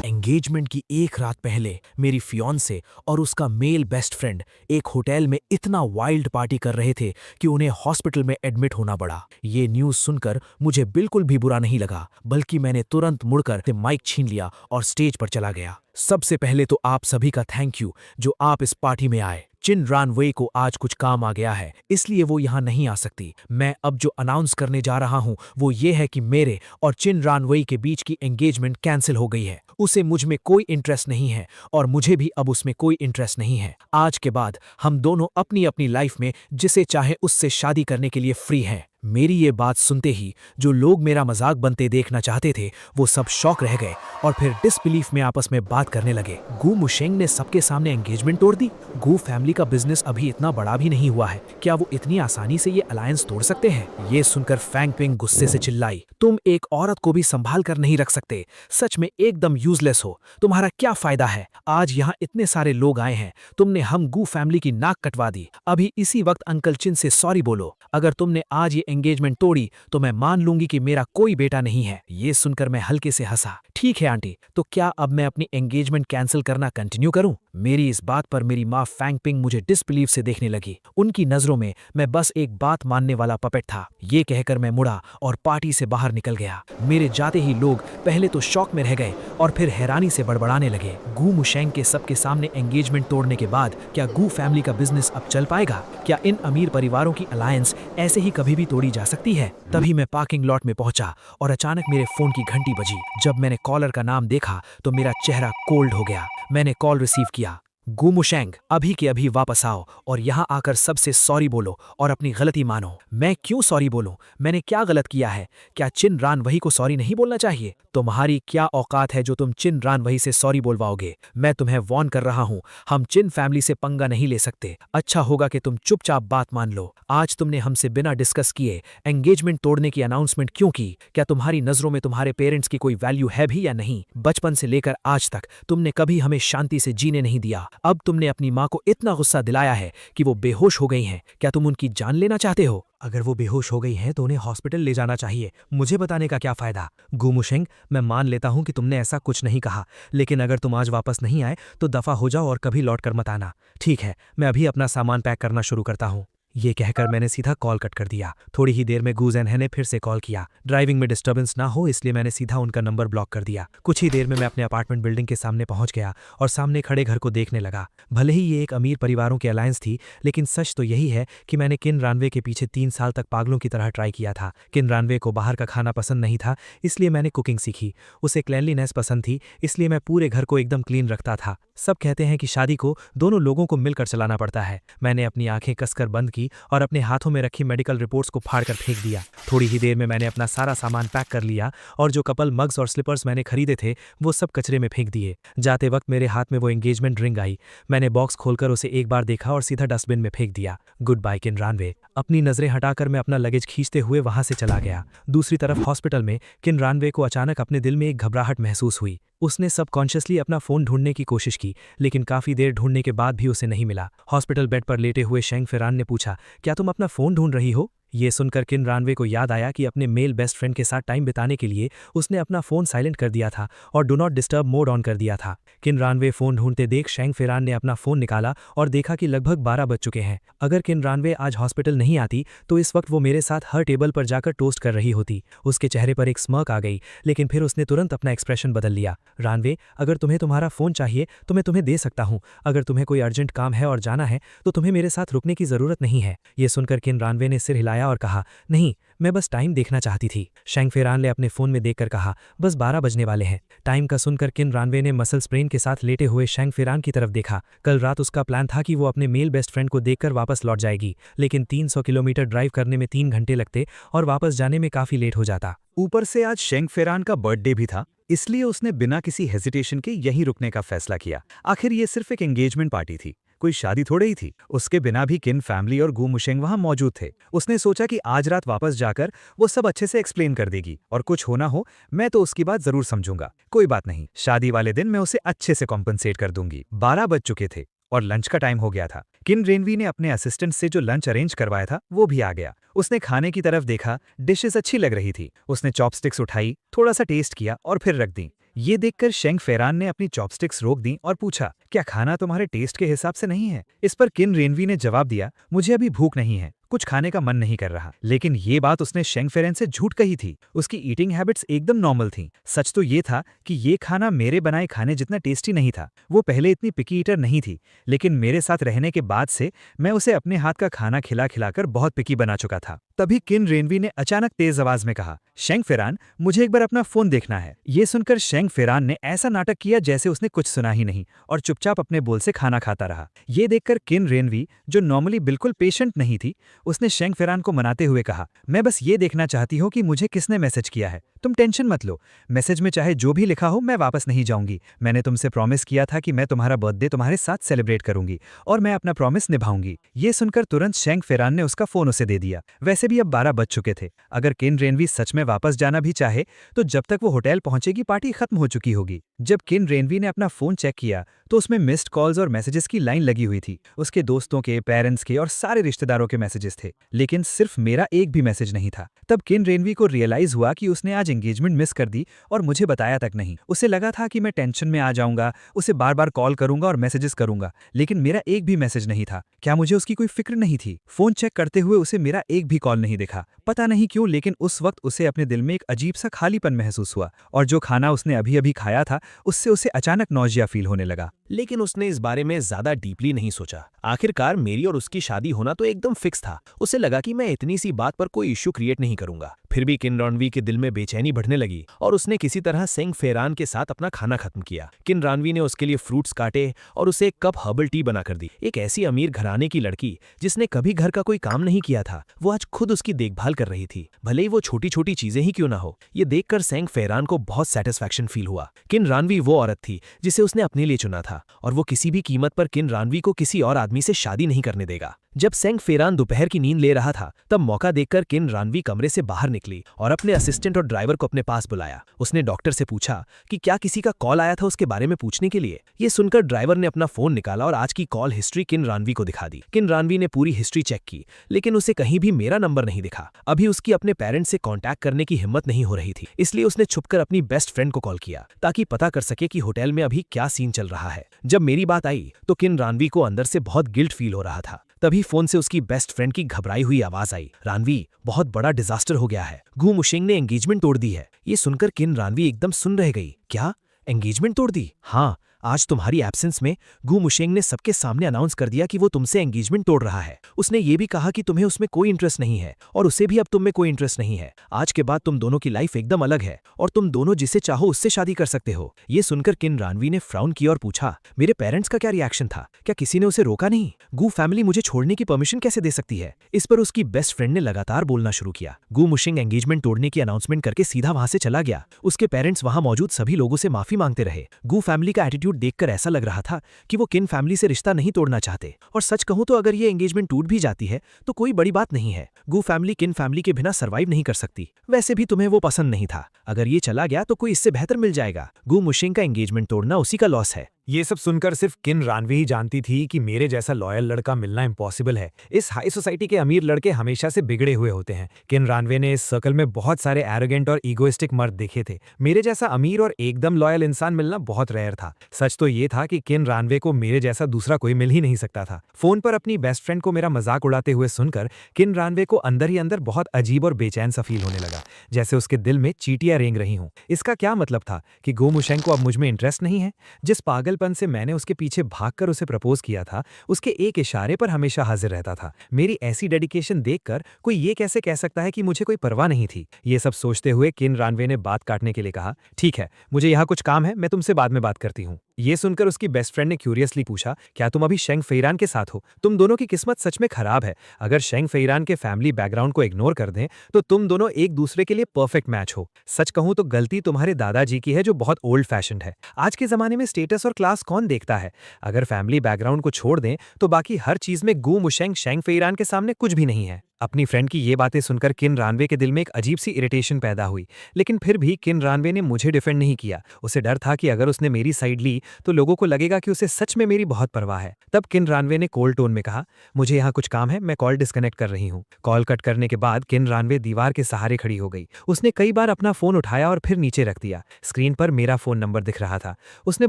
Engagement की एक रात पहले मेरी फियांसे और उसका मेल बेस्ट फ्रेंड एक होटल में इतना वाइल्ड पार्टी कर रहे थे कि उन्हें हॉस्पिटल में एडमिट होना पड़ा। ये न्यूज़ सुनकर मुझे बिल्कुल भी बुरा नहीं लगा, बल्कि मैंने तुरंत मुड़कर माइक छीन लिया और स्टेज पर चला गया। सबसे पहले तो आप सभी का थैंक यू जो आप इस पार्टी में आए। चिन रानवे को आज कुछ काम आ गया है, इसलिए वो यहाँ नहीं आ सकती। मैं अब जो अनाउंस करने जा रहा हूँ वो ये है कि मेरे और चिन रानवे के बीच की एंगेजमेंट कैंसिल हो गई है। उसे मुझ में कोई इंटरेस्ट नहीं है और मुझे भी अब उसमें कोई इंटरेस्ट नहीं है। आज के बाद हम दोनों अपनी अपनी लाइफ में जिसे चाहे उससे शादी करने के लिए फ्री हैं। मेरी ये बात सुनते ही जो लोग मेरा मजाक बनते देखना चाहते थे वो सब शॉक रह गए और फिर डिसबिलीफ में आपस में बात करने लगे। गू मुशेंग ने सबके सामने एंगेजमेंट तोड़ दी। गू फैमिली का बिजनेस अभी इतना बड़ा भी नहीं हुआ है, क्या वो इतनी आसानी से ये अलायंस तोड़ सकते हैं? ये सुनकर फैंग पिंग गुस्से से चिल्लाई, तुम एक औरत को भी संभाल कर नहीं रख सकते, सच में एकदम यूजलेस हो। तुम्हारा क्या फायदा है? आज यहाँ इतने सारे लोग आए हैं, तुमने हम गू फैमिली की नाक कटवा दी। अभी इसी वक्त अंकल चिन से सॉरी बोलो। अगर तुमने आज ये एंगेजमेंट तोड़ी तो मैं मान लूंगी कि मेरा कोई बेटा नहीं है। ये सुनकर मैं हल्के से हंसा। ठीक है आंटी, तो क्या अब मैं अपनी एंगेजमेंट कैंसिल करना कंटिन्यू करूं? मेरी इस बात पर मेरी माँ फैंग पिंग मुझे डिसबिलीव से देखने लगी। उनकी नजरों में मैं बस एक बात मानने वाला पपेट था। ये कहकर मैं मुड़ा और पार्टी से बाहर निकल गया। मेरे जाते ही लोग पहले तो शॉक में रह गए और फिर हैरानी से बड़बड़ाने लगे। गू मुशेंग के सबके सामने एंगेजमेंट तोड़ने के बाद क्या गू फैमिली का बिजनेस अब चल पाएगा? क्या इन अमीर परिवारों की अलायंस ऐसे ही कभी भी तोड़ी जा सकती है? तभी मैं पार्किंग लॉट में पहुंचा और अचानक मेरे फोन की घंटी बजी। जब मैंने कॉलर का नाम देखा तो मेरा चेहरा कोल्ड हो गया। मैंने कॉल रिसीव किया। गू मुशेंग, अभी के अभी वापस आओ और यहाँ आकर सबसे सॉरी बोलो और अपनी गलती मानो। मैं क्यों सॉरी बोलूं? मैंने क्या गलत किया है? क्या चिन रानवही को सॉरी नहीं बोलना चाहिए? तुम्हारी क्या औकात है जो तुम चिन रानवही से सॉरी बोलवाओगे? मैं तुम्हें वॉर्न कर रहा हूँ, हम चिन फैमिली से पंगा नहीं ले सकते। अच्छा होगा कि तुम चुपचाप बात मान लो। आज तुमने हमसे बिना डिस्कस किए एंगेजमेंट तोड़ने की अनाउंसमेंट क्यों की? क्या तुम्हारी नजरों में तुम्हारे पेरेंट्स की कोई वैल्यू है भी या नहीं? बचपन से लेकर आज तक तुमने कभी हमें शांति से जीने नहीं दिया। अब तुमने अपनी माँ को इतना गुस्सा दिलाया है कि वो बेहोश हो गई हैं। क्या तुम उनकी जान लेना चाहते हो? अगर वो बेहोश हो गई हैं तो उन्हें हॉस्पिटल ले जाना चाहिए, मुझे बताने का क्या फायदा? गू मुशेंग, मैं मान लेता हूं कि तुमने ऐसा कुछ नहीं कहा, लेकिन अगर तुम आज वापस नहीं आए तो दफा हो जाओ और कभी लौट कर मत आना। ठीक है, मैं अभी अपना सामान पैक करना शुरू करता हूँ। ये कहकर मैंने सीधा कॉल कट कर दिया। थोड़ी ही देर में गू ज़ेनहे ने फिर से कॉल किया। ड्राइविंग में डिस्टर्बेंस ना हो इसलिए मैंने सीधा उनका नंबर ब्लॉक कर दिया। कुछ ही देर में मैं अपने अपार्टमेंट बिल्डिंग के सामने पहुंच गया और सामने खड़े घर को देखने लगा। भले ही ये एक अमीर परिवारों की अलायंस थी, लेकिन सच तो यही है कि मैंने किन रानवे के पीछे 3 साल तक पागलों की तरह ट्राई किया था। किन रानवे को बाहर का खाना पसंद नहीं था, इसलिए मैंने कुकिंग सीखी। उसे क्लैनलीनेस पसंद थी, इसलिए मैं पूरे घर को एकदम क्लीन रखता था। सब कहते हैं कि शादी को दोनों लोगों को मिलकर चलाना पड़ता है। मैंने अपनी आंखें कसकर बंद की और अपने हाथों में रखी मेडिकल रिपोर्ट्स को फाड़कर फेंक दिया। थोड़ी ही देर में मैंने अपना सारा सामान पैक कर लिया और जो कपल मग्स और स्लिपर्स मैंने खरीदे थे वो सब कचरे में फेंक दिए। जाते वक्त मेरे हाथ में वो एंगेजमेंट रिंग आई। मैंने बॉक्स खोलकर उसे एक बार देखा और सीधा डस्टबिन में फेंक दिया। गुड बाय किन रानवे। अपनी नजरें हटाकर मैं अपना लगेज खींचते हुए वहां से चला गया। दूसरी तरफ हॉस्पिटल में किन रानवे को अचानक अपने दिल में एक घबराहट महसूस हुई। उसने सबकॉन्शियसली अपना फोन ढूंढने की कोशिश की, लेकिन काफी देर ढूंढने के बाद भी उसे नहीं मिला। हॉस्पिटल बेड पर लेटे हुए शेंग फेरान ने पूछा, क्या तुम अपना फोन ढूंढ रही हो? ये सुनकर किन रानवे को याद आया कि अपने मेल बेस्ट फ्रेंड के साथ टाइम बिताने के लिए उसने अपना फोन साइलेंट कर दिया था और do not disturb mode on कर दिया था। किन रानवे फोन ढूंढते देख शेंग फेरान ने अपना फोन निकाला और देखा कि लगभग 12 बज चुके हैं। अगर किन रानवे आज हॉस्पिटल नहीं आती तो इस वक्त वो मेरे साथ हर टेबल पर जाकर टोस्ट कर रही होती। उसके चेहरे पर एक स्मर्क आ गई, लेकिन फिर उसने तुरंत अपना एक्सप्रेशन बदल लिया। रानवे, अगर तुम्हें तुम्हारा फोन चाहिए तो मैं तुम्हें दे सकता हूँ। अगर तुम्हें कोई अर्जेंट काम है और जाना है तो तुम्हें मेरे साथ रुकने की जरूरत नहीं है। ये सुनकर किन रानवे ने सिर हिलाया और कहा, नहीं, मैं बस टाइम देखना चाहती थी। शेंग फेरान ने अपने फोन में देखकर कहा, बस 12 बजने वाले हैं। टाइम का सुनकर किन रानवे ने मसल स्प्रेन के साथ लेटे हुए शेंग फेरान की तरफ देखा। कल रात उसका प्लान था कि वो अपने मेल बेस्ट फ्रेंड को देखकर वापस लौट जाएगी, लेकिन 300 किलोमीटर ड्राइव करने में 3 घंटे लगते और वापस जाने में काफी लेट हो जाता। ऊपर से आज शेंग फेरान का बर्थडे भी था, इसलिए उसने बिना किसी हेजिटेशन के यहीं रुकने का फैसला किया। आखिर ये सिर्फ एक एंगेजमेंट पार्टी थी, कोई शादी थोड़े ही थी। उसके बिना भी किन फैमिली और गू मुशेंग वहां मौजूद थे। उसने सोचा कि आज रात वापस जाकर वो सब अच्छे से एक्सप्लेन कर देगी और कुछ होना हो मैं तो उसकी बात जरूर समझूंगा। कोई बात नहीं, शादी वाले दिन मैं उसे अच्छे से कॉम्पनसेट कर दूंगी। 12 बज चुके थे और लंच का टाइम हो गया था। किन रेनवी ने अपने असिस्टेंट से जो लंच अरेंज करवाया था वो भी आ गया। उसने खाने की तरफ देखा, डिशेस अच्छी लग रही थी। उसने चॉपस्टिक्स उठाई, थोड़ा सा टेस्ट किया और फिर रख दी। ये देखकर शेंग फेरान ने अपनी चॉपस्टिक्स रोक दी और पूछा, क्या खाना तुम्हारे टेस्ट के हिसाब से नहीं है? इस पर किन रेनवी ने जवाब दिया, मुझे अभी भूख नहीं है, कुछ खाने का मन नहीं कर रहा। लेकिन ये बात उसने शेंग फेरन से झूठ कही थी। उसकी ईटिंग हैबिट्स एकदम नॉर्मल थीं। सच तो ये था कि ये खाना मेरे बनाए खाने जितना टेस्टी नहीं था। वो पहले इतनी पिकी ईटर नहीं थी, लेकिन मेरे साथ रहने के बाद से मैं उसे अपने हाथ का खाना खिला खिलाकर बहुत पिकी बना चुका था। तभी किन रेनवी ने अचानक तेज आवाज में कहा, शेंग फेरान, मुझे एक बार अपना फोन देखना है। ये सुनकर शेंग फेरान ने ऐसा नाटक किया जैसे उसने कुछ सुना ही नहीं और चुपचाप अपने बोल से खाना खाता रहा। ये देखकर किन रेनवी, जो नॉर्मली बिल्कुल पेशेंट नहीं थी, उसने शेंग फेरान को मनाते हुए कहा, मैं बस ये देखना चाहती हूँ कि मुझे किसने मैसेज किया है। तुम टेंशन मत लो, मैसेज में चाहे जो भी लिखा हो मैं वापस नहीं जाऊंगी। मैंने तुमसे प्रॉमिस किया था कि मैं तुम्हारा बर्थडे तुम्हारे साथ सेलिब्रेट करूंगी और मैं अपना प्रॉमिस निभाऊंगी। ये सुनकर तुरंत शेंग फेरान ने उसका फोन उसे दे दिया। वैसे भी अब 12 बज चुके थे। अगर किन रेनवी सच में वापस जाना भी चाहे तो जब तक वो होटल पहुंचेगी पार्टी खत्म हो चुकी होगी। जब किन रेनवी ने अपना फोन चेक किया तो उसमें मिस्ड कॉल्स और मैसेजेस की लाइन लगी हुई थी। उसके दोस्तों के, पेरेंट्स के और सारे रिश्तेदारों के मैसेजेस थे, लेकिन सिर्फ मेरा एक भी मैसेज नहीं था। तब किन रेनवी को रियलाइज हुआ कि उसने आज एंगेजमेंट मिस कर दी और मुझे बताया तक नहीं। उसे लगा था कि मैं टेंशन में आ जाऊंगा, उसे बार बार कॉल करूंगा और मैसेजेस करूंगा, लेकिन मेरा एक भी मैसेज नहीं था। क्या मुझे उसकी कोई फिक्र नहीं थी? फोन चेक करते हुए उसे मेरा एक भी कॉल नहीं दिखा। पता नहीं क्यों, लेकिन उस वक्त उसे अपने दिल में एक अजीब सा खालीपन महसूस हुआ और जो खाना उसने अभी अभी खाया था उससे उसे अचानक नौजिया फील होने लगा। लेकिन उसने इस बारे में ज्यादा डीपली नहीं सोचा। आखिरकार मेरी और उसकी शादी होना तो एकदम फिक्स था। उसे लगा कि मैं इतनी सी बात पर कोई इश्यू क्रिएट नहीं करूंगा। फिर भी किन रॉनवी के दिल में बेचैनी बढ़ने लगी और उसने किसी तरह शेंग फेरान के साथ अपना खाना खत्म किया। किन रॉनवी ने उसके लिए फ्रूट्स काटे और उसे एक कप हर्बल टी बनाकर दी। एक ऐसी अमीर घराने की लड़की जिसने कभी घर का कोई काम नहीं किया था, वो आज खुद उसकी देखभाल कर रही थी, भले ही वो छोटी छोटी चीजें ही क्यों ना हो। ये देखकर शेंग फेरान को बहुत सेटिस्फैक्शन फील हुआ। किन रॉनवी वो औरत थी जिसे उसने अपने लिए चुना था और वो किसी भी कीमत पर किन रॉनवी को किसी और आदमी से शादी नहीं करने देगा। जब शेंग फेरान दोपहर की नींद ले रहा था तब मौका देखकर किन रॉनवी कमरे से बाहर निकली और अपने असिस्टेंट और ड्राइवर को अपने पास बुलाया। उसने डॉक्टर से पूछा कि क्या किसी का कॉल आया था उसके बारे में पूछने के लिए। ये सुनकर ड्राइवर ने अपना फोन निकाला और आज की कॉल हिस्ट्री किन रॉनवी को दिखा दी। किन रॉनवी ने पूरी हिस्ट्री चेक की, लेकिन उसे कहीं भी मेरा नंबर नहीं दिखा। अभी उसकी अपने पेरेंट्स से कांटेक्ट करने की हिम्मत नहीं हो रही थी, इसलिए उसने छुपकर अपनी बेस्ट फ्रेंड को कॉल किया ताकि पता कर सके कि होटल में अभी क्या सीन चल रहा है। जब मेरी बात आई तो किन रॉनवी को अंदर से बहुत गिल्ट फील हो रहा था। तभी फोन से उसकी बेस्ट फ्रेंड की घबराई हुई आवाज आई, रॉनवी, बहुत बड़ा डिजास्टर हो गया है। गू मुशेंग ने एंगेजमेंट तोड़ दी है। ये सुनकर किन रॉनवी एकदम सुन रह गई। क्या एंगेजमेंट तोड़ दी? हाँ, आज तुम्हारी एब्सेंस में गू मुशेंग ने सबके सामने अनाउंस कर दिया कि वो तुमसे एंगेजमेंट तोड़ रहा है। उसने ये भी कहा कि तुम्हें उसमें कोई इंटरेस्ट नहीं है और उसे भी अब तुम में कोई इंटरेस्ट नहीं है। आज के बाद तुम दोनों की लाइफ एकदम अलग है और तुम दोनों जिसे चाहो उससे शादी कर सकते हो। ये सुनकर किन रॉनवी ने फ्राउन किया और पूछा, मेरे पेरेंट्स का क्या रिएक्शन था? क्या किसी ने उसे रोका नहीं? गू फैमिली मुझे छोड़ने की परमिशन कैसे दे सकती है? इस पर उसकी बेस्ट फ्रेंड ने लगातार बोलना शुरू किया। गू मुशेंग एंगेजमेंट तोड़ने की अनाउंसमेंट करके सीधा वहां से चला गया। उसके पेरेंट्स वहां मौजूद सभी लोगों से माफी मांगते रहे। गू फैमिली का एटीट्यूड देखकर ऐसा लग रहा था कि वो किन फैमिली से रिश्ता नहीं तोड़ना चाहते। और सच कहूं तो अगर ये एंगेजमेंट टूट भी जाती है तो कोई बड़ी बात नहीं है। गू फैमिली किन फैमिली के बिना सरवाइव नहीं कर सकती। वैसे भी तुम्हें वो पसंद नहीं था। अगर ये चला गया तो कोई इससे बेहतर मिल जाएगा। गू मुशेंग का एंगेजमेंट तोड़ना उसी का लॉस है। ये सब सुनकर सिर्फ किन रॉनवी ही जानती थी कि मेरे जैसा लॉयल लड़का मिलना इम्पॉसिबल है। इस हाई सोसाइटी के अमीर लड़के हमेशा से बिगड़े हुए होते हैं। किन रॉनवी ने इस सर्कल में बहुत सारे एरोगेंट और ईगोइस्टिक मर्द देखे थे। मेरे जैसा अमीर और एकदम लॉयल इंसान मिलना बहुत रेयर था। सच तो ये था कि किन रॉनवी को मेरे जैसा दूसरा कोई मिल ही नहीं सकता था। फोन पर अपनी बेस्ट फ्रेंड को मेरा मजाक उड़ाते हुए सुनकर किन रॉनवी को अंदर ही अंदर बहुत अजीब और बेचैन सा फील होने लगा, जैसे उसके दिल में चींटियां रेंग रही हूं। इसका क्या मतलब था कि गू मुशेंग को अब मुझ में इंटरेस्ट नहीं है? जिस पागलपन से मैंने उसके पीछे भागकर उसे प्रपोज किया था, उसके एक इशारे पर हमेशा हाजिर रहता था। मेरी ऐसी डेडिकेशन देखकर कोई ये कैसे कह सकता है कि मुझे कोई परवाह नहीं थी? ये सब सोचते हुए किन रॉनवी ने बात काटने के लिए कहा, ठीक है, मुझे यहाँ कुछ काम है, मैं तुमसे बाद में बात करती हूँ। ये सुनकर उसकी बेस्ट फ्रेंड ने क्यूरियसली पूछा, क्या तुम अभी शेंग फेरान के साथ हो? तुम दोनों की किस्मत सच में खराब है। अगर शेंग फेरान के फैमिली बैकग्राउंड को इग्नोर कर दें तो तुम दोनों एक दूसरे के लिए परफेक्ट मैच हो। सच कहूं तो गलती तुम्हारे दादाजी की है जो बहुत ओल्ड फैशन्ड है। आज के जमाने में स्टेटस और क्लास कौन देखता है? अगर फैमिली बैकग्राउंड को छोड़ दें तो बाकी हर चीज में गू मुशेंग शेंग फेरान के सामने कुछ भी नहीं है। अपनी फ्रेंड की ये बातें सुनकर किन रानवे के दिल में एक अजीब सी इरिटेशन पैदा हुई, लेकिन फिर भी किन रानवे ने मुझे डिफेंड नहीं किया। उसे डर था कि अगर उसने मेरी साइड ली तो लोगों को लगेगा कि उसे सच में मेरी बहुत परवाह है। तब किन रानवे ने कोल्ड टोन में कहा, मुझे यहाँ कुछ काम है, मैं कॉल डिस्कनेक्ट कर रही हूँ। कॉल कट करने के बाद किन रानवे दीवार के सहारे खड़ी हो गई। उसने कई बार अपना फोन उठाया और फिर नीचे रख दिया। स्क्रीन पर मेरा फोन नंबर दिख रहा था। उसने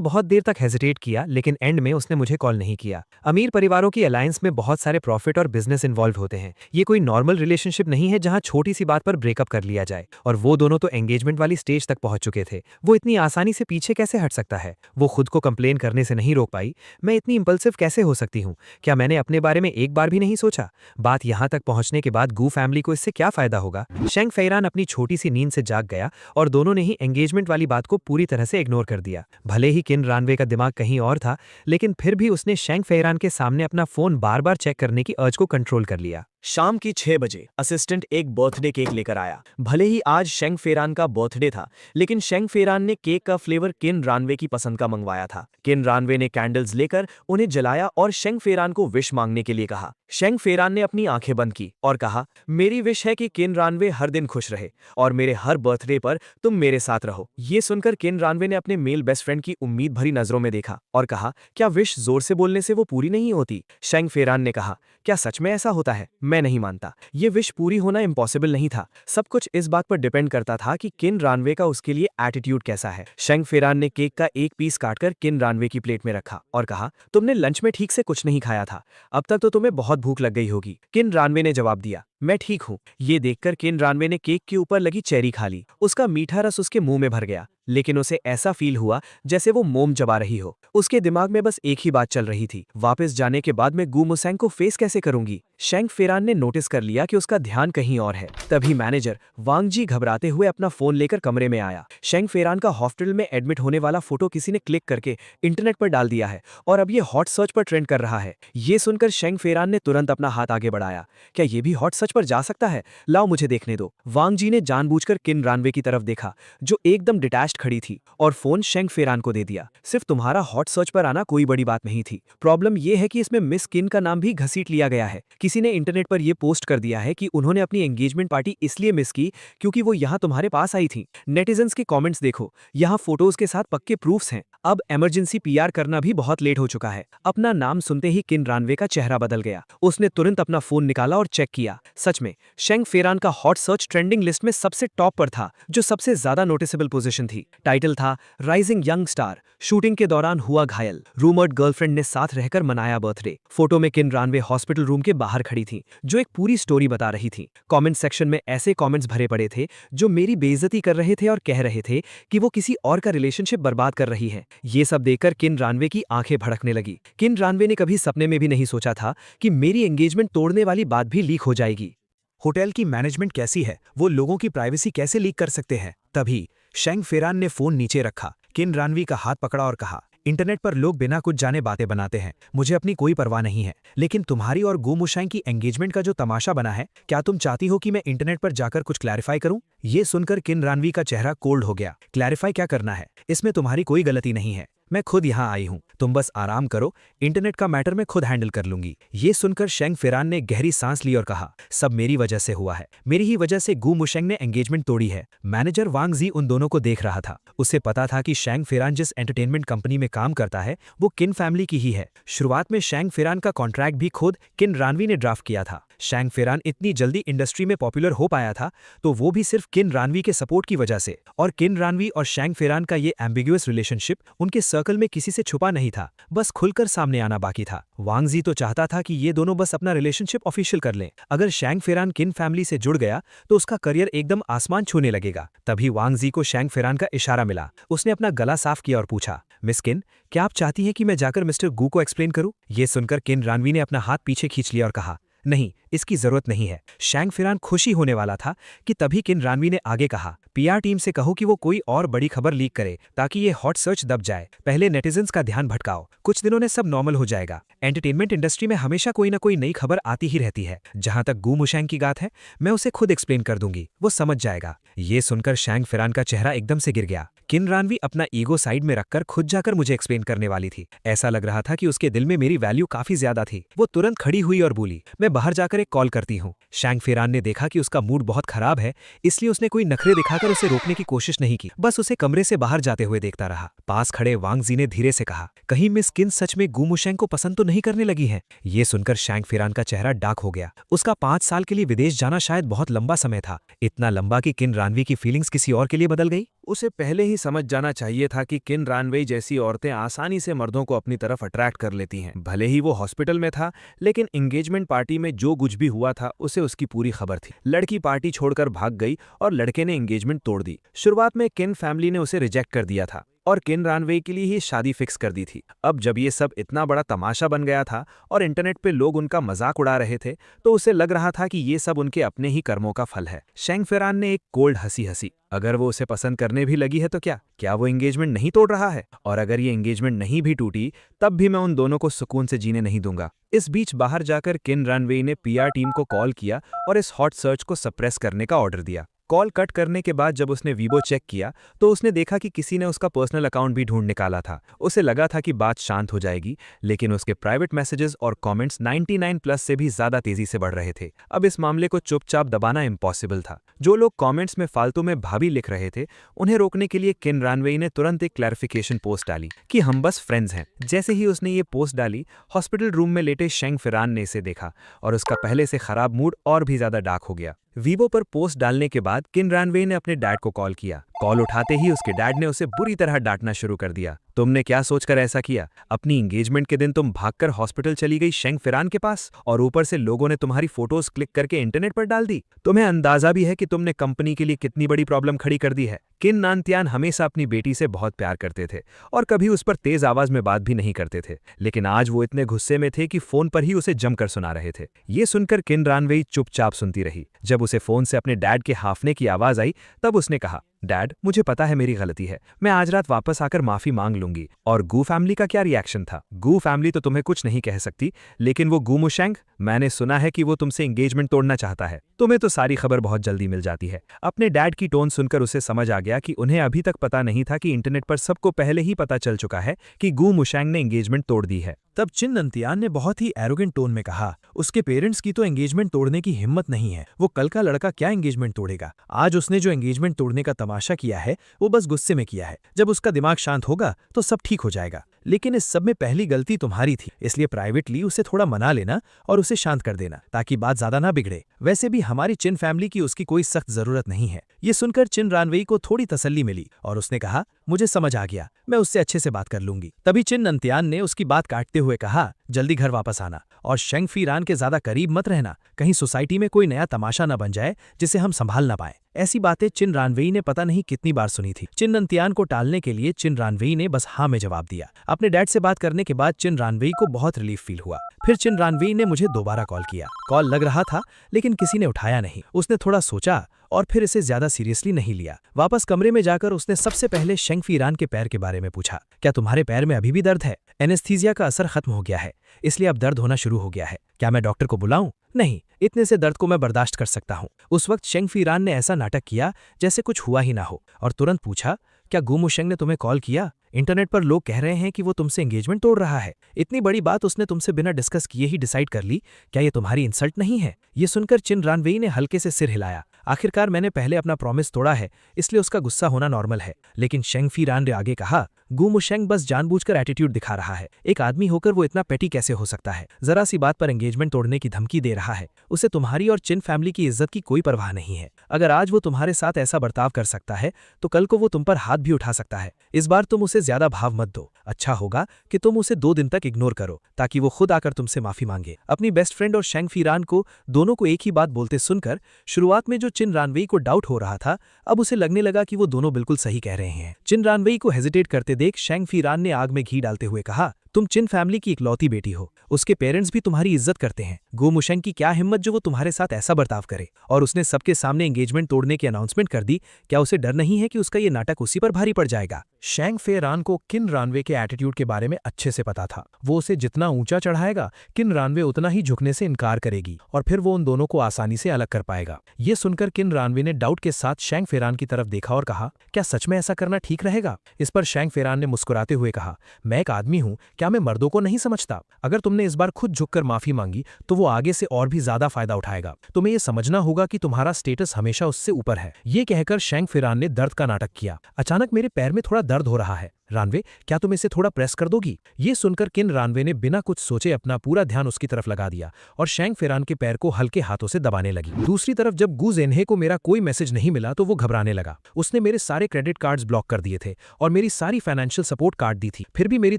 बहुत देर तक हेजिटेट किया, लेकिन एंड में उसने मुझे कॉल नहीं किया। अमीर परिवारों की अलायंस में बहुत सारे प्रॉफिट और बिजनेस इन्वॉल्व होते हैं। ये कोई नॉर्मल रिलेशनशिप नहीं है जहां छोटी सी बात पर ब्रेकअप कर लिया जाए। और वो दोनों तो एंगेजमेंट वाली स्टेज तक पहुंच चुके थे। वो इतनी आसानी से पीछे कैसे हट सकता है? वो खुद को कंप्लेन करने से नहीं रोक पाई। मैं इतनी इंपल्सिव कैसे हो सकती हूँ? क्या मैंने अपने बारे में एक बार भी नहीं सोचा? बात यहाँ तक पहुंचने के बाद गू फैमिली को इससे क्या फायदा होगा? शेंग फेरान अपनी छोटी सी नींद से जाग गया और दोनों ने ही एंगेजमेंट वाली बात को पूरी तरह से इग्नोर कर दिया। भले ही किन रानवे का दिमाग कहीं और था, लेकिन फिर भी उसने शेंग फेरान के सामने अपना फोन बार बार चेक करने की अर्ज को कंट्रोल कर लिया। शाम की 6 बजे असिस्टेंट एक बर्थडे केक लेकर आया। भले ही आज शेंग फेरान का बर्थडे था, लेकिन शेंग फेरान ने केक का फ्लेवर किन रानवे की पसंद का मंगवाया था। किन रानवे ने कैंडल्स लेकर उन्हें जलाया और शेंग फेरान को विश मांगने के लिए कहा। शेंग फेरान ने अपनी आंखें बंद की और कहा, मेरी विश है कि किन रानवे हर दिन खुश रहे और मेरे हर बर्थडे पर तुम मेरे साथ रहो। ये सुनकर किन रानवे ने अपने मेल बेस्ट फ्रेंड की उम्मीद भरी नजरों में देखा और कहा, क्या विश जोर से बोलने से वो पूरी नहीं होती? शेंग फेरान ने कहा, क्या सच में ऐसा होता है? मैं नहीं मानता। ये विश पूरी होना इम्पॉसिबल नहीं था। सब कुछ इस बात पर डिपेंड करता था कि किन रानवे का उसके लिए एटीट्यूड कैसा है। शेंग फेरान ने केक का एक पीस काटकर किन रानवे की प्लेट में रखा और कहा, तुमने लंच में ठीक से कुछ नहीं खाया था। अब तक तो तुम्हें बहुत भूख लग गई होगी। किन रानवे ने जवाब दिया, मैं ठीक हूँ। ये देखकर किन रानवे ने केक के ऊपर लगी चेरी खा ली। उसका मीठा रस उसके मुंह में भर गया, लेकिन उसे ऐसा फील हुआ जैसे वो मोम चबा रही हो। उसके दिमाग में बस एक ही बात चल रही थी, वापस जाने के बाद मैं गू मुसेंग को फेस कैसे करूंगी? शेंग फेरान ने नोटिस कर लिया कि उसका ध्यान कहीं और है। तभी मैनेजर वांग जी घबराते हुए अपना फोन लेकर कमरे में आया। शेंग फेरान का हॉस्पिटल में एडमिट होने वाला फोटो किसी ने क्लिक करके इंटरनेट पर डाल दिया है और अब ये हॉट सर्च पर ट्रेंड कर रहा है। ये सुनकर शेंग फेरान ने तुरंत अपना हाथ आगे बढ़ाया। क्या ये भी हॉट सर्च पर जा सकता है? लाओ मुझे देखने दो। वांग जी ने जानबूझकर किन रानवे की तरफ देखा, जो एकदम डिटैच्ड खड़ी थी, और फोन शेंग फेरान को दे दिया। सिर्फ तुम्हारा हॉट सर्च पर आना कोई बड़ी बात नहीं थी। प्रॉब्लम यह है कि इसमें मिस किन का नाम भी घसीट लिया गया है। किसी ने इंटरनेट पर यह पोस्ट कर दिया है कि उन्होंने अपनी एंगेजमेंट पार्टी इसलिए मिस की क्योंकि वो यहाँ तुम्हारे पास आई थी। नेटिजन्स के कमेंट्स देखो, यहाँ फोटोज के साथ पक्के प्रूफ्स हैं। अब इमरजेंसी पीआर करना भी बहुत लेट हो चुका है। अपना नाम सुनते ही किन रानवे का चेहरा बदल गया। उसने तुरंत अपना फोन निकाला और चेक किया। सच में शेंग फेरान का हॉट सर्च ट्रेंडिंग लिस्ट में सबसे टॉप पर था, जो सबसे ज्यादा नोटिसेबल पोजीशन थी। टाइटल था, राइजिंग यंग स्टार, शूटिंग के दौरान हुआ घायल, रूमर्ड गर्लफ्रेंड ने साथ रहकर मनाया बर्थडे। फोटो में किन रानवे हॉस्पिटल रूम के बाहर खड़ी थी, जो एक पूरी स्टोरी बता रही थी। कमेंट सेक्शन में ऐसे कमेंट्स भरे पड़े थे जो मेरी बेइज्जती कर रहे थे और कह रहे थे कि वो किसी और का रिलेशनशिप बर्बाद कर रही है। ये सब देखकर किन रानवे की आंखें भड़कने लगी। किन रानवे ने कभी सपने में भी नहीं सोचा था कि मेरी एंगेजमेंट तोड़ने वाली बात भी लीक हो जाएगी। होटल की मैनेजमेंट कैसी है? वो लोगों की प्राइवेसी कैसे लीक कर सकते हैं? तभी शेंग फेरान ने फोन नीचे रखा, किन रानवी का हाथ पकड़ा और कहा, इंटरनेट पर लोग बिना कुछ जाने बातें बनाते हैं, मुझे अपनी कोई परवाह नहीं है, लेकिन तुम्हारी और गू मुशांग की एंगेजमेंट का जो तमाशा बना है, क्या तुम चाहती हो कि मैं इंटरनेट पर जाकर कुछ क्लैरिफाई करूं? ये सुनकर किन रानवी का चेहरा कोल्ड हो गया। क्लैरिफाई क्या करना है? इसमें तुम्हारी कोई गलती नहीं है। मैं खुद यहाँ आई हूँ, तुम बस आराम करो, इंटरनेट का मैटर मैं खुद हैंडल कर लूंगी। ये सुनकर शेंग फेरान ने गहरी सांस ली और कहा, सब मेरी वजह से हुआ है, मेरी ही वजह से गू मुशेंग ने एंगेजमेंट तोड़ी है। मैनेजर वांग जी उन दोनों को देख रहा था। उसे पता था कि शेंग फेरान जिस एंटरटेनमेंट कंपनी में काम करता है वो किन फैमिली की ही है। शुरुआत में शेंग फेरान का कॉन्ट्रैक्ट भी खुद किन रानवी ने ड्राफ्ट किया था। शेंग फेरान इतनी जल्दी इंडस्ट्री में पॉपुलर हो पाया था तो वो भी सिर्फ किन रानवी के सपोर्ट की वजह से। और किन रानवी और शेंग फेरान का ये एम्बिगुअस रिलेशनशिप उनके सर्कल में किसी से छुपा नहीं था, बस खुलकर सामने आना बाकी था। वांग जी तो चाहता था कि ये दोनों बस अपना रिलेशनशिप ऑफिशियल कर लें। अगर शेंग फेरान किन फैमिली से जुड़ गया तो उसका करियर एकदम आसमान छूने लगेगा। तभी वांग जी को शेंग फेरान का इशारा मिला। उसने अपना गला साफ किया और पूछा, मिस किन, क्या आप चाहती हैं कि मैं जाकर मिस्टर गू को एक्सप्लेन करूं? ये सुनकर किन रानवी ने अपना हाथ पीछे खींच लिया और कहा, नहीं, इसकी जरूरत नहीं है। शेंग फेरान खुशी होने वाला था कि तभी किन रानवी ने आगे कहा, पीआर टीम से कहो कि वो कोई और बड़ी खबर लीक करे ताकि ये हॉट सर्च दब जाए। पहले नेटिजन्स का ध्यान भटकाओ, कुछ दिनों में सब नॉर्मल हो जाएगा। एंटरटेनमेंट इंडस्ट्री में हमेशा कोई ना कोई नई खबर आती ही रहती है। जहां तक गू मुशेंग की बात है, मैं उसे खुद एक्सप्लेन कर दूंगी, वो समझ जाएगा। ये सुनकर शेंग फेरान का चेहरा एकदम से गिर गया। किन रानवी अपना ईगो साइड में रखकर खुद जाकर मुझे एक्सप्लेन करने वाली थी। ऐसा लग रहा था कि उसके दिल में मेरी वैल्यू काफी ज्यादा थी। वो तुरंत खड़ी हुई और बोली, मैं बाहर जाकर एक कॉल करती हूँ। शैंग फेरान ने देखा कि उसका मूड बहुत खराब है, इसलिए उसने कोई नखरे दिखाकर उसे रोकने की कोशिश नहीं की, बस उसे कमरे से बाहर जाते हुए देखता रहा। पास खड़े वांग जी ने धीरे से कहा, कहीं मिस किन सच में गू मुशेंग को पसंद तो नहीं करने लगी है। ये सुनकर शैंग फेरान का चेहरा डार्क हो गया। उसका 5 साल के लिए विदेश जाना शायद बहुत लंबा समय था, इतना लंबा कि किन रानवी की फीलिंग्स किसी और के लिए बदल गई। उसे पहले ही समझ जाना चाहिए था कि किन रानवेई जैसी औरतें आसानी से मर्दों को अपनी तरफ अट्रैक्ट कर लेती हैं। भले ही वो हॉस्पिटल में था, लेकिन एंगेजमेंट पार्टी में जो कुछ भी हुआ था उसे उसकी पूरी खबर थी। लड़की पार्टी छोड़कर भाग गई और लड़के ने एंगेजमेंट तोड़ दी। शुरुआत में किन फैमिली ने उसे रिजेक्ट कर दिया था और किन रानवेई के लिए ही शादी फिक्स कर दी थी। अब जब ये सब इतना बड़ा तमाशा बन गया था और इंटरनेट पे लोग उनका मजाक उड़ा रहे थे, तो उसे लग रहा था कि ये सब उनके अपने ही कर्मों का फल है। शैंग फेरान ने एक कोल्ड हंसी हंसी। अगर वो उसे पसंद करने भी लगी है तो क्या वो एंगेजमेंट नहीं तोड़ रहा है? और अगर ये एंगेजमेंट नहीं भी टूटी, तब भी मैं उन दोनों को सुकून से जीने नहीं दूंगा। इस बीच बाहर जाकर किन रानवेई ने पीआर टीम को कॉल किया और इस हॉट सर्च को सप्रेस करने का ऑर्डर दिया। कॉल कट करने के बाद जब उसने वीबो चेक किया तो उसने देखा कि किसी ने उसका पर्सनल अकाउंट भी ढूंढ निकाला था। उसे लगा था कि बात शांत हो जाएगी, लेकिन उसके प्राइवेट मैसेजेस और कमेंट्स 99+ से भी ज्यादा तेजी से बढ़ रहे थे। अब इस मामले को चुपचाप दबाना इम्पॉसिबल था। जो लोग कमेंट्स में फालतू में भाभी लिख रहे थे, उन्हें रोकने के लिए किन रानवेई ने तुरंत एक क्लैरिफिकेशन पोस्ट डाली कि हम बस फ्रेंड्स हैं। जैसे ही उसने ये पोस्ट डाली, हॉस्पिटल रूम में लेटे शैंग फेरान ने इसे देखा और उसका पहले से खराब मूड और भी ज्यादा डार्क हो गया। वीवो पर पोस्ट डालने के बाद किन रानवेई ने अपने डैड को कॉल किया। कॉल उठाते ही उसके डैड ने उसे बुरी तरह डांटना शुरू कर दिया। तुमने क्या सोचकर ऐसा किया? अपनी एंगेजमेंट के दिन तुम भागकर हॉस्पिटल चली गई शैंग फेरान के पास, और ऊपर से लोगों ने तुम्हारी फोटोज क्लिक करके इंटरनेट पर डाल दी। तुम्हें अंदाजा भी है कि तुमने कंपनी के लिए कितनी बड़ी प्रॉब्लम खड़ी कर दी है। किन नानत्यान हमेशा अपनी बेटी से बहुत प्यार करते थे और कभी उस पर तेज आवाज में बात भी नहीं करते थे, लेकिन आज वो इतने गुस्से में थे कि फोन पर ही उसे जमकर सुना रहे थे। ये सुनकर किन रानवेई चुपचाप सुनती रही। जब उसे फोन से अपने डैड के हांफने की आवाज आई, तब उसने कहा, डैड, मुझे पता है मेरी गलती है, मैं आज रात वापस आकर माफी मांग लूंगी। और गू फैमिली का क्या रिएक्शन था? गू फैमिली तो तुम्हें कुछ नहीं कह सकती, लेकिन वो गू मुशेंग, मैंने सुना है कि वो तुमसे एंगेजमेंट तोड़ना चाहता है। तुम्हें तो सारी खबर बहुत जल्दी मिल जाती है। अपने डैड की टोन सुनकर उसे समझ आ गया कि उन्हें अभी तक पता नहीं था कि इंटरनेट पर सबको पहले ही पता चल चुका है कि गू मुशेंग ने एंगेजमेंट तोड़ दी है। तब चिन नंतियान ने बहुत ही एरोगेंट टोन में कहा, उसके पेरेंट्स की तो एंगेजमेंट तोड़ने की हिम्मत नहीं है। वो कल का लड़का क्या एंगेजमेंट तोड़ेगा? आज उसने जो एंगेजमेंट तोड़ने का तमाशा किया है, वो बस गुस्से में किया है। जब उसका दिमाग शांत होगा तो सब ठीक हो जाएगा। लेकिन इस सब में पहली गलती तुम्हारी थी, इसलिए प्राइवेटली उसे थोड़ा मना लेना और उसे शांत कर देना, ताकि बात ज्यादा ना बिगड़े। वैसे भी हमारी चिन फैमिली की उसकी कोई सख्त जरूरत नहीं है। ये सुनकर चिन रानवेई को थोड़ी तसल्ली मिली और उसने कहा, मुझे समझ आ गया, मैं उससे अच्छे से बात कर लूंगी। तभी चिन नंतियान ने उसकी बात काटते हुए कहा, जल्दी घर वापस आना और शेंग फीरान के ज्यादा करीब मत रहना, कहीं सोसाइटी में कोई नया तमाशा न बन जाए जिसे हम संभाल ना पाए। ऐसी बातें चिन रानवेई ने पता नहीं कितनी बार सुनी थी। चिन नंतियान को टालने के लिए चिन रानवेई ने बस हाँ में जवाब दिया। अपने डैड से बात करने के बाद चिन रानवेई को बहुत रिलीफ फील हुआ। फिर चिन रानवेई ने मुझे दोबारा कॉल किया। कॉल लग रहा था, लेकिन किसी ने उठाया नहीं। उसने थोड़ा सोचा और फिर इसे ज्यादा सीरियसली नहीं लिया। वापस कमरे में जाकर उसने सबसे पहले शेंग फीरान के पैर के बारे में पूछा, क्या तुम्हारे पैर में अभी भी दर्द है? एनेस्थीसिया का असर खत्म हो गया है, इसलिए अब दर्द होना शुरू हो गया है। क्या मैं डॉक्टर को बुलाऊं? नहीं, इतने से दर्द को मैं बर्दाश्त कर सकता हूं। उस वक्त शेंग फीरान ने ऐसा नाटक किया जैसे कुछ हुआ ही ना हो और तुरंत पूछा, क्या गू मुशेंग ने तुम्हें कॉल किया? इंटरनेट पर लोग कह रहे हैं कि वो तुमसे एंगेजमेंट तोड़ रहा है। इतनी बड़ी बात उसने तुमसे बिना डिस्कस किए ही डिसाइड कर ली। क्या ये तुम्हारी इंसल्ट नहीं है? ये सुनकर चिन रानवेई ने हल्के से सिर हिलाया। आखिरकार मैंने पहले अपना प्रॉमिस तोड़ा है, इसलिए उसका गुस्सा होना नॉर्मल है। लेकिन शेंग फीरान ने आगे कहा, गू मुशेंग बस जानबूझकर एटीट्यूड दिखा रहा है। एक आदमी होकर वो इतना पेटी कैसे हो सकता है? जरा सी बात पर एंगेजमेंट तोड़ने की धमकी दे रहा है। उसे तुम्हारी और चिन फैमिली की इज्जत की कोई परवाह नहीं है। अगर आज वो तुम्हारे साथ ऐसा बर्ताव कर सकता है, तो कल को वो तुम पर हाथ भी उठा सकता है। इस बार तुम उसे ज्यादा भाव मत दो। अच्छा होगा कि तुम उसे 2 दिन तक इग्नोर करो, ताकि वो खुद आकर तुमसे माफी मांगे। अपनी बेस्ट फ्रेंड और शेंग फीरान को दोनों को एक ही बात बोलते सुनकर शुरुआत में जो चिन रानवेई को डाउट हो रहा था, अब उसे लगने लगा कि वो दोनों बिल्कुल सही कह रहे हैं। चिन रानवेई को हेजिटेट करते देख शेंग फीरान ने आग में घी डालते हुए कहा, तुम चिन फैमिली की इकलौती बेटी हो, उसके पेरेंट्स भी तुम्हारी इज्जत करते हैं। गू मुशेंग की क्या हिम्मत जो वो तुम्हारे साथ ऐसा बर्ताव करे, और उसने सबके सामने एंगेजमेंट तोड़ने की अनाउंसमेंट कर दी। क्या उसे डर नहीं है कि उसका ये नाटक उसी पर भारी पड़ जाएगा? शैंग फे रान को किन रानवे के एटीट्यूड के बारे में अच्छे से पता था। वो उसे जितना ऊंचा चढ़ाएगा, किन रानवे उतना ही झुकने से इनकार करेगी और फिर वो उन दोनों को आसानी से अलग कर पाएगा। ये सुनकर किन रानवे ने डाउट के साथ शैंग फे रान की तरफ देखा और कहा, क्या सच में ऐसा करना ठीक रहेगा? इस पर शैंग फे रान ने मुस्कुराते हुए कहा, मैं एक आदमी हूं, क्या मैं मर्दों को नहीं समझता? अगर तुमने इस बार खुद झुककर माफी मांगी तो वो आगे से और भी ज्यादा फायदा उठाएगा। तुम्हें ये समझना होगा कि तुम्हारा स्टेटस हमेशा उससे ऊपर है। ये कहकर शैंग फे रान ने दर्द का नाटक किया। अचानक मेरे पैर में थोड़ा दर्द हो रहा है रानवे, क्या तुम इसे थोड़ा प्रेस कर दोगी? ये सुनकर किन रानवे ने बिना कुछ सोचे अपना पूरा ध्यान उसकी तरफ लगा दिया और शैंग फे रान के पैर को हल्के हाथों से दबाने लगी। दूसरी तरफ जब गू जेनहे को मेरा कोई मैसेज नहीं मिला तो वो घबराने लगा। उसने मेरे सारे क्रेडिट कार्ड्स ब्लॉक कर दिए थे और मेरी सारी फाइनेंशियल सपोर्ट काट दी थी, फिर भी मेरी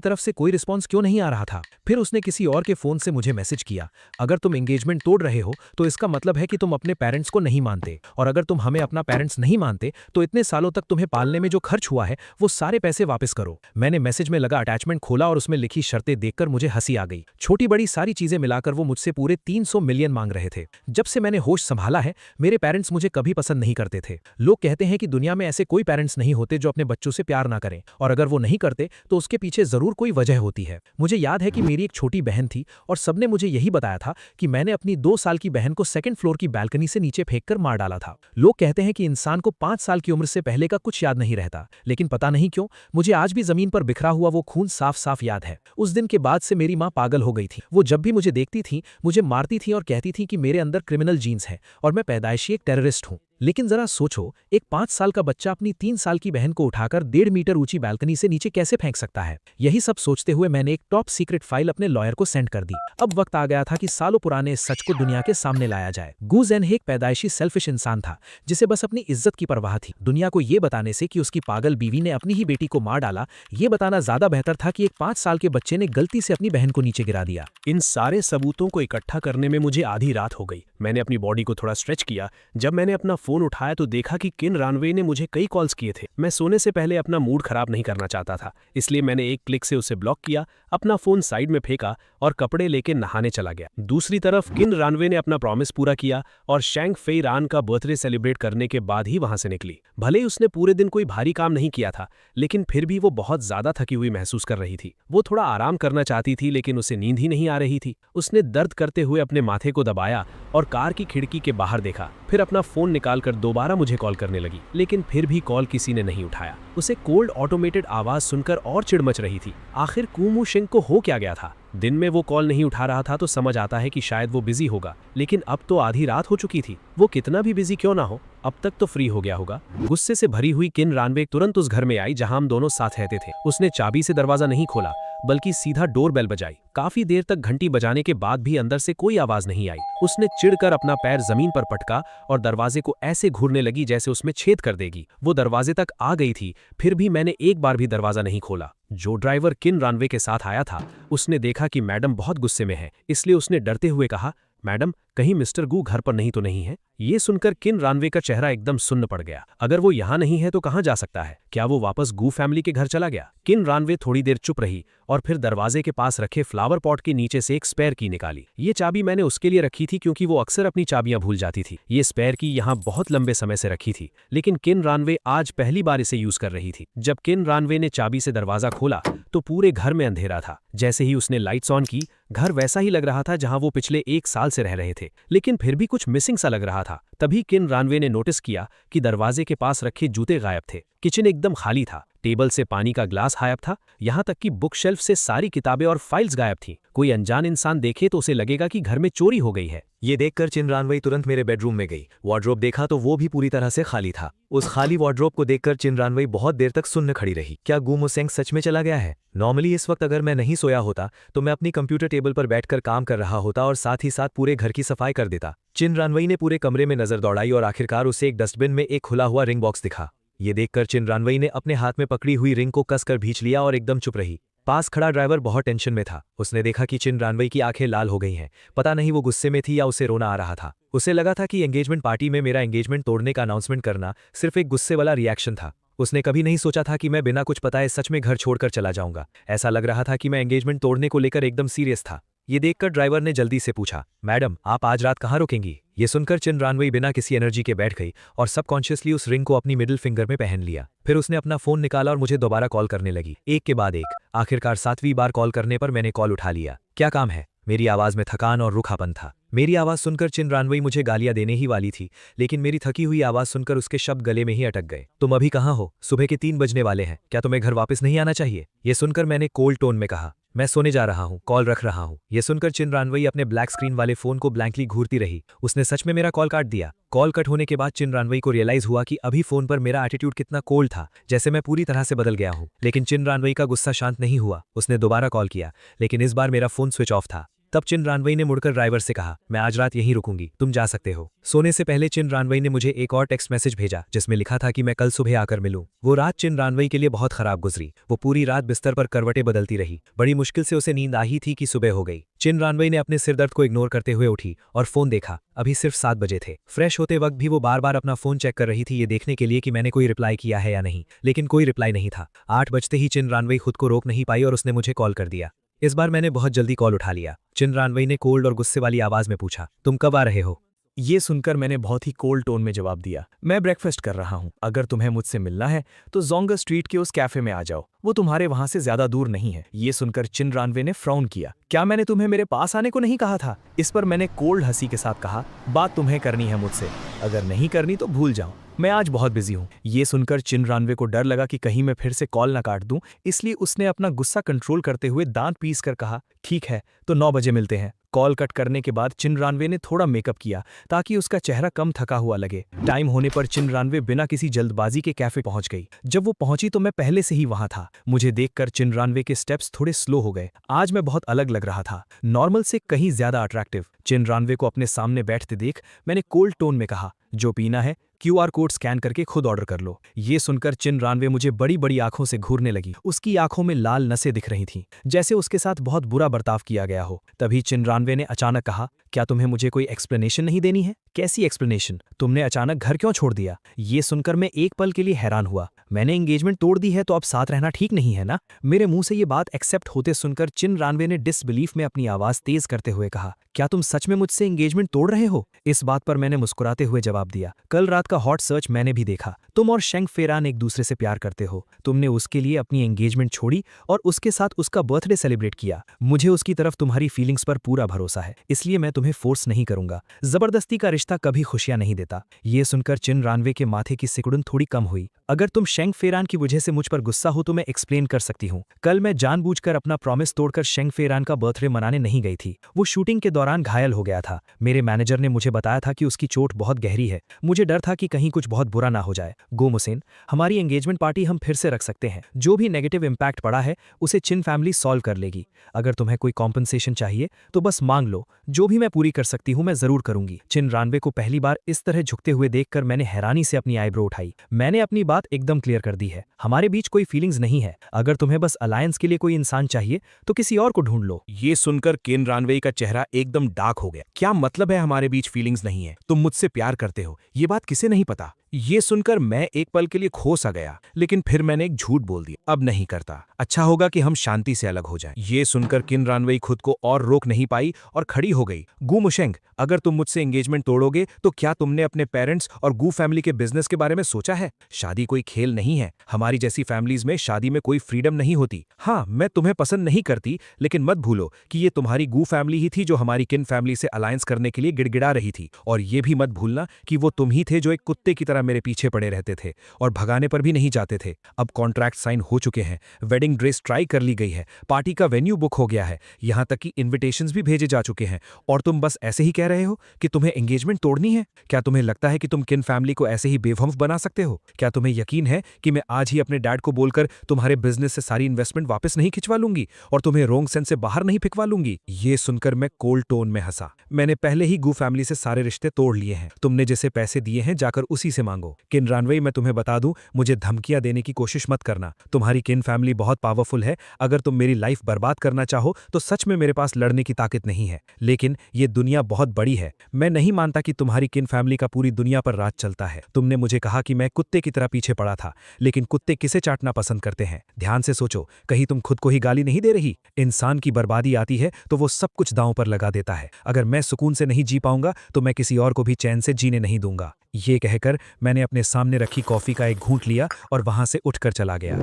तरफ से कोई रिस्पॉन्स क्यों नहीं आ रहा था? फिर उसने किसी और के फोन से मुझे मैसेज किया, अगर तुम एंगेजमेंट तोड़ रहे हो तो इसका मतलब है कि तुम अपने पेरेंट्स को नहीं मानते, और अगर तुम हमें अपना पेरेंट्स नहीं मानते तो इतने सालों तक तुम्हें पालने में जो खर्च हुआ है वो सारे पैसे वापस करो। मैंने मैसेज में लगा अटैचमेंट खोला और उसमें लिखी शर्तें देखकर मुझे हंसी आ गई। छोटी बड़ी सारी चीजें मिलाकर वो मुझसे पूरे 300 मिलियन मांग रहे थे। जब से मैंने होश संभाला है, मेरे पेरेंट्स मुझे कभी पसंद नहीं करते थे। लोग कहते हैं कि दुनिया में ऐसे कोई पेरेंट्स नहीं होते जो अपने बच्चों से प्यार ना करें, और अगर वो नहीं करते तो उसके पीछे जरूर कोई वजह होती है। मुझे याद है कि मेरी एक छोटी बहन थी और सबने मुझे यही बताया था कि मैंने अपनी 2 साल की बहन को 2nd फ्लोर की बालकनी से नीचे फेंककर मार डाला था। लोग कहते हैं कि इंसान को 5 साल की उम्र से पहले का कुछ याद नहीं रहता, लेकिन पता नहीं क्यों मुझे आज भी जमीन पर बिखरा हुआ वो खून साफ साफ याद है। उस दिन के बाद से मेरी माँ पागल हो गई थी। वो जब भी मुझे देखती थी मुझे मारती थी और कहती थी कि मेरे अंदर क्रिमिनल जीन्स हैं और मैं पैदाइशी एक टेररिस्ट हूँ। लेकिन जरा सोचो, एक 5 साल का बच्चा अपनी 3 साल की बहन को उठाकर 1.5 मीटर ऊंची बालकनी से नीचे कैसे फेंक सकता है? यही सब सोचते हुए मैंने एक टॉप सीक्रेट फाइल अपने लॉयर को सेंड कर दी। अब वक्त आ गया था कि सालों पुराने इस सच को दुनिया के सामने लाया जाए। गू जेनहे एक पैदाइशी सेल्फिश इंसान था जिसे बस अपनी इज्जत की परवाह थी। दुनिया को ये बताने से कि उसकी पागल बीवी ने अपनी ही बेटी को मार डाला, ये बताना ज्यादा बेहतर था कि एक 5 साल के बच्चे ने गलती से अपनी बहन को नीचे गिरा दिया। इन सारे सबूतों को इकट्ठा करने में मुझे आधी रात हो गई। मैंने अपनी बॉडी को थोड़ा स्ट्रेच किया। जब मैंने अपना फोन उठाया तो देखा कि किन रानवे ने मुझे कई कॉल्स किए थे। मैं सोने से पहले अपना मूड खराब नहीं करना चाहता था, इसलिए मैंने एक क्लिक से उसे ब्लॉक किया, अपना फोन साइड में फेंका और कपड़े लेके नहाने चला गया। दूसरी तरफ किन रानवे ने अपना प्रॉमिस पूरा किया और शैंग फे रान का बर्थडे सेलिब्रेट करने के बाद ही वहां से निकली। भले ही उसने पूरे दिन कोई भारी काम नहीं किया था, लेकिन फिर भी वो बहुत ज्यादा थकी हुई महसूस कर रही थी। वो थोड़ा आराम करना चाहती थी, लेकिन उसे नींद ही नहीं आ रही थी। उसने दर्द करते हुए अपने माथे को दबाया और कार की खिड़की के बाहर देखा, फिर अपना फोन निकालकर दोबारा मुझे कॉल करने लगी, लेकिन फिर भी कॉल किसी ने नहीं उठाया। उसे कोल्ड ऑटोमेटेड आवाज सुनकर और चिढ़ मच रही थी। आखिर कू मू शिंग को हो क्या गया था? दिन में वो कॉल नहीं उठा रहा था तो समझ आता है कि शायद वो बिजी होगा, लेकिन अब तो आधी रात हो चुकी थी। वो कितना भी बिजी क्यों ना हो, अब तक तो फ्री हो गया होगा। गुस्से से भरी हुई किन रानवे तुरंत उस घर में आई जहां हम दोनों साथ रहते थे। उसने चाबी से दरवाजा नहीं खोला, बल्कि सीधा डोर बेल बजाई। काफी देर तक घंटी बजाने के बाद भी अंदर से कोई आवाज नहीं आई। उसने चिढ़कर अपना पैर जमीन पर पटका और दरवाजे को ऐसे घूरने लगी जैसे उसमें छेद कर देगी। वो दरवाजे तक आ गई थी, फिर भी मैंने एक बार भी दरवाजा नहीं खोला। जो ड्राइवर किन रानवे के साथ आया था, उसने देखा कि मैडम बहुत गुस्से में है, इसलिए उसने डरते हुए कहा, मैडम कहीं मिस्टर गू घर पर नहीं तो नहीं है? ये सुनकर किन रानवे का चेहरा एकदम सुन्न पड़ गया। अगर वो यहाँ नहीं है तो कहाँ जा सकता है? क्या वो वापस गू फैमिली के घर चला गया? किन रानवे थोड़ी देर चुप रही और फिर दरवाजे के पास रखे फ्लावर पॉट के नीचे से एक स्पेयर की निकाली। ये चाबी मैंने उसके लिए रखी थी क्योंकि वो अक्सर अपनी चाबियां भूल जाती थी। ये स्पेयर की यहाँ बहुत लंबे समय से रखी थी, लेकिन किन रानवे आज पहली बार इसे यूज कर रही थी। जब किन रानवे ने चाबी से दरवाजा खोला तो पूरे घर में अंधेरा था। जैसे ही उसने लाइट्स ऑन की, घर वैसा ही लग रहा था जहां वो पिछले 1 साल से रह रहे थे, लेकिन फिर भी कुछ मिसिंग सा लग रहा था। तभी किन रानवे ने नोटिस किया कि दरवाजे के पास रखे जूते गायब थे। किचन एकदम खाली था, टेबल से पानी का ग्लास गायब था, यहाँ तक कि बुक शेल्फ से सारी किताबें और फाइल्स गायब थीं। कोई अनजान इंसान देखे तो उसे लगेगा कि घर में चोरी हो गई है। ये देखकर चिन रानवे तुरंत मेरे बेडरूम में गई। वार्डरोब देखा तो वो भी पूरी तरह से खाली था। उस खाली वार्डरोब को देखकर चिन रानवे बहुत देर तक सुन्न खड़ी रही। क्या गू मुसेंग सच में चला गया है? नॉर्मली इस वक्त अगर मैं नहीं सोया होता तो मैं अपनी कंप्यूटर टेबल पर बैठकर काम कर रहा होता और साथ ही साथ पूरे घर की सफाई कर देता। चिन रानवे ने पूरे कमरे में नजर दौड़ाई और आखिरकार उसे एक डस्टबिन में एक खुला हुआ रिंग बॉक्स दिखा। ये देखकर चिन रानवे ने अपने हाथ में पकड़ी हुई रिंग को कसकर भींच लिया और एकदम चुप रही। पास खड़ा ड्राइवर बहुत टेंशन में था। उसने देखा कि चिन रानवे की आंखें लाल हो गई हैं। पता नहीं वो गुस्से में थी या उसे रोना आ रहा था। उसे लगा था कि एंगेजमेंट पार्टी में मेरा एंगेजमेंट तोड़ने का अनाउंसमेंट करना सिर्फ एक गुस्से वाला रिएक्शन था। उसने कभी नहीं सोचा था कि मैं बिना कुछ बताए सच में घर छोड़कर चला जाऊंगा। ऐसा लग रहा था कि मैं एंगेजमेंट तोड़ने को लेकर एकदम सीरियस था। ये देखकर ड्राइवर ने जल्दी से पूछा, मैडम आप आज रात कहाँ रुकेंगी? ये सुनकर चिन रानवे बिना किसी एनर्जी के बैठ गई और सबकॉन्शियसली उस रिंग को अपनी मिडिल फिंगर में पहन लिया। फिर उसने अपना फोन निकाला और मुझे दोबारा कॉल करने लगी, एक के बाद एक। आखिरकार 7वीं बार कॉल करने पर मैंने कॉल उठा लिया। क्या काम है? मेरी आवाज में थकान और रूखापन था। मेरी आवाज सुनकर चिन रानवे मुझे गालियां देने ही वाली थी, लेकिन मेरी थकी हुई आवाज सुनकर उसके शब्द गले में ही अटक गए। तुम अभी कहाँ हो? सुबह के 3 बजने वाले हैं, क्या तुम्हें घर वापस नहीं आना चाहिए? ये सुनकर मैंने कोल्ड टोन में कहा, मैं सोने जा रहा हूँ, कॉल रख रहा हूँ। ये सुनकर चिन रानवे अपने ब्लैक स्क्रीन वाले फोन को ब्लैंकली घूरती रही। उसने सच में मेरा कॉल काट दिया। कॉल कट होने के बाद चिन रानवे को रियलाइज हुआ कि अभी फोन पर मेरा एटीट्यूड कितना कोल्ड था, जैसे मैं पूरी तरह से बदल गया हूँ। लेकिन चिन रानवे का गुस्सा शांत नहीं हुआ। उसने दोबारा कॉल किया, लेकिन इस बार मेरा फोन स्विच ऑफ था। तब चिन रानवे ने मुड़कर ड्राइवर से कहा, मैं आज रात यहीं रुकूंगी, तुम जा सकते हो। सोने से पहले चिन रानवे ने मुझे एक और टेक्स्ट मैसेज भेजा जिसमें लिखा था कि मैं कल सुबह आकर मिलूं। वो रात चिन रानवे के लिए बहुत खराब गुजरी। वो पूरी रात बिस्तर पर करवटें बदलती रही। बड़ी मुश्किल से उसे नींद आई थी कि सुबह हो गई। चिन रानवे ने अपने सिरदर्द को इग्नोर करते हुए उठी और फोन देखा। अभी सिर्फ 7 बजे थे। फ्रेश होते वक्त भी वो बार बार अपना फोन चेक कर रही थी, ये देखने के लिए कि मैंने कोई रिप्लाई किया है या नहीं, लेकिन कोई रिप्लाई नहीं था। 8 बजते ही चिन रानवे खुद को रोक नहीं पाई और उसने मुझे कॉल कर दिया। इस बार मैंने बहुत जल्दी कॉल उठा लिया। चिन रानवे ने कोल्ड और गुस्से वाली आवाज में पूछा, तुम कब आ रहे हो? ये सुनकर मैंने बहुत ही कोल्ड टोन में जवाब दिया, मैं ब्रेकफास्ट कर रहा हूँ। अगर तुम्हें मुझसे मिलना है तो जोंगर स्ट्रीट के उस कैफे में आ जाओ, वो तुम्हारे वहां से ज्यादा दूर नहीं है। ये सुनकर चिन रानवे ने फ्राउन किया, क्या मैंने तुम्हें मेरे पास आने को नहीं कहा था? इस पर मैंने कोल्ड हंसी के साथ कहा, बात तुम्हें करनी है मुझसे, अगर नहीं करनी तो भूल जाओ, मैं आज बहुत बिजी हूँ। ये सुनकर चिन रानवे को डर लगा कि कहीं मैं फिर से कॉल ना काट दूं, इसलिए उसने अपना गुस्सा कंट्रोल करते हुए दांत पीस कर कहा, ठीक है तो 9 बजे मिलते हैं। कॉल कट करने के बाद चिन रानवे ने थोड़ा मेकअप किया ताकि उसका चेहरा कम थका हुआ लगे। टाइम होने पर चिन रानवे बिना किसी जल्दबाजी के कैफे पहुंच गई। जब वो पहुंची तो मैं पहले से ही वहां था। मुझे देखकर चिन रानवे के स्टेप्स थोड़े स्लो हो गए। आज मैं बहुत अलग लग रहा था, नॉर्मल से कहीं ज्यादा अट्रैक्टिव। चिन रानवे को अपने सामने बैठते देख मैंने कोल्ड टोन में कहा, जो पीना है QR कोड स्कैन करके खुद ऑर्डर कर लो। ये सुनकर चिन रानवे मुझे बड़ी बड़ी आंखों से घूरने लगी। उसकी आंखों में लाल नसें दिख रही थीं, जैसे उसके साथ बहुत बुरा बर्ताव किया गया हो। तभी चिन रानवे ने अचानक कहा, क्या तुम्हें मुझे कोई एक्सप्लेनेशन नहीं देनी है? कैसी एक्सप्लेनेशन? तुमने अचानक घर क्यों छोड़ दिया? ये सुनकर मैं एक पल के लिए हैरान हुआ। मैंने एंगेजमेंट तोड़ दी है तो अब साथ रहना ठीक नहीं है ना? मेरे मुंह से ये बात एक्सेप्ट होते सुनकर चिन रानवे ने डिसबिलीफ में अपनी आवाज तेज करते हुए कहा, क्या तुम सच में मुझसे एंगेजमेंट तोड़ रहे हो? इस बात पर मैंने मुस्कुराते हुए जवाब दिया, कल रात का हॉट सर्च मैंने भी देखा। तुम और शेंग फेरान एक दूसरे से प्यार करते हो। तुमने उसके लिए अपनी एंगेजमेंट छोड़ी और उसके साथ उसका बर्थडे सेलिब्रेट किया। मुझे उसकी तरफ तुम्हारी फीलिंग्स पर पूरा भरोसा है, इसलिए मैं तुम्हें फोर्स नहीं करूंगा। जबरदस्ती का रिश्ता कभी खुशियां नहीं देता। ये सुनकर चिन रानवे के माथे की सिकुड़न थोड़ी कम हुई। अगर तुम शेंग फेरान की वजह से मुझ पर गुस्सा हो तो मैं एक्सप्लेन कर सकती हूँ। कल मैं जानबूझकर अपना प्रॉमिस तोड़कर शेंग फेरान का बर्थडे मनाने नहीं गई थी। वो शूटिंग के दौरान घायल हो गया था। मेरे मैनेजर ने मुझे बताया था कि उसकी चोट बहुत गहरी है। मुझे डर था कि कहीं कुछ बहुत बुरा ना हो जाए। गोमुसेन, हमारी एंगेजमेंट पार्टी हम फिर से रख सकते हैं। जो भी नेगेटिव इम्पैक्ट पड़ा है उसे चिन फैमिली सॉल्व कर लेगी। अगर तुम्हें कोई कॉम्पनसेशन चाहिए तो बस मांग लो, जो भी मैं पूरी कर सकती हूँ मैं जरूर करूंगी। चिन रानवे को पहली बार इस तरह झुकते हुए देखकर मैंने हैरानी से अपनी आईब्रो उठाई। मैंने अपनी बात एकदम क्लियर कर दी है, हमारे बीच कोई फीलिंग्स नहीं है। अगर तुम्हें बस अलायंस के लिए कोई इंसान चाहिए तो किसी और को ढूंढ लो। ये सुनकर किन रानवे का चेहरा एकदम डार्क हो गया। क्या मतलब है हमारे बीच फीलिंग्स नहीं है? तुम मुझसे प्यार करते हो, ये बात किसे नहीं पता? ये सुनकर मैं एक पल के लिए खो सा गया, लेकिन फिर मैंने एक झूठ बोल दिया, अब नहीं करता। अच्छा होगा कि हम शांति से अलग हो जाएं। ये सुनकर किन रानवे खुद को और रोक नहीं पाई और खड़ी हो गई। गू मुशेंग, अगर तुम मुझसे एंगेजमेंट तोड़ोगे तो क्या तुमने अपने पेरेंट्स और गू फैमिली के बिजनेस के बारे में सोचा है? शादी कोई खेल नहीं है। हमारी जैसी फैमिलीज में शादी में कोई फ्रीडम नहीं होती। हाँ, मैं तुम्हें पसंद नहीं करती, लेकिन मत भूलो कि ये तुम्हारी गू फैमिली ही थी जो हमारी किन फैमिली से अलायंस करने के लिए गिड़गिड़ा रही थी। और ये भी मत भूलना कि वो तुम ही थे जो एक कुत्ते की तरह मेरे पीछे पड़े रहते थे और भगाने पर भी नहीं जाते थे। अब कॉन्ट्रैक्ट साइन हो चुके हैं, वेडिंग ड्रेस ट्राई कर ली गई है, पार्टी का वेन्यू बुक हो गया है, यहां तक कि इन्विटेशंस भी भेजे जा चुके हैं, और तुम बस ऐसे ही कह रहे हो कि तुम्हें एंगेजमेंट तोड़नी है? क्या तुम्हें लगता है कि तुम किन फैमिली को ऐसे ही बेवकूफ बना सकते हो? क्या तुम्हें यकीन है कि मैं आज ही अपने डैड को बोलकर तुम्हारे बिजनेस से सारी इन्वेस्टमेंट वापस नहीं खिंचवा लूंगी और तुम्हें रोंग सेंस से बाहर नहीं फिकवा लूंगी? ये सुनकर मैं कोल्ड टोन में हंसा। मैंने पहले ही गू फैमिली से सारे रिश्ते तोड़ लिए हैं। तुमने जैसे पैसे दिए हैं जाकर उसी से मांगो। किन रानवे, मैं तुम्हें बता दूं, मुझे धमकियां देने की कोशिश मत करना। तुम्हारी किन फैमिली बहुत पावरफुल है। अगर तुम मेरी लाइफ बर्बाद करना चाहो तो सच में मेरे पास लड़ने की ताकत नहीं है, लेकिन ये दुनिया बहुत बड़ी है। मैं नहीं मानता कि तुम्हारी किन फैमिली का पूरी दुनिया पर राज चलता है। तुमने मुझे कहा कि मैं कुत्ते की तरह पीछे पड़ा था, लेकिन कुत्ते किसे चाटना पसंद करते हैं? ध्यान से सोचो, कहीं तुम खुद को ही गाली नहीं दे रही? इंसान की बर्बादी आती है तो वो सब कुछ दांव पर लगा देता है। अगर मैं सुकून से नहीं जी पाऊंगा तो मैं किसी और को भी चैन से जीने नहीं दूंगा। ये कहकर मैंने अपने सामने रखी कॉफी का एक घूंट लिया और वहां से उठकर चला गया।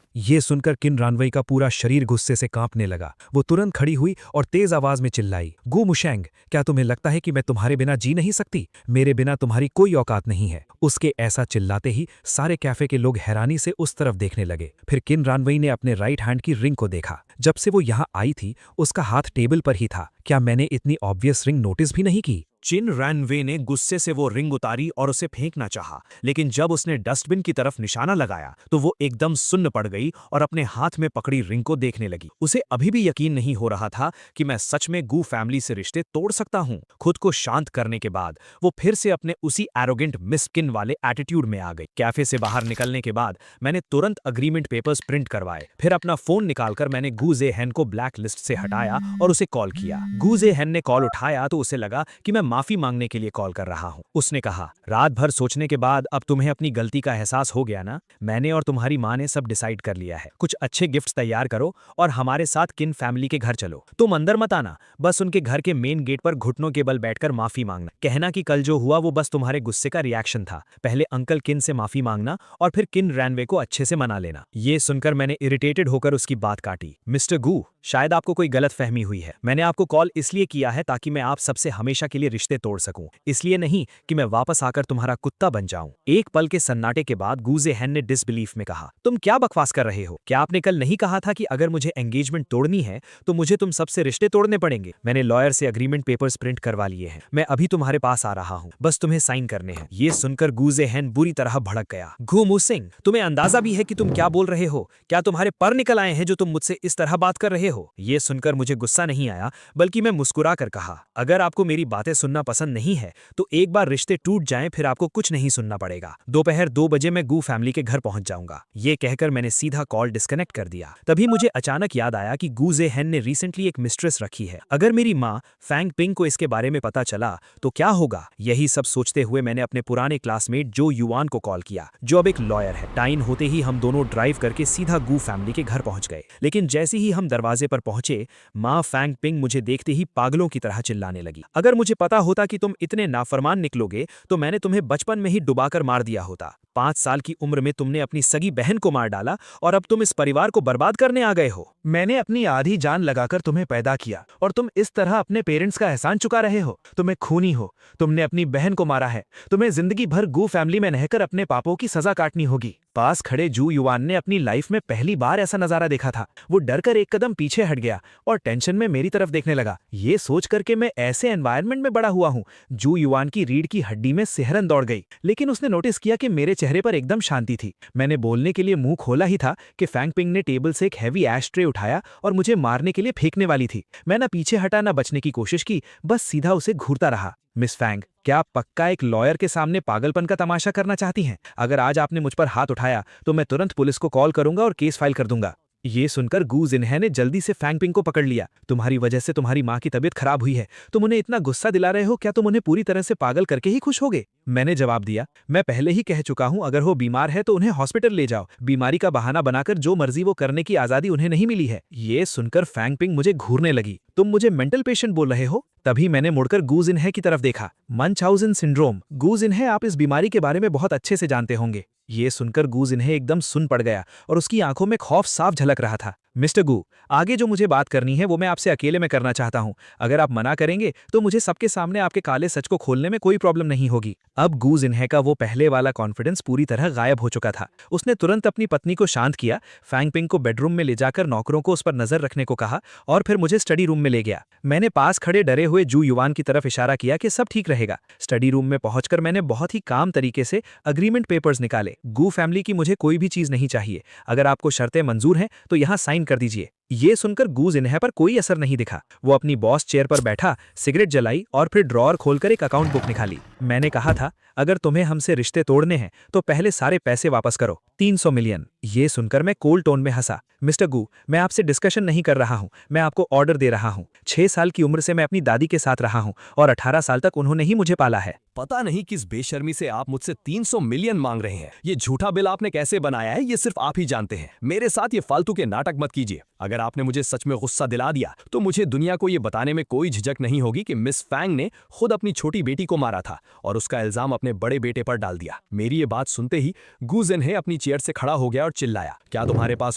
ये सुनकर किन रानवे का पूरा शरीर गुस्से से कांपने लगा। वो तुरंत खड़ी हुई और तेज आवाज में चिल्लाई, गू मुशेंग, क्या तुम्हें लगता है कि मैं तुम्हारे बिना जी नहीं सकती? मेरे बिना तुम्हारी कोई औकात नहीं है। उसके ऐसा चिल्लाते ही सारे कैफे के लोग हैरानी से उस तरफ देखने लगे। फिर किन रानवे ने अपने राइट हैंड की रिंग को देखा। जब से वो यहाँ आई थी उसका हाथ टेबल पर ही था। क्या मैंने इतनी ऑब्वियस रिंग नोटिस भी नहीं की? चिन रैनवे ने गुस्से से वो रिंग उतारी और उसे फेंकना चाहा, लेकिन जब उसने डस्टबिन की तरफ निशाना लगाया तो वो एकदम सुन्न पड़ गई और अपने हाथ में पकड़ी रिंग को देखने लगी। उसे अभी भी यकीन नहीं हो रहा था कि मैं सच में गू फैमिली से रिश्ते तोड़ सकता हूं। खुद को शांत करने के बाद वो फिर से अपने उसी एरोगेंट मिस्किन वाले एटीट्यूड में आ गई। कैफे से बाहर निकलने के बाद मैंने तुरंत अग्रीमेंट पेपर्स प्रिंट करवाए। फिर अपना फोन निकालकर मैंने गू ज़ेहेन को ब्लैक लिस्ट से हटाया और उसे कॉल किया। गू ज़ेहेन ने कॉल उठाया तो उसे लगा कि मैं माफी मांगने के लिए कॉल कर रहा हूं। उसने कहा, रात भर सोचने के बाद अब तुम्हें अपनी गलती का एहसास हो गया ना? मैंने और तुम्हारी माँ ने सब डिसाइड कर लिया है। कुछ अच्छे गिफ्ट्स तैयार करो और हमारे साथ किन फैमिली के घर चलो। तुम अंदर मत आना, बस उनके घर के मेन गेट पर घुटनों के बल बैठकर माफी मांगना। कहना कि कल जो हुआ वो बस तुम्हारे गुस्से का रिएक्शन था। पहले अंकल किन से माफी मांगना और फिर किन रैनवे को अच्छे से मना लेना। ये सुनकर मैंने इरिटेटेड होकर उसकी बात काटी। मिस्टर गू, शायद आपको कोई गलत फहमी हुई है। मैंने आपको कॉल इसलिए किया है ताकि मैं आप सबसे हमेशा के लिए रिश्ते तोड़ सकूं, इसलिए नहीं कि मैं वापस आकर तुम्हारा कुत्ता बन जाऊं। एक पल के सन्नाटे के बाद गू ज़ेहेन ने डिसबिलीफ में कहा, तुम क्या बकवास कर रहे हो? क्या आपने कल नहीं कहा था कि अगर मुझे एंगेजमेंट तोड़नी है तो मुझे तुम सबसे रिश्ते तोड़ने पड़ेंगे? मैंने लॉयर से अग्रीमेंट पेपर्स प्रिंट करवा लिए हैं। मैं अभी तुम्हारे पास आ रहा हूं, बस तुम्हें साइन करने हैं। ये सुनकर गू ज़ेहेन बुरी तरह भड़क गया। गू मुसिंग, तुम्हें अंदाजा भी है कि तुम क्या बोल रहे हो? क्या तुम्हारे पर निकल आए हैं जो तुम मुझसे इस तरह बात कर रहे हो? ये सुनकर मुझे गुस्सा नहीं आया, बल्कि मैं मुस्कुरा कर कहा, अगर आपको मेरी बातें सुनना पसंद नहीं है तो एक बार रिश्ते टूट जाएं, फिर आपको कुछ नहीं सुनना पड़ेगा। दोपहर 2 बजे मैं गू फैमिली के घर पहुंच जाऊंगा। ये कहकर मैंने सीधा कॉल डिस्कनेक्ट कर दिया। तभी मुझे अचानक याद आया कि गू ज़ेहेन ने रिसेंटली एक मिस्ट्रेस रखी है। अगर मेरी माँ फैंग पिंग को इसके बारे में पता चला तो क्या होगा? यही सब सोचते हुए मैंने अपने पुराने क्लासमेट जो युआन को कॉल किया, जो अब एक लॉयर है। टाइम होते ही हम दोनों ड्राइव करके सीधा गू फैमिली के घर पहुंच गए, लेकिन जैसे ही हम दरवाजे पर पहुंचे माँ फैंग पिंग मुझे देखते ही पागलों की तरह चिल्लाने लगी। अगर मुझे पता होता कि तुम इतने नाफरमान निकलोगे तो मैंने तुम्हें बचपन में ही डुबाकर मार दिया होता। 5 साल की उम्र में तुमने अपनी सगी बहन को मार डाला और अब तुम इस परिवार को बर्बाद करने आ गए हो। मैंने अपनी आधी जान लगाकर तुम्हें पैदा किया और तुम इस तरह अपने पेरेंट्स का एहसान चुका रहे हो। तुम्हें खूनी हो, तुमने अपनी बहन को मारा है। तुम्हें जिंदगी भर गू फैमिली में रहकर अपने पापों की सजा काटनी होगी। पास खड़े जू युआन ने अपनी लाइफ में पहली बार ऐसा नजारा देखा था। वो डरकर एक कदम पीछे हट गया और टेंशन में मेरी तरफ देखने लगा। ये सोच करके मैं ऐसे एनवायरनमेंट में बड़ा हुआ हूँ। जू युआन की रीढ़ की हड्डी में सिहरन दौड़ गई, लेकिन उसने नोटिस किया कि मेरे चेहरे पर एकदम शांति थी। मैंने बोलने के लिए मुंह खोला ही था कि फैंग पिंग ने टेबल से एक हैवी ऐश ट्रे उठाया और मुझे मारने के लिए फेंकने वाली थी। मैं ना पीछे हटा ना बचने की कोशिश की, बस सीधा उसे घूरता रहा। मिस फैंग, क्या आप पक्का एक लॉयर के सामने पागलपन का तमाशा करना चाहती हैं? अगर आज आपने मुझ पर हाथ उठाया तो मैं तुरंत पुलिस को कॉल करूंगा और केस फाइल कर दूंगा। ये सुनकर गू ज़ेहेन ने जल्दी से फैंग पिंग को पकड़ लिया। तुम्हारी वजह से तुम्हारी माँ की तबीयत खराब हुई है। तुम उन्हें इतना गुस्सा दिला रहे हो, क्या तुम उन्हें पूरी तरह से पागल करके ही खुश होगे? मैंने जवाब दिया, मैं पहले ही कह चुका हूं, अगर वो बीमार है तो उन्हें हॉस्पिटल ले जाओ। बीमारी का बहाना बनाकर जो मर्जी वो करने की आजादी उन्हें नहीं मिली है। ये सुनकर फैंग पिंग मुझे घूरने लगी। तुम मुझे मेंटल पेशेंट बोल रहे हो? तभी मैंने मुड़कर गू ज़ेहेन की तरफ देखा। मंचहाउज़न सिंड्रोम। गू ज़ेहेन, आप इस बीमारी के बारे में बहुत अच्छे से जानते होंगे। ये सुनकर गू ज़ेहेन एकदम सुन पड़ गया और उसकी आंखों में खौफ साफ झलक रहा था। मिस्टर गू, आगे जो मुझे बात करनी है वो मैं आपसे अकेले में करना चाहता हूं। अगर आप मना करेंगे तो मुझे सबके सामने आपके काले सच को खोलने में कोई प्रॉब्लम नहीं होगी। अब गू ज़ेहेन का वो पहले वाला कॉन्फिडेंस पूरी तरह गायब हो चुका था। उसने तुरंत अपनी पत्नी को शांत किया, फैंग पिंग को बेडरूम में ले जाकर नौकरों को उस पर नजर रखने को कहा और फिर मुझे स्टडी रूम में ले गया। मैंने पास खड़े डरे हुए जू युआन की तरफ इशारा किया कि सब ठीक रहेगा। स्टडी रूम में पहुंचकर मैंने बहुत ही काम तरीके से अग्रीमेंट पेपर्स निकाले। गू फैमिली की मुझे कोई भी चीज नहीं चाहिए। अगर आपको शर्तें मंजूर हैं तो यहाँ साइन कर दीजिए। ये सुनकर गू जिन्हे पर कोई असर नहीं दिखा। वो अपनी बॉस चेयर पर बैठा, सिगरेट जलाई और फिर ड्रॉअर खोलकर एक अकाउंट बुक निकाली। मैंने कहा था, अगर तुम्हें हमसे रिश्ते तोड़ने हैं तो पहले सारे पैसे वापस करो, 300 मिलियन। ये सुनकर मैं कोल्ड टोन में हंसा। मिस्टर गू, मैं आपसे डिस्कशन नहीं कर रहा हूँ, मैं आपको ऑर्डर दे रहा हूँ। 6 साल की उम्र से मैं अपनी दादी के साथ रहा हूँ और 18 साल तक उन्होंने ही मुझे पाला है। पता नहीं किस बेशर्मी से आप मुझसे 300 मिलियन मांग रहे हैं। ये झूठा बिल आपने कैसे बनाया है ये सिर्फ आप ही जानते हैं। मेरे साथ ये फालतू के नाटक मत कीजिए। अगर आपने मुझे सच में गुस्सा दिला दिया तो मुझे दुनिया को ये बताने में कोई झिझक नहीं होगी कि मिस फैंग ने खुद अपनी छोटी बेटी को मारा था और उसका इल्जाम अपने बड़े बेटे पर डाल दिया। मेरी ये बात सुनते ही गू जिन्हे अपनी चेयर से खड़ा हो गया और चिल्लाया, क्या तुम्हारे पास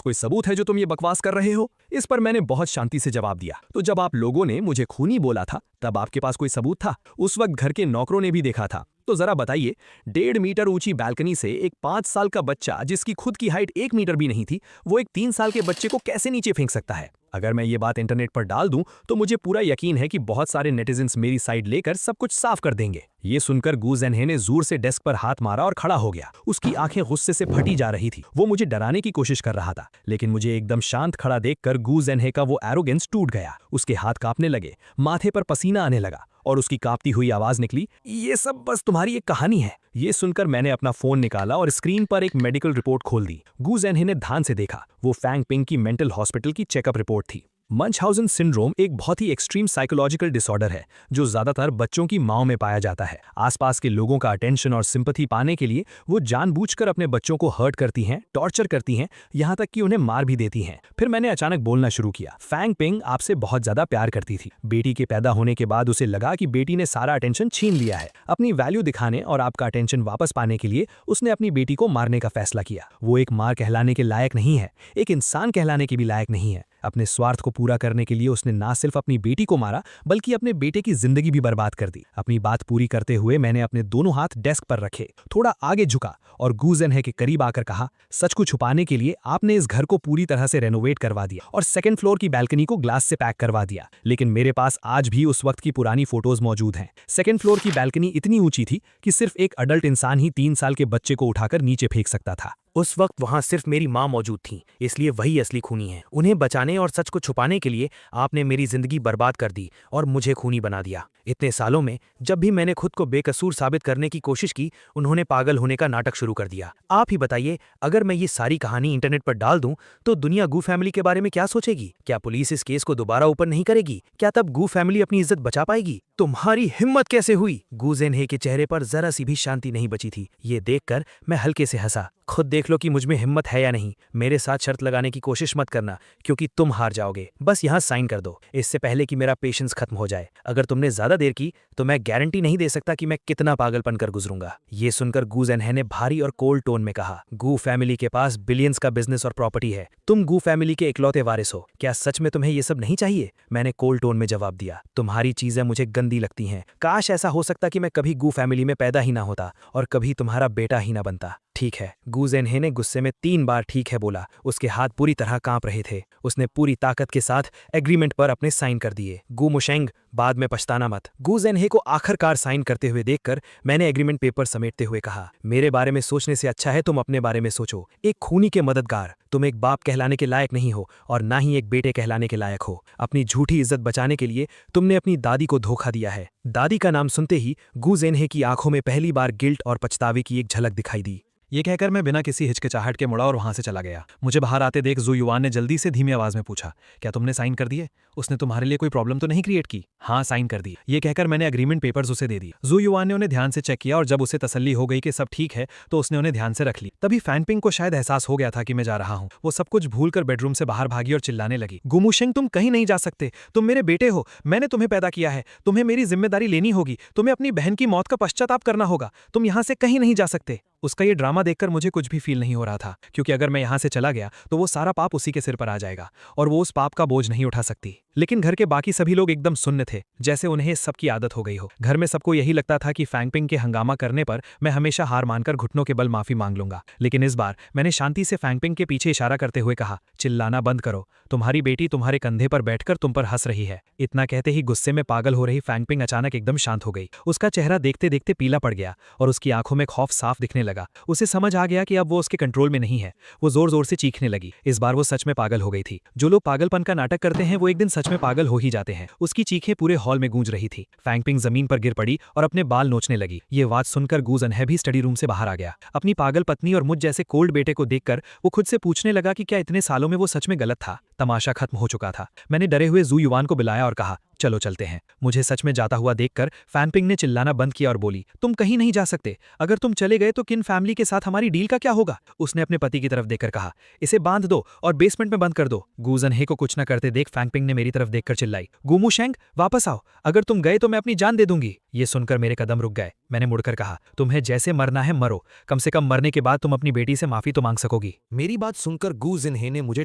कोई सबूत है जो तुम ये बकवास कर रहे हो? इस पर मैंने बहुत शांति से जवाब दिया, तो जब आप लोगों ने मुझे खूनी बोला था तब आपके पास कोई सबूत था? उस वक्त घर के नौकरों ने भी देखा था। तो जरा बताइए, 1.5 मीटर ऊंची बालकनी से एक 5 साल का बच्चा जिसकी खुद की हाइट 1 मीटर भी नहीं थी, वो एक 3 साल के बच्चे को कैसे नीचे फेंक सकता है? अगर मैं ये बात इंटरनेट पर डाल दूं तो मुझे पूरा यकीन है कि बहुत सारे नेटिजन्स मेरी साइड लेकर सब कुछ साफ कर देंगे। ये सुनकर गू जिन्हे ने जोर से डेस्क पर हाथ मारा और खड़ा हो गया। उसकी आंखें गुस्से से फटी जा रही थी। वो मुझे डराने की कोशिश कर रहा था, लेकिन मुझे एकदम शांत खड़ा देखकर गू जिन्हे का वो एरोगेंस टूट गया। उसके हाथ कांपने लगे, माथे पर पसीना आने लगा और उसकी कांपती हुई आवाज निकली, ये सब बस तुम्हारी एक कहानी है। ये सुनकर मैंने अपना फोन निकाला और स्क्रीन पर एक मेडिकल रिपोर्ट खोल दी। गू जिन्हे ने ध्यान से देखा। वो फैंग पिंग की मेंटल हॉस्पिटल की चेकअप रिपोर्ट थी। मंचहाउसन सिंड्रोम एक बहुत ही एक्सट्रीम साइकोलॉजिकल डिसऑर्डर है जो ज्यादातर बच्चों की मांओं में पाया जाता है। आसपास के लोगों का अटेंशन और सिंपैथी पाने के लिए वो जानबूझकर अपने बच्चों को हर्ट करती हैं, टॉर्चर करती हैं, यहाँ तक कि उन्हें मार भी देती हैं। फिर मैंने अचानक बोलना शुरू किया। फैंग पिंग आपसे बहुत ज्यादा प्यार करती थी। बेटी के पैदा होने के बाद उसे लगा कि बेटी ने सारा अटेंशन छीन लिया है। अपनी वैल्यू दिखाने और आपका अटेंशन वापस पाने के लिए उसने अपनी बेटी को मारने का फैसला किया। वो एक माँ कहलाने के लायक नहीं है, एक इंसान कहलाने के भी लायक नहीं है। अपने स्वार्थ को पूरा करने के लिए उसने ना सिर्फ अपनी बेटी को मारा बल्कि अपने बेटे की जिंदगी भी बर्बाद कर दी। अपनी बात पूरी करते हुए मैंने अपने दोनों हाथ डेस्क पर रखे, थोड़ा आगे झुका और गू जिन्हे के करीब आकर कहा, सच को छुपाने के लिए आपने इस घर को पूरी तरह से रेनोवेट करवा दिया और 2nd फ्लोर की बैल्कनी को ग्लास से पैक करवा दिया, लेकिन मेरे पास आज भी उस वक्त की पुरानी फोटोज मौजूद हैं। 2nd फ्लोर की बैल्कनी इतनी ऊंची थी कि सिर्फ एक अडल्ट इंसान ही 3 साल के बच्चे को उठाकर नीचे फेंक सकता था। उस वक्त वहां सिर्फ मेरी माँ मौजूद थी, इसलिए वही असली खूनी है। उन्हें बचाने और सच को छुपाने के लिए आपने मेरी जिंदगी बर्बाद कर दी और मुझे खूनी बना दिया। इतने सालों में जब भी मैंने खुद को बेकसूर साबित करने की कोशिश की, उन्होंने पागल होने का नाटक शुरू कर दिया। आप ही बताइए, अगर मैं ये सारी कहानी इंटरनेट पर डाल दूं तो दुनिया गू फैमिली के बारे में क्या सोचेगी? क्या पुलिस इस केस को दोबारा ओपन नहीं करेगी? क्या तब गू फैमिली अपनी इज्जत बचा पाएगी? तुम्हारी हिम्मत कैसे हुई? गू जिन्हे के चेहरे पर जरा सी भी शांति नहीं बची थी। ये देखकर मैं हल्के से हंसा। खुद देख लो कि मुझ में हिम्मत है या नहीं। मेरे साथ शर्त लगाने की कोशिश मत करना, क्योंकि तुम हार जाओगे। बस यहाँ साइन कर दो, इससे पहले कि मेरा पेशेंस खत्म हो जाए। अगर तुमने ज्यादा देर की तो मैं गारंटी नहीं दे सकता कि मैं कितना पागलपन कर गुजरूंगा। ये सुनकर गू जिन्हे ने भारी और कोल्ड टोन में कहा, गू फैमिली के पास बिलियंस का बिजनेस और प्रॉपर्टी है। तुम गू फैमिली के इकलौते वारिस हो। क्या सच में तुम्हें ये सब नहीं चाहिए? मैंने कोल्ड टोन में जवाब दिया, तुम्हारी चीजें मुझे गंदी लगती हैं। काश ऐसा हो सकता कि मैं कभी गू फैमिली में पैदा ही ना होता और कभी तुम्हारा बेटा ही ना बनता। ठीक है। गू जिन्हे ने गुस्से में 3 बार ठीक है बोला। उसके हाथ पूरी तरह कांप रहे थे। उसने पूरी ताकत के साथ एग्रीमेंट पर अपने साइन कर दिए। गू मुशेंग, बाद में पछताना मत। गू जिन्हे को आखिरकार साइन करते हुए देखकर मैंने एग्रीमेंट पेपर समेटते हुए कहा, मेरे बारे में सोचने से अच्छा है तुम अपने बारे में सोचो। एक खूनी के मददगार। तुम एक बाप कहलाने के लायक नहीं हो और ना ही एक बेटे कहलाने के लायक हो। अपनी झूठी इज्जत बचाने के लिए तुमने अपनी दादी को धोखा दिया है। दादी का नाम सुनते ही गू जिन्हे की आंखों में पहली बार गिल्ट और पछतावे की एक झलक दिखाई दी। ये कहकर मैं बिना किसी हिचकिचाहट के मुड़ा और वहां से चला गया। मुझे बाहर आते देख जू युआन ने जल्दी से धीमी आवाज में पूछा, क्या तुमने साइन कर दिए? उसने तुम्हारे लिए कोई प्रॉब्लम तो नहीं क्रिएट की? हाँ, साइन कर दी। ये कहकर मैंने एग्रीमेंट पेपर्स उसे दे दी। जू युआन ने उन्हें ध्यान से चेक किया और जब उसे तसल्ली हो गई कि सब ठीक है तो उसने उन्हें ध्यान से रख ली। तभी फैंग पिंग को शायद एहसास हो गया था कि मैं जा रहा हूँ। वो सब कुछ भूलकर बेडरूम से बाहर भागी और चिल्लाने लगी, गू मुशेंग, तुम कहीं नहीं जा सकते। तुम मेरे बेटे हो। मैंने तुम्हें पैदा किया है। तुम्हें मेरी जिम्मेदारी लेनी होगी। तुम्हें अपनी बहन की मौत का पश्चाताप करना होगा। तुम यहाँ से कहीं नहीं जा सकते। उसका ये ड्रामा देखकर मुझे कुछ भी फील नहीं हो रहा था, क्योंकि अगर मैं यहाँ से चला गया तो वो सारा पाप उसी के सिर पर आ जाएगा और वो उस पाप का बोझ नहीं उठा सकती। लेकिन घर के बाकी सभी लोग एकदम सुन्न थे, जैसे उन्हें इस सब की आदत हो गई हो। घर में सबको यही लगता था कि फैंगपिंग के हंगामा करने पर मैं हमेशा हार मानकर घुटनों के बल माफी मांग लूंगा। लेकिन इस बार मैंने शांति से फैंगपिंग के पीछे इशारा करते हुए कहा, चिल्लाना बंद करो, तुम्हारी बेटी तुम्हारे कंधे पर बैठकर तुम पर हंस रही है। इतना कहते ही गुस्से में पागल हो रही फैंगपिंग अचानक एकदम शांत हो गई। उसका चेहरा देखते देखते पीला पड़ गया और उसकी आंखों में खौफ साफ दिखने लगा। उसे समझ आ गया कि अब वो उसके कंट्रोल में नहीं है। वो जोर जोर से चीखने लगी। इस बार वो सच में पागल हो गई थी। जो लोग पागलपन का नाटक करते हैं वो एक दिन सच में पागल हो ही जाते हैं। उसकी चीखें पूरे हॉल में गूंज रही थी। फैंगपिंग जमीन पर गिर पड़ी और अपने बाल नोचने लगी। ये आवाज सुनकर गू ज़नहे भी स्टडी रूम से बाहर आ गया। अपनी पागल पत्नी और मुझ जैसे कोल्ड बेटे को देखकर वो खुद से पूछने लगा कि क्या इतने सालों में वो सच में गलत था। तमाशा खत्म हो चुका था। मैंने डरे हुए जू युवान को बुलाया और कहा, चलो चलते हैं। मुझे सच में जाता हुआ देखकर फैंगपिंग ने चिल्लाना बंद किया और बोली, तुम कहीं नहीं जा सकते। अगर तुम चले गए तो किन फैमिली के साथ हमारी डील का क्या होगा? उसने अपने पति की तरफ देखकर कहा, इसे बांध दो और बेसमेंट में बंद कर दो। गू ज़नहे को कुछ न करते देख फैंगपिंग ने मेरी तरफ देखकर चिल्लाई, गुमुशेंग वापस आओ, अगर तुम गए तो मैं अपनी जान दे दूंगी। ये सुनकर मेरे कदम रुक गए। मैंने मुड़कर कहा, तुम्हें जैसे मरना है मरो, कम से कम मरने के बाद तुम अपनी बेटी से माफी तो मांग सकोगी। मेरी बात सुनकर गू ज़नहे ने मुझे